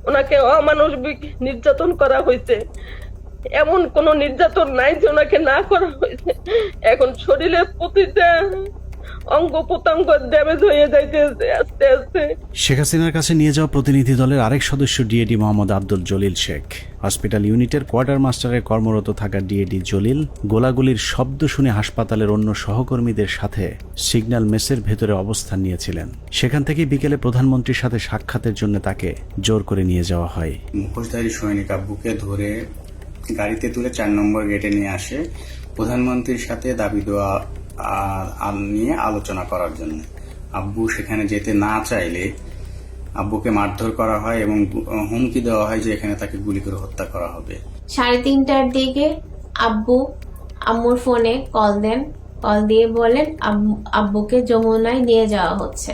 [SPEAKER 13] ওনাকে অমানবিক নির্যাতন করা হয়েছে। এমন কোন নির্যাতন নাই যে ওনাকে না করা হয়েছে। এখন শরীরের প্রতিটা অঙ্গ প্রত্যঙ্গ ড্যামেজ হয়ে যাইতেছে আস্তে আস্তে।
[SPEAKER 1] শেখ হাসিনার কাছে নিয়ে যাওয়া প্রতিনিধি দলের আরেক সদস্য ডিএডি মোহাম্মদ আব্দুল জলিল শেখ। হসপিটাল ইউনিটের কোয়ার্টার মাস্টারে কর্মরত থাকা ডিএডি জলিল গোলাগুলির শব্দ শুনে হাসপাতালের অন্য সহকর্মীদের সাথে সিগন্যাল মেসের ভেতরে অবস্থান নিয়েছিলেন। সেখান থেকে বিকেলে প্রধানমন্ত্রীর সাথে সাক্ষাতের জন্য তাকে জোর করে নিয়ে যাওয়া হয়।
[SPEAKER 16] মুখোশধারী সৈনিক আব্বুকে ধরে গাড়িতে তুলে 4 নম্বর গেটে নিয়ে আসে প্রধানমন্ত্রীর সাথে দাবি দেওয়া নিয়ে আলোচনা করার জন্য। আব্বু সেখানে যেতে না চাইলে আব্বুকে মারধর করা হয় এবং হুমকি দেওয়া হয় যে এখানে তাকে গুলি করে হত্যা করা হবে।
[SPEAKER 17] 3:30টার দিকে আব্বু আম্মুর ফোনে কল দেন, কল দিয়ে বলেন আব্বুকে যমুনায় নিয়ে যাওয়া হচ্ছে।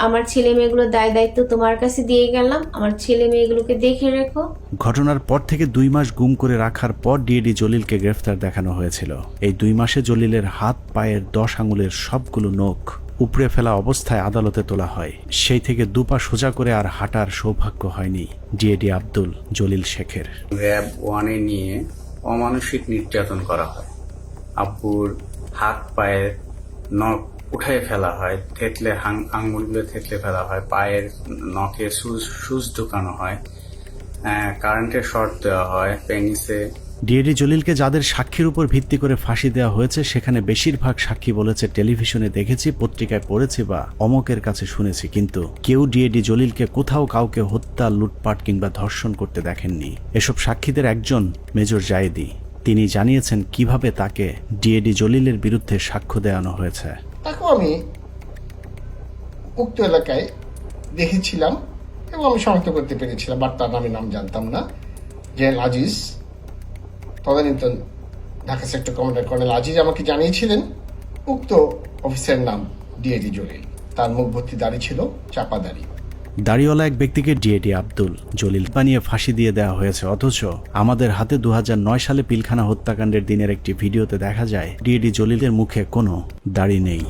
[SPEAKER 17] আমার ছেলে মেয়েগুলো দায়িত্ব তোমার কাছে দিয়ে গেলাম, আমার ছেলে মেয়েগুলোকে দেখে রেখো।
[SPEAKER 1] ঘটনার পর থেকে 2 মাস গুম করে রাখার পর ডিএডি জলিলকে গ্রেফতার দেখানো হয়েছিল। এই 2 মাসে জলিলের হাত পায়ের 10 আঙুলের সবগুলো নখ উপড়ে ফেলা অবস্থায় আদালতে তোলা হয়। সেই থেকে 2 পা সোজা করে আর হাঁটার সৌভাগ্য হয়নি ডিএডি আব্দুল জলিল শেখের।
[SPEAKER 16] র্যাব 1-এ নিয়ে অমানসিক নির্যাতন করা হয়। আব্বুর হাত পায়ের নখ উঠাই ফেলা হয়, থেতলে আঙুলগুলো থেতলে ফেলা হয়, পায়ের নখে সুচ ঢুকানো হয়, কারেন্টের শর্ট দেওয়া হয়, পেনিসে।
[SPEAKER 1] ডিএডি জলিলকে যাদের সাক্ষীর উপর ভিত্তি করে ফাঁসি দেওয়া হয়েছে সেখানে বেশিরভাগ সাক্ষী বলেছে টেলিভিশনে দেখেছি, পত্রিকায় পড়েছি বা অমকের কাছে শুনেছি, কিন্তু কেউ ডিএডি জলিলকে কোথাও কাউকে হত্যা, লুটপাট কিংবা ধর্ষণ করতে দেখেননি। এসব সাক্ষীদের একজন মেজর জায়েদি। তিনি জানিয়েছেন কিভাবে তাকে ডিএডি জলিলের বিরুদ্ধে সাক্ষ্য দেওয়ানো হয়েছে।
[SPEAKER 10] তাকেও আমি উক্ত এলাকায় দেখেছিলাম এবং আমি শনাক্ত করতে পেরেছিলাম, বাট তার নাম জানতাম না। জেনারেল আজিজ, তদানীন্তন Dhaka sector commander colonel Aziz আমাকে জানিয়েছিলেন উক্ত অফিসারের নাম ডিএডি জলিল। তার মুখ ভর্তি দাড়ি ছিল, চাপা দাড়ি।
[SPEAKER 1] দাড়িওয়ালা এক ব্যক্তিকে ডিএডি আব্দুল জলিল বানিয়ে ফাঁসি দিয়ে দেওয়া হয়েছে, অথচ আমাদের হাতে 2009 সালে পিলখানা হত্যাকাণ্ডের দিনের একটি ভিডিওতে দেখা যায় ডিএডি জলিলের মুখে কোনো দাড়ি নেই।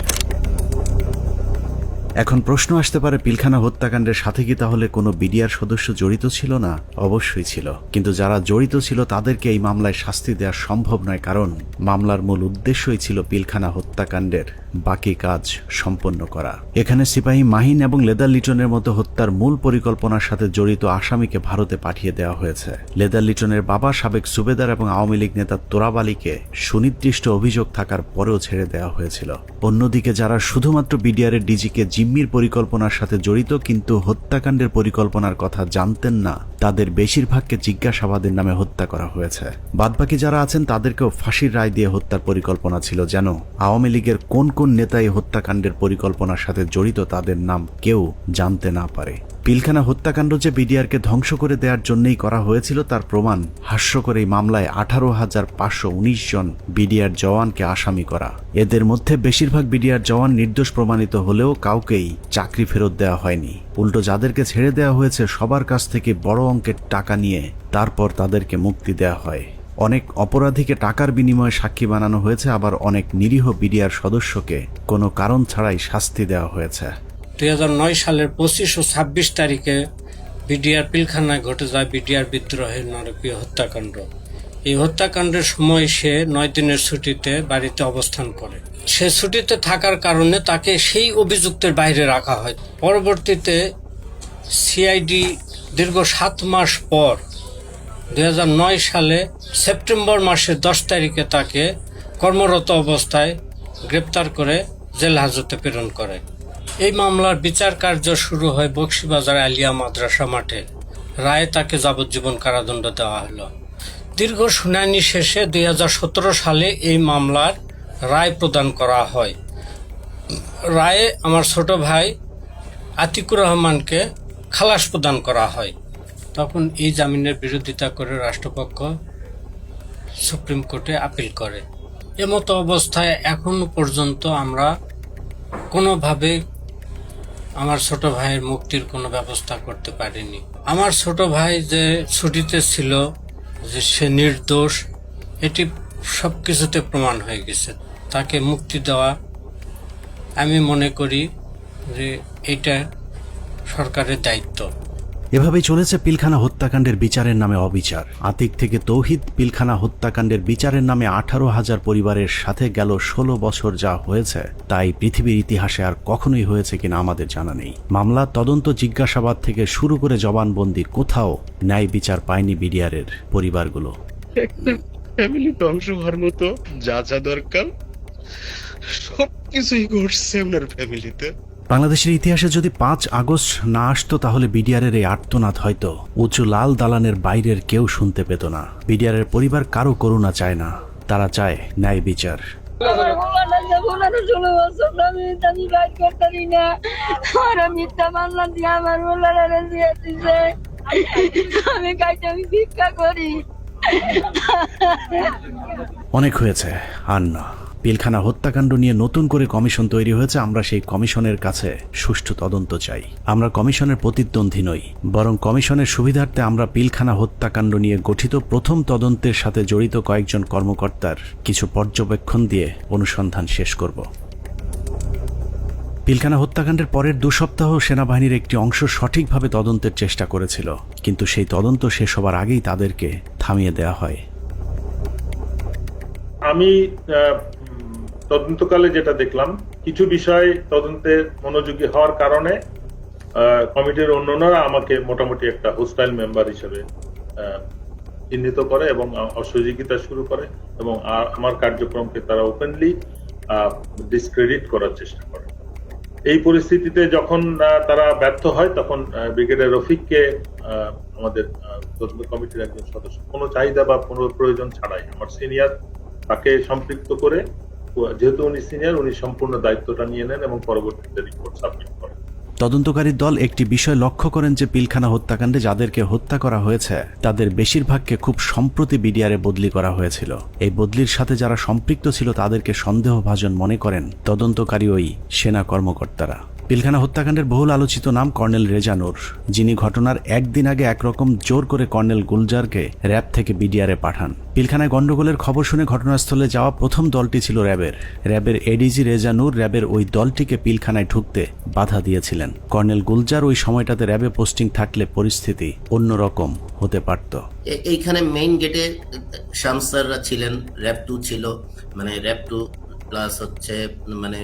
[SPEAKER 1] এখন প্রশ্ন আসতে পারে, পিলখানা হত্যাকাণ্ডের সাথে কি তাহলে কোনো বিডিআর সদস্য জড়িত ছিল না? অবশ্যই ছিল, কিন্তু যারা জড়িত ছিল তাদেরকে এই মামলায় শাস্তি দেওয়া সম্ভব নয়, কারণ মামলার মূল উদ্দেশ্যই ছিল পিলখানা হত্যাকাণ্ডের বাকি কাজ সম্পন্ন করা। এখানে সিপাহী মাহিন এবং লেদার লিটনের মতো হত্যার মূল পরিকল্পনার সাথে জড়িত আসামিকে ভারতে পাঠিয়ে দেওয়া হয়েছে। লেদার লিটনের বাবা সাবেক সুবেদার এবং আওয়ামী লীগ নেতা তোরাব আলীকে সুনির্দিষ্ট অভিযোগ থাকার পরেও ছেড়ে দেওয়া হয়েছিল। অন্যদিকে যারা শুধুমাত্র বিডিআর এর ডিজিকে জিম্মির পরিকল্পনার সাথে জড়িত কিন্তু হত্যাকাণ্ডের পরিকল্পনার কথা জানতেন না, তাদের বেশিরভাগকে জিজ্ঞাসাবাদের নামে হত্যা করা হয়েছে। বাদবাকি যারা আছেন তাদেরকেও ফাঁসির রায় দিয়ে হত্যার পরিকল্পনা ছিল, যেন আওয়ামী লীগের কোন কোন নেতা এই হত্যাকাণ্ডের পরিকল্পনার সাথে জড়িত তাদের নাম কেউ জানতে না পারে। পিলখানা হত্যাকাণ্ড যে বিডিআরকে ধ্বংস করে দেওয়ার জন্যই করা হয়েছিল তার প্রমাণ হাস্যকর এই মামলায় 18,519 জন বিডিআর জওয়ানকে আসামি করা। এদের মধ্যে বেশিরভাগ বিডিআর জওয়ান নির্দোষ প্রমাণিত হলেও কাউকেই চাকরি ফেরত দেওয়া হয়নি। উল্টো যাদেরকে ছেড়ে দেওয়া হয়েছে সবার কাছ থেকে বড় অঙ্কের টাকা নিয়ে তারপর তাদেরকে মুক্তি দেওয়া হয়। অনেক অপরাধীকে টাকার বিনিময়ে সাক্ষী বানানো হয়েছে, আবার অনেক নিরীহ বিডিআর সদস্যকে কোনো কারণ ছাড়াই শাস্তি দেওয়া হয়েছে।
[SPEAKER 19] 2009 সালের 25 ও 26 তারিখে বিডিআর পিলখানায় ঘটে যায় বিডিআর বিদ্রোহের নারকীয় হত্যাকাণ্ড। এই হত্যাকাণ্ডের সময় সে 9 দিনের ছুটিতে বাড়িতে অবস্থান করে। সে ছুটিতে থাকার কারণে তাকে সেই অভিযুক্তের বাইরে রাখা হয়। পরবর্তীতে সিআইডি দীর্ঘ 7 মাস পর 2009 সালে সেপ্টেম্বর মাসের 10 তারিখে তাকে কর্মরত অবস্থায় গ্রেপ্তার করে জেল হাজতে প্রেরণ করে। এই মামলার বিচার কার্য শুরু হয় বকশীবাজার আলিয়া মাদ্রাসা মাঠে। রায়ে তাকে যাবজ্জীবন কারাদণ্ড দেওয়া হলো। দীর্ঘ শুনানি শেষে 2017 সালে এই মামলার রায় প্রদান করা হয়। রায়ে আমার ছোট ভাই আতিকুর রহমানকে খালাস প্রদান করা হয়। তখন এই জামিনের বিরোধিতা করে রাষ্ট্রপক্ষ সুপ্রিম কোর্টে আপিল করে। এমতো অবস্থায় এখনো পর্যন্ত আমরা কোনোভাবে আমার ছোট ভাইয়ের মুক্তির কোনো ব্যবস্থা করতে পারিনি। আমার ছোট ভাই যে ছুটিতে ছিল, যে সে নির্দোষ, এটি সবকিছুতে প্রমাণ হয়ে গেছে। তাকে মুক্তি দেওয়া আমি মনে করি যে এটা সরকারের দায়িত্ব।
[SPEAKER 1] এভাবেই চলেছে পিলখানা হত্যাকাণ্ডের বিচারের নামে অবিচার। আতিক থেকে তৌহিদ পিলখানা হত্যাকাণ্ডের বিচারের নামে 18,000 পরিবারের সাথে গেল 16 বছর যা হয়েছে তাই পৃথিবীর ইতিহাসে আর কখনোই হয়েছে কিনা আমাদের জানা নেই। মামলা, তদন্ত, জিজ্ঞাসাবাদ থেকে শুরু করে জবানবন্দি, কোথাও ন্যায় বিচার পায়নি বিডিআরের পরিবারগুলো।
[SPEAKER 20] ফ্যামিলি ধ্বংস হওয়ার মতো যা যা দরকার সবকিছুই ঘটছে আপনার ফ্যামিলিতে।
[SPEAKER 1] বাংলাদেশের ইতিহাসে যদি 5 আগস্ট না আসতো তাহলে বিডিআরের এই আর্তনাদ হয়তো উঁচু লাল দালানের বাইরের কেউ শুনতে পেত না। বিডিআরের পরিবার কারো করুণা চায় না, তারা চায় ন্যায় বিচার। অনেক হয়েছে, আর না। পিলখানা হত্যাকাণ্ড নিয়ে নতুন করে কমিশন তৈরি হয়েছে। আমরা সেই কমিশনের কাছে সুষ্ঠু তদন্ত চাই। আমরা কমিশনের প্রতিদ্বন্দ্বী নই, বরং কমিশনের সুবিধার্থে আমরা পিলখানা হত্যাকাণ্ড নিয়ে গঠিত প্রথম তদন্তের সাথে জড়িত কয়েকজন কর্মকর্তার কিছু পর্যবেক্ষণ দিয়ে অনুসন্ধান শেষ করব। পিলখানা হত্যাকাণ্ডের পরের 2 সপ্তাহ সেনাবাহিনীর একটি অংশ সঠিকভাবে তদন্তের চেষ্টা করেছিল, কিন্তু সেই তদন্ত শেষ হবার আগেই তাদেরকে থামিয়ে দেওয়া হয়।
[SPEAKER 18] আমি তদন্তকালে যেটা দেখলাম, কিছু বিষয় তদন্তে মনোযোগী হওয়ার কারণে কমিটির অন্যান্যরা আমাকে মোটামুটি একটা হোস্টাইল মেম্বার হিসেবে চিহ্নিত করে এবং অসহযোগিতা শুরু করে এবং আমার কার্যক্রমকে তারা ওপেনলি ডিসক্রেডিট করার চেষ্টা করে। এই পরিস্থিতিতে যখন তারা ব্যর্থ হয় তখন ব্রিগেডিয়ার রফিককে আমাদের তদন্ত কমিটির একজন সদস্য কোনো চাহিদা বা কোনো প্রয়োজন ছাড়াই আমার সিনিয়র তাকে সম্পৃক্ত করে, যেহেতু উনি সিনিয়র, উনি সম্পূর্ণ দায়িত্বটা নিয়ে নেন এবং পরবর্তীতে রিপোর্ট সাবমিট করেন।
[SPEAKER 1] তদন্তকারী দল একটি বিষয় লক্ষ্য করেন যে পিলখানা হত্যাকাণ্ডে যাদেরকে হত্যা করা হয়েছে তাদের বেশিরভাগকে খুব সম্প্রতি বিডিআরে বদলি করা হয়েছিল। এই বদলির সাথে যারা সম্পৃক্ত ছিল তাদেরকে সন্দেহভাজন মনে করেন তদন্তকারী ওই সেনা কর্মকর্তারা। পিলখানা হত্যাকাণ্ডের বহুল আলোচিত নাম কর্নেল রেজা নূর, যিনি ঘটনার একদিন আগে একরকম জোর করে কর্নেল গুলজারকে র্যাব থেকে বিডিআরে পাঠান। পিলখানায় গন্ডগোলের খবর শুনে ঘটনাস্থলে যাওয়া প্রথম দলটি ছিল র্যাবের এডিজি রেজা নূর র্যাবের ওই দলটিকে পিলখানায় ঢুকতে বাধা দিয়েছিলেন। কর্নেল গুলজার ওই সময়টাতে র্যাবে পোস্টিং থাকলে পরিস্থিতি অন্যরকম হতে পারত।
[SPEAKER 21] এইখানে মেইন গেটে শামসাররা ছিলেন, র্যাব 2 ছিল, মানে র্যাব 2 প্লাস হচ্ছে মানে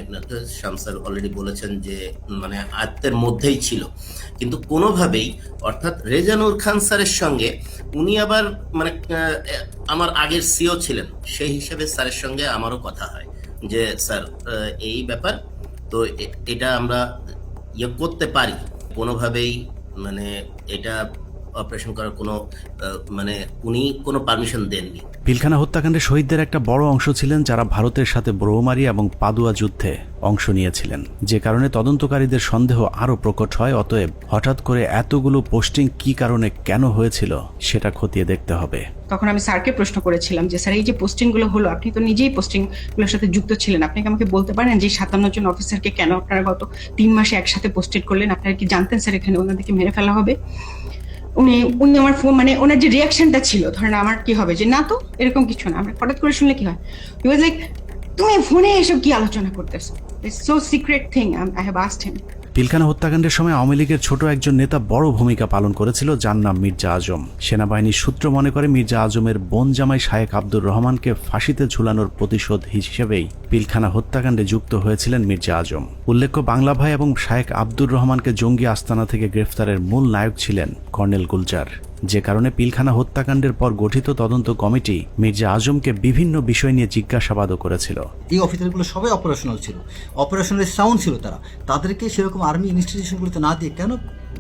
[SPEAKER 21] শামসার অলরেডি বলেছেন যে মানে আয়ত্তের মধ্যেই ছিল, কিন্তু কোনোভাবেই অর্থাৎ রেজানুর খান স্যারের সঙ্গে উনি আবার মানে আমার আগের সিও ছিলেন, সেই হিসাবে স্যারের সঙ্গে আমারও কথা হয় যে স্যার এই ব্যাপার তো এটা আমরা ইয়ে করতে পারি, কোনোভাবেই মানে এটা অপারেশন করার কোনো মানে উনি কোনো পারমিশন দেননি।
[SPEAKER 1] পিলখানা হত্যাকাণ্ডে শহীদদের একটা বড় অংশ ছিলেন যারা ভারতের সাথে ব্রহ্মমারি এবং পাদুয়া যুদ্ধে অংশ নিয়েছিলেন, যে কারণে তদন্তকারীদের সন্দেহ আরো প্রকট হয়। অতএব হঠাৎ করে এতগুলো পোস্টিং কি কারণে কেন হয়েছিল সেটা খতিয়ে দেখতে হবে।
[SPEAKER 7] তখন আমি স্যারকে প্রশ্ন করেছিলাম যে স্যার এই যে পোস্টিং গুলো হলো, আপনি তো নিজেই পোস্টিং গুলোর সাথে যুক্ত ছিলেন, আপনি কি আমাকে বলতে পারেন যে 57 জন অফিসারকে কেন আপনারা গত 3 মাসে একসাথে পোস্টেড করলেন? আপনারা কি জানতেন স্যার এখানে ওনাদেরকে মেরে ফেলা হবে? উনি আমার ফোন মানে ওনার যে রিয়াকশনটা ছিল, ধরেন আমার কি হবে যে না তো এরকম কিছু না, আমরা হঠাৎ করে শুনলে কি হয়, হি ওয়াজ লাইক তুমি ফোনে এসব কি আলোচনা করতেছো, it's so secret thing, I have asked হিম।
[SPEAKER 1] পিলখানা হত্যাকাণ্ডের সময় আওয়ামী লীগের ছোট একজন নেতা বড় ভূমিকা পালন করেছিল, যার নাম মির্জা আজম। সেনাবাহিনীর সূত্র মনে করে মির্জা আজমের বোন জামাই শায়েখ আব্দুর রহমানকে ফাঁসিতে ঝুলানোর প্রতিশোধ হিসেবেই পিলখানা হত্যাকাণ্ডে যুক্ত হয়েছিলেন মির্জা আজম। উল্লেখ্য, বাংলা ভাই এবং শায়েখ আব্দুর রহমানকে জঙ্গি আস্তানা থেকে গ্রেফতারের মূল নায়ক ছিলেন কর্নেল গুলজার, যে কারণে পিলখানা হত্যাকাণ্ডের পর গঠিত তদন্ত কমিটি মির্জা আজমকে বিভিন্ন বিষয় নিয়ে জিজ্ঞাসাবাদও করেছিল।
[SPEAKER 22] এই অফিসারগুলো সবাই অপারেশনাল ছিল, অপারেশনাল সাউন্ড ছিল, তাদেরকে সেরকম আর্মি ইনস্টিটিউশনগুলোতে না দিয়ে কেন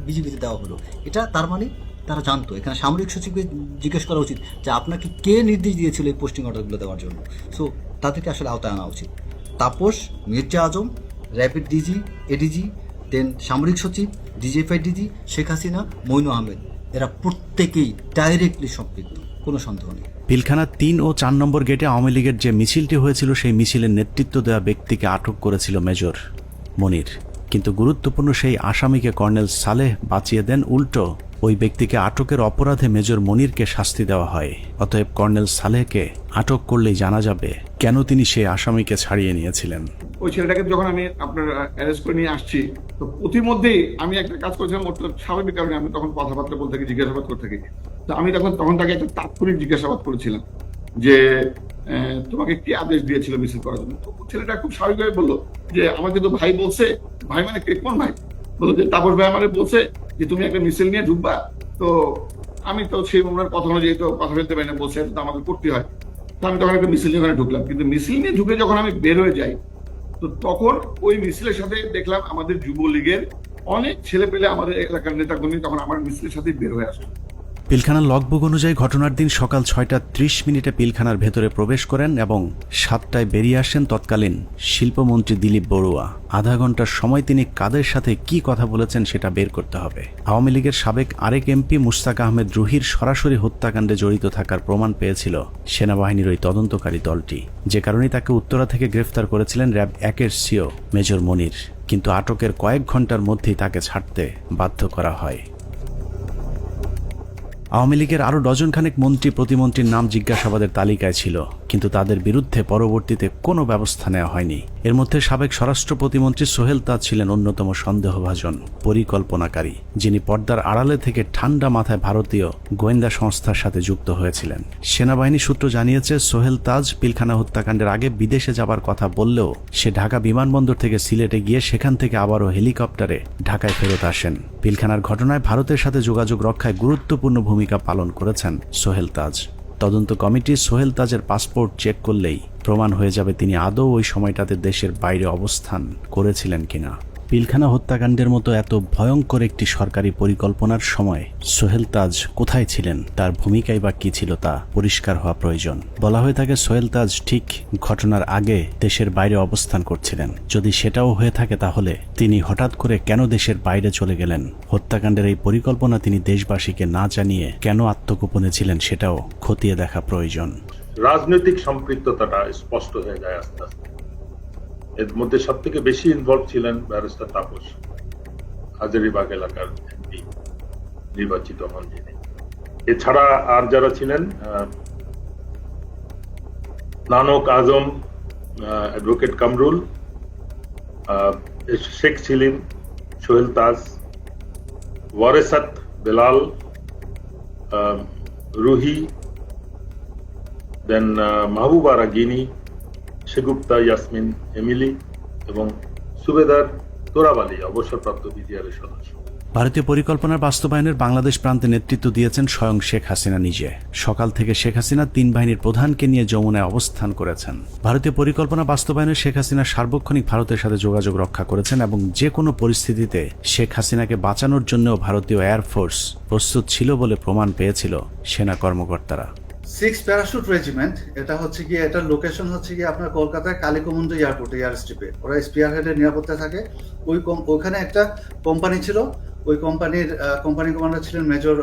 [SPEAKER 22] বিজিবিতে দেওয়া হলো? এটা তার মানে তারা জানতো। এখানে সামরিক সচিবকে জিজ্ঞেস করা উচিত যে আপনাকে কে নির্দেশ দিয়েছিল এই পোস্টিং অর্ডারগুলো দেওয়ার জন্য। সো তাদেরকে আসলে আওতায় আনা উচিত। তাপস, মির্জা আজম, র্যাপিড ডিজি, এডিজি, দেন সামরিক সচিব, ডিজিএফআই ডিজি, শেখ হাসিনা, মইনু আহমেদ, এরা প্রত্যেকেই ডাইরেক্টলি সম্পৃক্ত, কোনো সন্দেহ নেই।
[SPEAKER 1] পিলখানা 3 ও 4 নম্বর গেটে আওয়ামী লীগের যে মিছিলটি হয়েছিল সেই মিছিলের নেতৃত্ব দেওয়া ব্যক্তিকে আটক করেছিল মেজর মনির, কিন্তু গুরুত্বপূর্ণ সেই আসামিকে কর্নেল সালেহ বাঁচিয়ে দেন। উল্টো ওই ব্যক্তিকে আটকের অপরাধে মেজর মনিরকে শাস্তি দেওয়া হয়। অতএব কর্নেল সালেহকে আটক করলেই জানা যাবে কেন তিনি সেই আসামিকে ছাড়িয়ে নিয়েছিলেন।
[SPEAKER 5] ওই ছেলেটাকে যখন আমি আপনার অ্যারেস্ট করে নিয়ে আসছি, তো প্রতিমধ্যেই আমি একটা কাজ করেছিলাম, ওর স্বাভাবিক কারণে আমি তখন কথাবার্তা বলতে থাকি, জিজ্ঞাসাবাদ করতে থাকি। তো আমি তখন তাকে একটা তাৎক্ষণিক জিজ্ঞাসাবাদ করেছিলাম যে তোমাকে কি আদেশ দিয়েছিল মিছিল করার জন্য। তো ছেলেটা খুব স্বাভাবিকভাবে বললো যে আমাকে তো ভাই বলছে। ভাই মানে কোন ভাই? বললো যে তাপস ভাই আমারে বলছে যে তুমি একটা মিছিল নিয়ে ঢুকবা। তো আমি তো সেই ওনার কথা অনুযায়ী তো কথা বলতে পারি না, বলছে তো আমাকে করতে হয়। তো আমি তখন একটা মিছিল নিয়ে ওখানে ঢুকলাম, কিন্তু মিছিল নিয়ে ঢুকে যখন আমি বের হয়ে যাই, তো তখন ওই মিছিলের সাথে দেখলাম আমাদের যুবলীগের অনেক ছেলে পেলে, আমাদের এলাকার নেতাকর্মী তখন আমার মিছিলের সাথে বের হয়ে আসলো।
[SPEAKER 1] পিলখানার লগবুক অনুযায়ী ঘটনার দিন সকাল 6:30 পিলখানার ভেতরে প্রবেশ করেন এবং 7টায় বেরিয়ে আসেন তৎকালীন শিল্পমন্ত্রী দিলীপ বড়ুয়া। আধা ঘন্টার সময় তিনি কাদের সাথে কি কথা বলেছেন সেটা বের করতে হবে। আওয়ামী লীগের সাবেক আরেক এমপি মুশতাক আহমেদ রুহির সরাসরি হত্যাকাণ্ডে জড়িত থাকার প্রমাণ পেয়েছিল সেনাবাহিনীর ওই তদন্তকারী দলটি, যে কারণে তাকে উত্তরা থেকে গ্রেফতার করেছিলেন র্যাব 1-এর সিও মেজর মনির, কিন্তু আটকের কয়েক ঘন্টার মধ্যেই তাকে ছাড়তে বাধ্য করা হয়। আওয়ামী লীগের আরও ডজনখানেক মন্ত্রী প্রতিমন্ত্রীর নাম জিজ্ঞাসাবাদের তালিকায় ছিল, কিন্তু তাদের বিরুদ্ধে পরবর্তীতে কোনো ব্যবস্থা নেওয়া হয়নি। এর মধ্যে সাবেক স্বরাষ্ট্র প্রতিমন্ত্রী সোহেল তাজ ছিলেন অন্যতম সন্দেহভাজন পরিকল্পনাকারী, যিনি পর্দার আড়ালে থেকে ঠান্ডা মাথায় ভারতীয় গোয়েন্দা সংস্থার সাথে যুক্ত হয়েছিলেন। সেনাবাহিনী সূত্র জানিয়েছে সোহেল তাজ পিলখানা হত্যাকাণ্ডের আগে বিদেশে যাবার কথা বললেও সে ঢাকা বিমানবন্দর থেকে সিলেটে গিয়ে সেখান থেকে আবারও হেলিকপ্টারে ঢাকায় ফেরত আসেন। পিলখানার ঘটনায় ভারতের সাথে যোগাযোগ রক্ষায় গুরুত্বপূর্ণ ভূমিকা পালন করেছেন সোহেল তাজ। তদন্ত কমিটি সোহেল তাজের পাসপোর্ট চেক করলেই প্রমাণ হয়ে যাবে তিনি আদৌ ওই সময়টাতে দেশের বাইরে অবস্থান করেছিলেন কিনা। পিলখানা হত্যাকাণ্ডের মতো এত ভয়ঙ্কর একটি সরকারি পরিকল্পনার সময় সোহেল তাজ কোথায় ছিলেন, তার ভূমিকাই বা কি ছিল তা পরিষ্কার হওয়া প্রয়োজন। বলা হয়ে থাকে সোহেল তাজ ঠিক ঘটনার আগে দেশের বাইরে অবস্থান করছিলেন। যদি সেটাও হয়ে থাকে তাহলে তিনি হঠাৎ করে কেন দেশের বাইরে চলে গেলেন? হত্যাকাণ্ডের এই পরিকল্পনা তিনি দেশবাসীকে না জানিয়ে কেন আত্মগোপনে ছিলেন সেটাও খতিয়ে দেখা প্রয়োজন।
[SPEAKER 18] রাজনৈতিক সম্পৃক্ততাটা স্পষ্ট হয়ে যায় আস্তে আস্তে। এর মধ্যে সব থেকে বেশি ইনভলভ ছিলেন ব্যারিস্টার তাপস, হাজারীবাগ এলাকার এমপি নির্বাচিত হন যিনি। এছাড়া আর যারা ছিলেন, নানক আজম, অ্যাডভোকেট কামরুল, শেখ সেলিম, সোহেল তাজ, ওয়ারেসাত বেলাল, রুহি, দেন মাহবুবা রাগিনী, শেগুপ্তা ইয়াসমিন এমিলি এবং সুবেদার তোরাবালি অবসরপ্রাপ্ত বিজিআরের সদস্য।
[SPEAKER 1] ভারতীয় পরিকল্পনার বাস্তবায়নের বাংলাদেশ প্রান্তে নেতৃত্ব দিয়েছেন স্বয়ং শেখ হাসিনা নিজে। সকাল থেকে শেখ হাসিনা 3 বাহিনীর প্রধানকে নিয়ে যমুনায় অবস্থান করেছেন। ভারতীয় পরিকল্পনা বাস্তবায়নে শেখ হাসিনা সার্বক্ষণিক ভারতের সাথে যোগাযোগ রক্ষা করেছেন এবং যে কোনো পরিস্থিতিতে শেখ হাসিনাকে বাঁচানোর জন্যও ভারতীয় এয়ারফোর্স প্রস্তুত ছিল বলে প্রমাণ পেয়েছিল সেনা কর্মকর্তারা।
[SPEAKER 22] 6 প্যারাশুট রেজিমেন্ট, এটা হচ্ছে গিয়ে, এটার লোকেশন হচ্ছে গিয়ে আপনার কলকাতায় কালীকুমুন্দ এয়ারপোর্টে, এয়ার স্ট্রিপে। ওরা স্পিয়ার হেডের নিরাপত্তায় থাকে। ওইখানে একটা কোম্পানি ছিল, ওই কোম্পানি কমান্ডার ছিলেন মেজর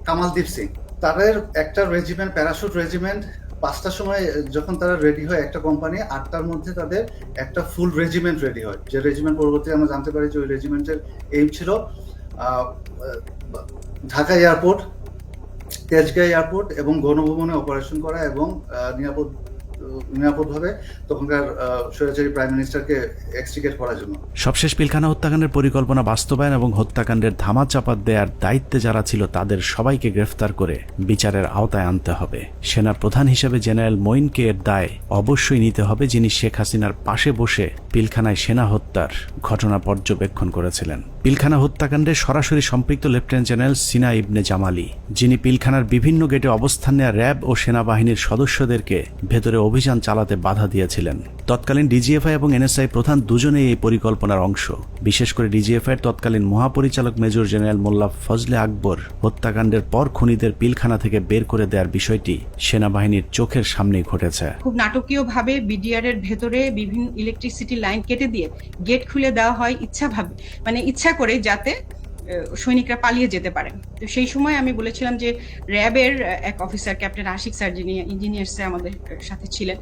[SPEAKER 22] কামালদীপ সিং। তাদের একটা রেজিমেন্ট, প্যারাশুট রেজিমেন্ট, 5টার সময় যখন তারা রেডি হয় একটা কোম্পানি, 8টার মধ্যে তাদের একটা ফুল রেজিমেন্ট রেডি হয়। যে রেজিমেন্ট পরবর্তী আমরা জানতে পারি যে ওই রেজিমেন্টের এইম ছিল ঢাকা এয়ারপোর্ট, তেজগাঁও এয়ারপোর্ট এবং গণভবনে অপারেশন করা এবং নিরাপদভাবে তখনকার স্বৈরাচারী প্রাইম মিনিস্টারকে এক্সট্রিকেট করার জন্য।
[SPEAKER 1] সবশেষ পিলখানা হত্যাকাণ্ডের পরিকল্পনা বাস্তবায়ন এবং হত্যাকাণ্ডের ধামাচাপা দেওয়ার দায়িত্বে যারা ছিল তাদের সবাইকে গ্রেফতার করে বিচারের আওতায় আনতে হবে। সেনা প্রধান হিসেবে জেনারেল মঈনকে এর দায় অবশ্যই নিতে হবে, যিনি শেখ হাসিনার পাশে বসে পিলখানায় সেনা হত্যার ঘটনা পর্যবেক্ষণ করেছিলেন। পিলখানা হত্যাকাণ্ডে সরাসরি সম্পৃক্ত লেফটেন্যান্ট জেনারেল সিনা ইবনে জামালি, যিনি পিলখানার বিভিন্ন গেটে অবস্থান নেওয়া র্যাব ও সেনাবাহিনীর সদস্যদেরকে ভেতরে অভিযান চালাতে বাধা দিয়েছিলেন। তৎকালীন ডিজিএফআই এবং এনএসআই প্রধান দুজনেই এই পরিকল্পনার অংশ। বিশেষ করে ডিজিএফআই তৎকালীন মহাপরিচালক মেজর জেনারেল মোল্লা ফজলে আকবর হত্যাকাণ্ডের পর খুনিদের পিলখানা থেকে বের করে দেওয়ার বিষয়টি সেনাবাহিনীর চোখের সামনেই ঘটেছে।
[SPEAKER 7] খুব নাটকীয়ভাবে বিডিআর এর ভেতরে বিভিন্ন ইলেকট্রিসিটি লাইন কেটে দিয়ে গেট খুলে দেওয়া হয় ইচ্ছা করে, যাতে সৈনিকরা পালিয়ে যেতে পারেন। তো সেই সময় আমি বলেছিলাম যে র্যাবের এক অফিসার ক্যাপ্টেন আশিক স্যার, যিনি ইঞ্জিনিয়ার্সে আমাদের সাথে ছিলেন,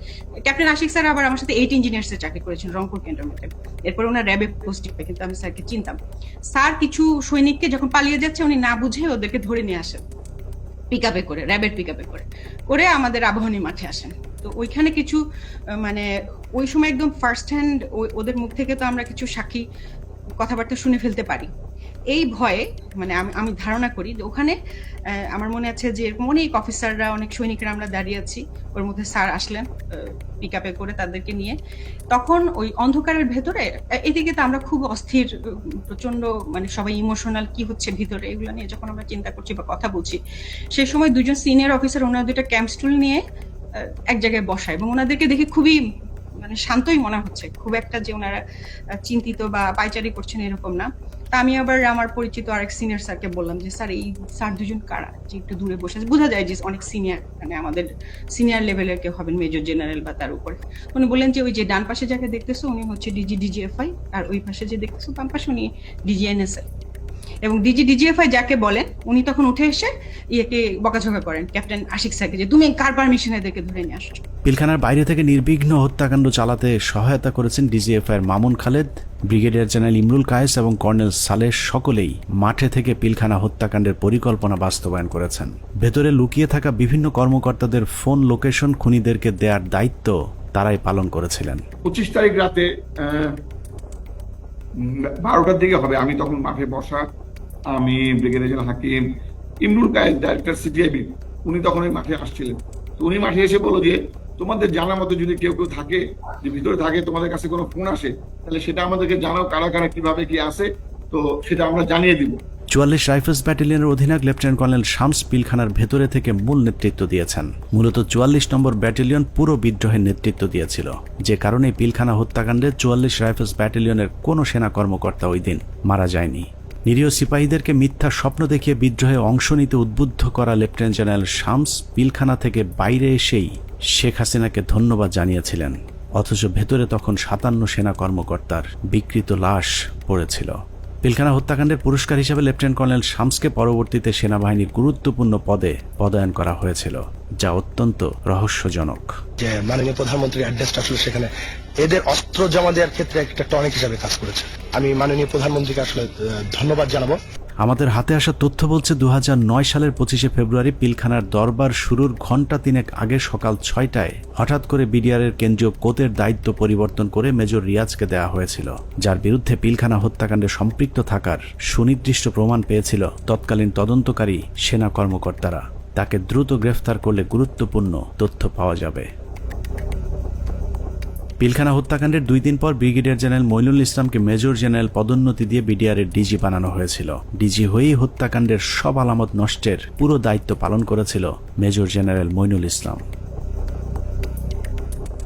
[SPEAKER 7] ক্যাপ্টেন আশিক স্যার আবার আমার সাথে 8 ইঞ্জিনিয়ার্সে চাকরি করেছেন রংপুর ক্যান্টনমেন্টে। এরপর ওনার র্যাবে পোস্টিং পায়, কিন্তু আমি স্যারকে চিনতাম। স্যার কিছু সৈনিককে যখন পালিয়ে যাচ্ছে উনি না বুঝে ওদেরকে ধরে নিয়ে আসেন পিকআপে করে, র্যাবের পিকআপে করে আমাদের আবাহনী মাঠে আসেন। তো ওইখানে কিছু ওই সময় একদম ফার্স্ট হ্যান্ড ওদের মুখ থেকে তো আমরা কিছু সাক্ষী কথাবার্তা শুনে ফেলতে পারি। এই ভয়ে আমি ধারণা করি যে ওখানে আমার মনে আছে যে এরকম অনেক অফিসাররা, অনেক সৈনিকরা আমরা দাঁড়িয়ে আছি, ওর মধ্যে স্যার আসলেন পিকআপে করে তাদেরকে নিয়ে। তখন ওই অন্ধকারের ভেতরে এদিকে তো আমরা খুব অস্থির, প্রচন্ড সবাই ইমোশনাল, কি হচ্ছে ভিতরে এগুলো নিয়ে যখন আমরা চিন্তা করছি বা কথা বলছি, সেই সময় দুজন সিনিয়র অফিসার ওনার দুইটা ক্যাম্প স্টুল নিয়ে এক জায়গায় বসায় এবং ওনাদেরকে দেখে খুবই শান্তই মনে হচ্ছে, খুব একটা যে ওনারা চিন্তিত বা পাইচারি করছেন এরকম না। তা আমি আবার আমার পরিচিত আরেক সিনিয়র স্যারকে বললাম যে স্যার এই স্যার দুজন কারা, যে একটু দূরে বসে আছে, বোঝা যায় যে অনেক সিনিয়র, আমাদের সিনিয়র লেভেলের কেউ হবেন, মেজর জেনারেল বা তার উপরে। উনি বললেন যে ওই যে ডান পাশে যাকে দেখতেছো উনি হচ্ছে ডিজিএফআই, আর ওই পাশে যে দেখতেছো বাম পাশে উনি ডিজিএনএসএল। এবং ডিজিএফআই যাকে বলেন উনি তখন উঠে এসে ইয়েকে বকাঝকা করেন ক্যাপ্টেন আশিক স্যারকে যে তুমি কার পারমিশনে এদেরকে ধরে নিয়ে আসছো।
[SPEAKER 1] পিলখানার বাইরে থেকে নির্বিঘ্ন হত্যাকাণ্ড চালাতে সহায়তা করেছেন ডিজিএফআই এর মামুন খালেদ, ব্রিগেডিয়ার জেনারেল ইমরুল কায়েস এবং কর্নেল সালেহ, সকলেই মাঠে থেকে পিলখানা হত্যাকাণ্ডের পরিকল্পনা বাস্তবায়ন করেছেন। ভেতরে লুকিয়ে থাকা বিভিন্ন কর্মকর্তাদের ফোন লোকেশন খুনিদেরকে দেওয়ার দায়িত্ব তারাই পালন করেছিলেন।
[SPEAKER 5] 25 তারিখ রাতে 12টার দিকে হবে, আমি তখন মাঠে বসা, আমি ব্রিগেডিয়ার জেনারেল হাকিম, ইমরুল কায়েস ডাইরেক্টর সিটিআইবি, উনি তখন ওই মাঠে আসছিলেন। তো উনি মাঠে এসে বলল যে তোমাদের জানার মতো যদি কেউ থাকে, যে ভিতরে থাকে, তোমাদের কাছে কোনো ফোন আসে, তাহলে সেটা আমাদেরকে জানাও, কারা কারা কিভাবে কি আসে, তো সেটা আমরা জানিয়ে দিব।
[SPEAKER 1] 44 রাইফেলস ব্যাটালিয়নের অধিনায়ক লেফটেন্যান্ট কর্নেল শামস পিলখানার ভেতরে থেকে মূল নেতৃত্ব দিয়েছেন। মূলত 44 নম্বর ব্যাটালিয়ন পুরো বিদ্রোহের নেতৃত্ব দিয়েছিল, যে কারণে পিলখানা হত্যাকাণ্ডে 44 রাইফেলস ব্যাটালিয়নের কোনো সেনা কর্মকর্তা ওই দিন মারা যায়নি। নিরীহ সিপাহীদেরকে মিথ্যা স্বপ্ন দেখিয়ে বিদ্রোহে অংশ নিতে উদ্বুদ্ধ করা লেফটেন্যান্ট জেনারেল শামস পিলখানা থেকে বাইরে এসেই শেখ হাসিনাকে ধন্যবাদ জানিয়েছিলেন, অথচ ভেতরে তখন 57 সেনা কর্মকর্তার বিকৃত লাশ পড়েছিল। পিলখানা হত্যাকাণ্ডের পুরস্কার হিসেবে লেফটেন্যান্ট কর্নেল শামসকে পরবর্তীতে সেনাবাহিনীর গুরুত্বপূর্ণ পদে পদায়ন করা হয়েছিল, যা অত্যন্ত রহস্যজনক।
[SPEAKER 8] যে মাননীয় প্রধানমন্ত্রীর অ্যাড্রেসটা আসলে সেখানে এদের অস্ত্র জমা দেওয়ার ক্ষেত্রে একটা টনিক হিসাবে কাজ করেছে। আমি মাননীয় প্রধানমন্ত্রীকে আসলে ধন্যবাদ জানাবো।
[SPEAKER 1] আমাদের হাতে আসা তথ্য বলছে 2009 সালের 25শে ফেব্রুয়ারি পিলখানার দরবার শুরুর ঘণ্টা তিনেক আগে সকাল 6টায় হঠাৎ করে বিডিআরের কেন্দ্রীয় কোতের দায়িত্ব পরিবর্তন করে মেজর রিয়াজকে দেওয়া হয়েছিল, যার বিরুদ্ধে পিলখানা হত্যাকাণ্ডে সম্পৃক্ত থাকার সুনির্দিষ্ট প্রমাণ পেয়েছিল তৎকালীন তদন্তকারী সেনা কর্মকর্তারা। তাকে দ্রুত গ্রেফতার করলে গুরুত্বপূর্ণ তথ্য পাওয়া যাবে। পিলখানা হত্যাকাণ্ডের 2 দিন পর ব্রিগেডিয়ার জেনারেল মইনুল ইসলামকে মেজর জেনারেল পদোন্নতি দিয়ে বিডিআরের ডিজি বানানো হয়েছিল। ডিজি হয়েই হত্যাকাণ্ডের সব আলামত নষ্টের পুরো দায়িত্ব পালন করেছিল মেজর জেনারেল মইনুল ইসলাম।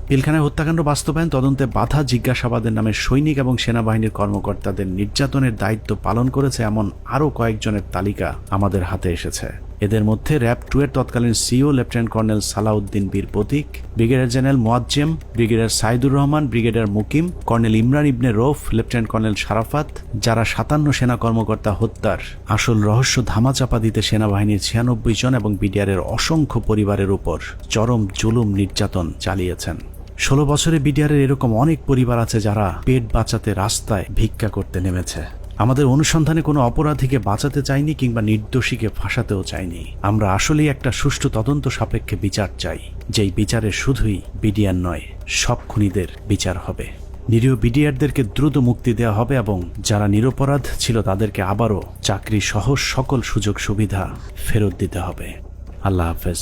[SPEAKER 1] পিলখানায় হত্যাকাণ্ড বাস্তবায়ন, তদন্তে বাধা, জিজ্ঞাসাবাদের নামে সৈনিক এবং সেনাবাহিনীর কর্মকর্তাদের নির্যাতনের দায়িত্ব পালন করেছে এমন আরও কয়েকজনের তালিকা আমাদের হাতে এসেছে। এদের মধ্যে র্যাব 2 এর তৎকালীন CO lieutenant colonel Salauddin Bir Protik, brigadier general Moazzem, brigadier Saidur Rahman, brigadier Mukim, colonel Imran Ibne Rouf, lieutenant colonel Sharafat, যারা 57 সেনা কর্মকর্তা হত্যার আসল রহস্য ধামাচাপা দিতে সেনাবাহিনীর 96 জন এবং বিডিআরের অসংখ্য পরিবারের উপর চরম জুলুম নির্যাতন চালিয়েছেন। 16 বছরে বিডিআরের এরকম অনেক পরিবার আছে যারা পেট বাঁচাতে রাস্তায় ভিক্ষা করতে নেমেছে। আমাদের অনুসন্ধানে কোনো অপরাধীকে বাঁচাতে চাইনি কিংবা নির্দোষীকে ফাঁসাতেও চাইনি। আমরা আসলেই একটা সুষ্ঠু তদন্ত সাপেক্ষে বিচার চাই, যেই বিচারে শুধুই বিডিআর নয়, সব খুনিদের বিচার হবে। নিরীহ বিডিআরদেরকে দ্রুত মুক্তি দেওয়া হবে এবং যারা নিরপরাধ ছিল তাদেরকে আবারও চাকরি সহ সকল সুযোগ সুবিধা ফেরত দিতে হবে। আল্লাহ হাফেজ।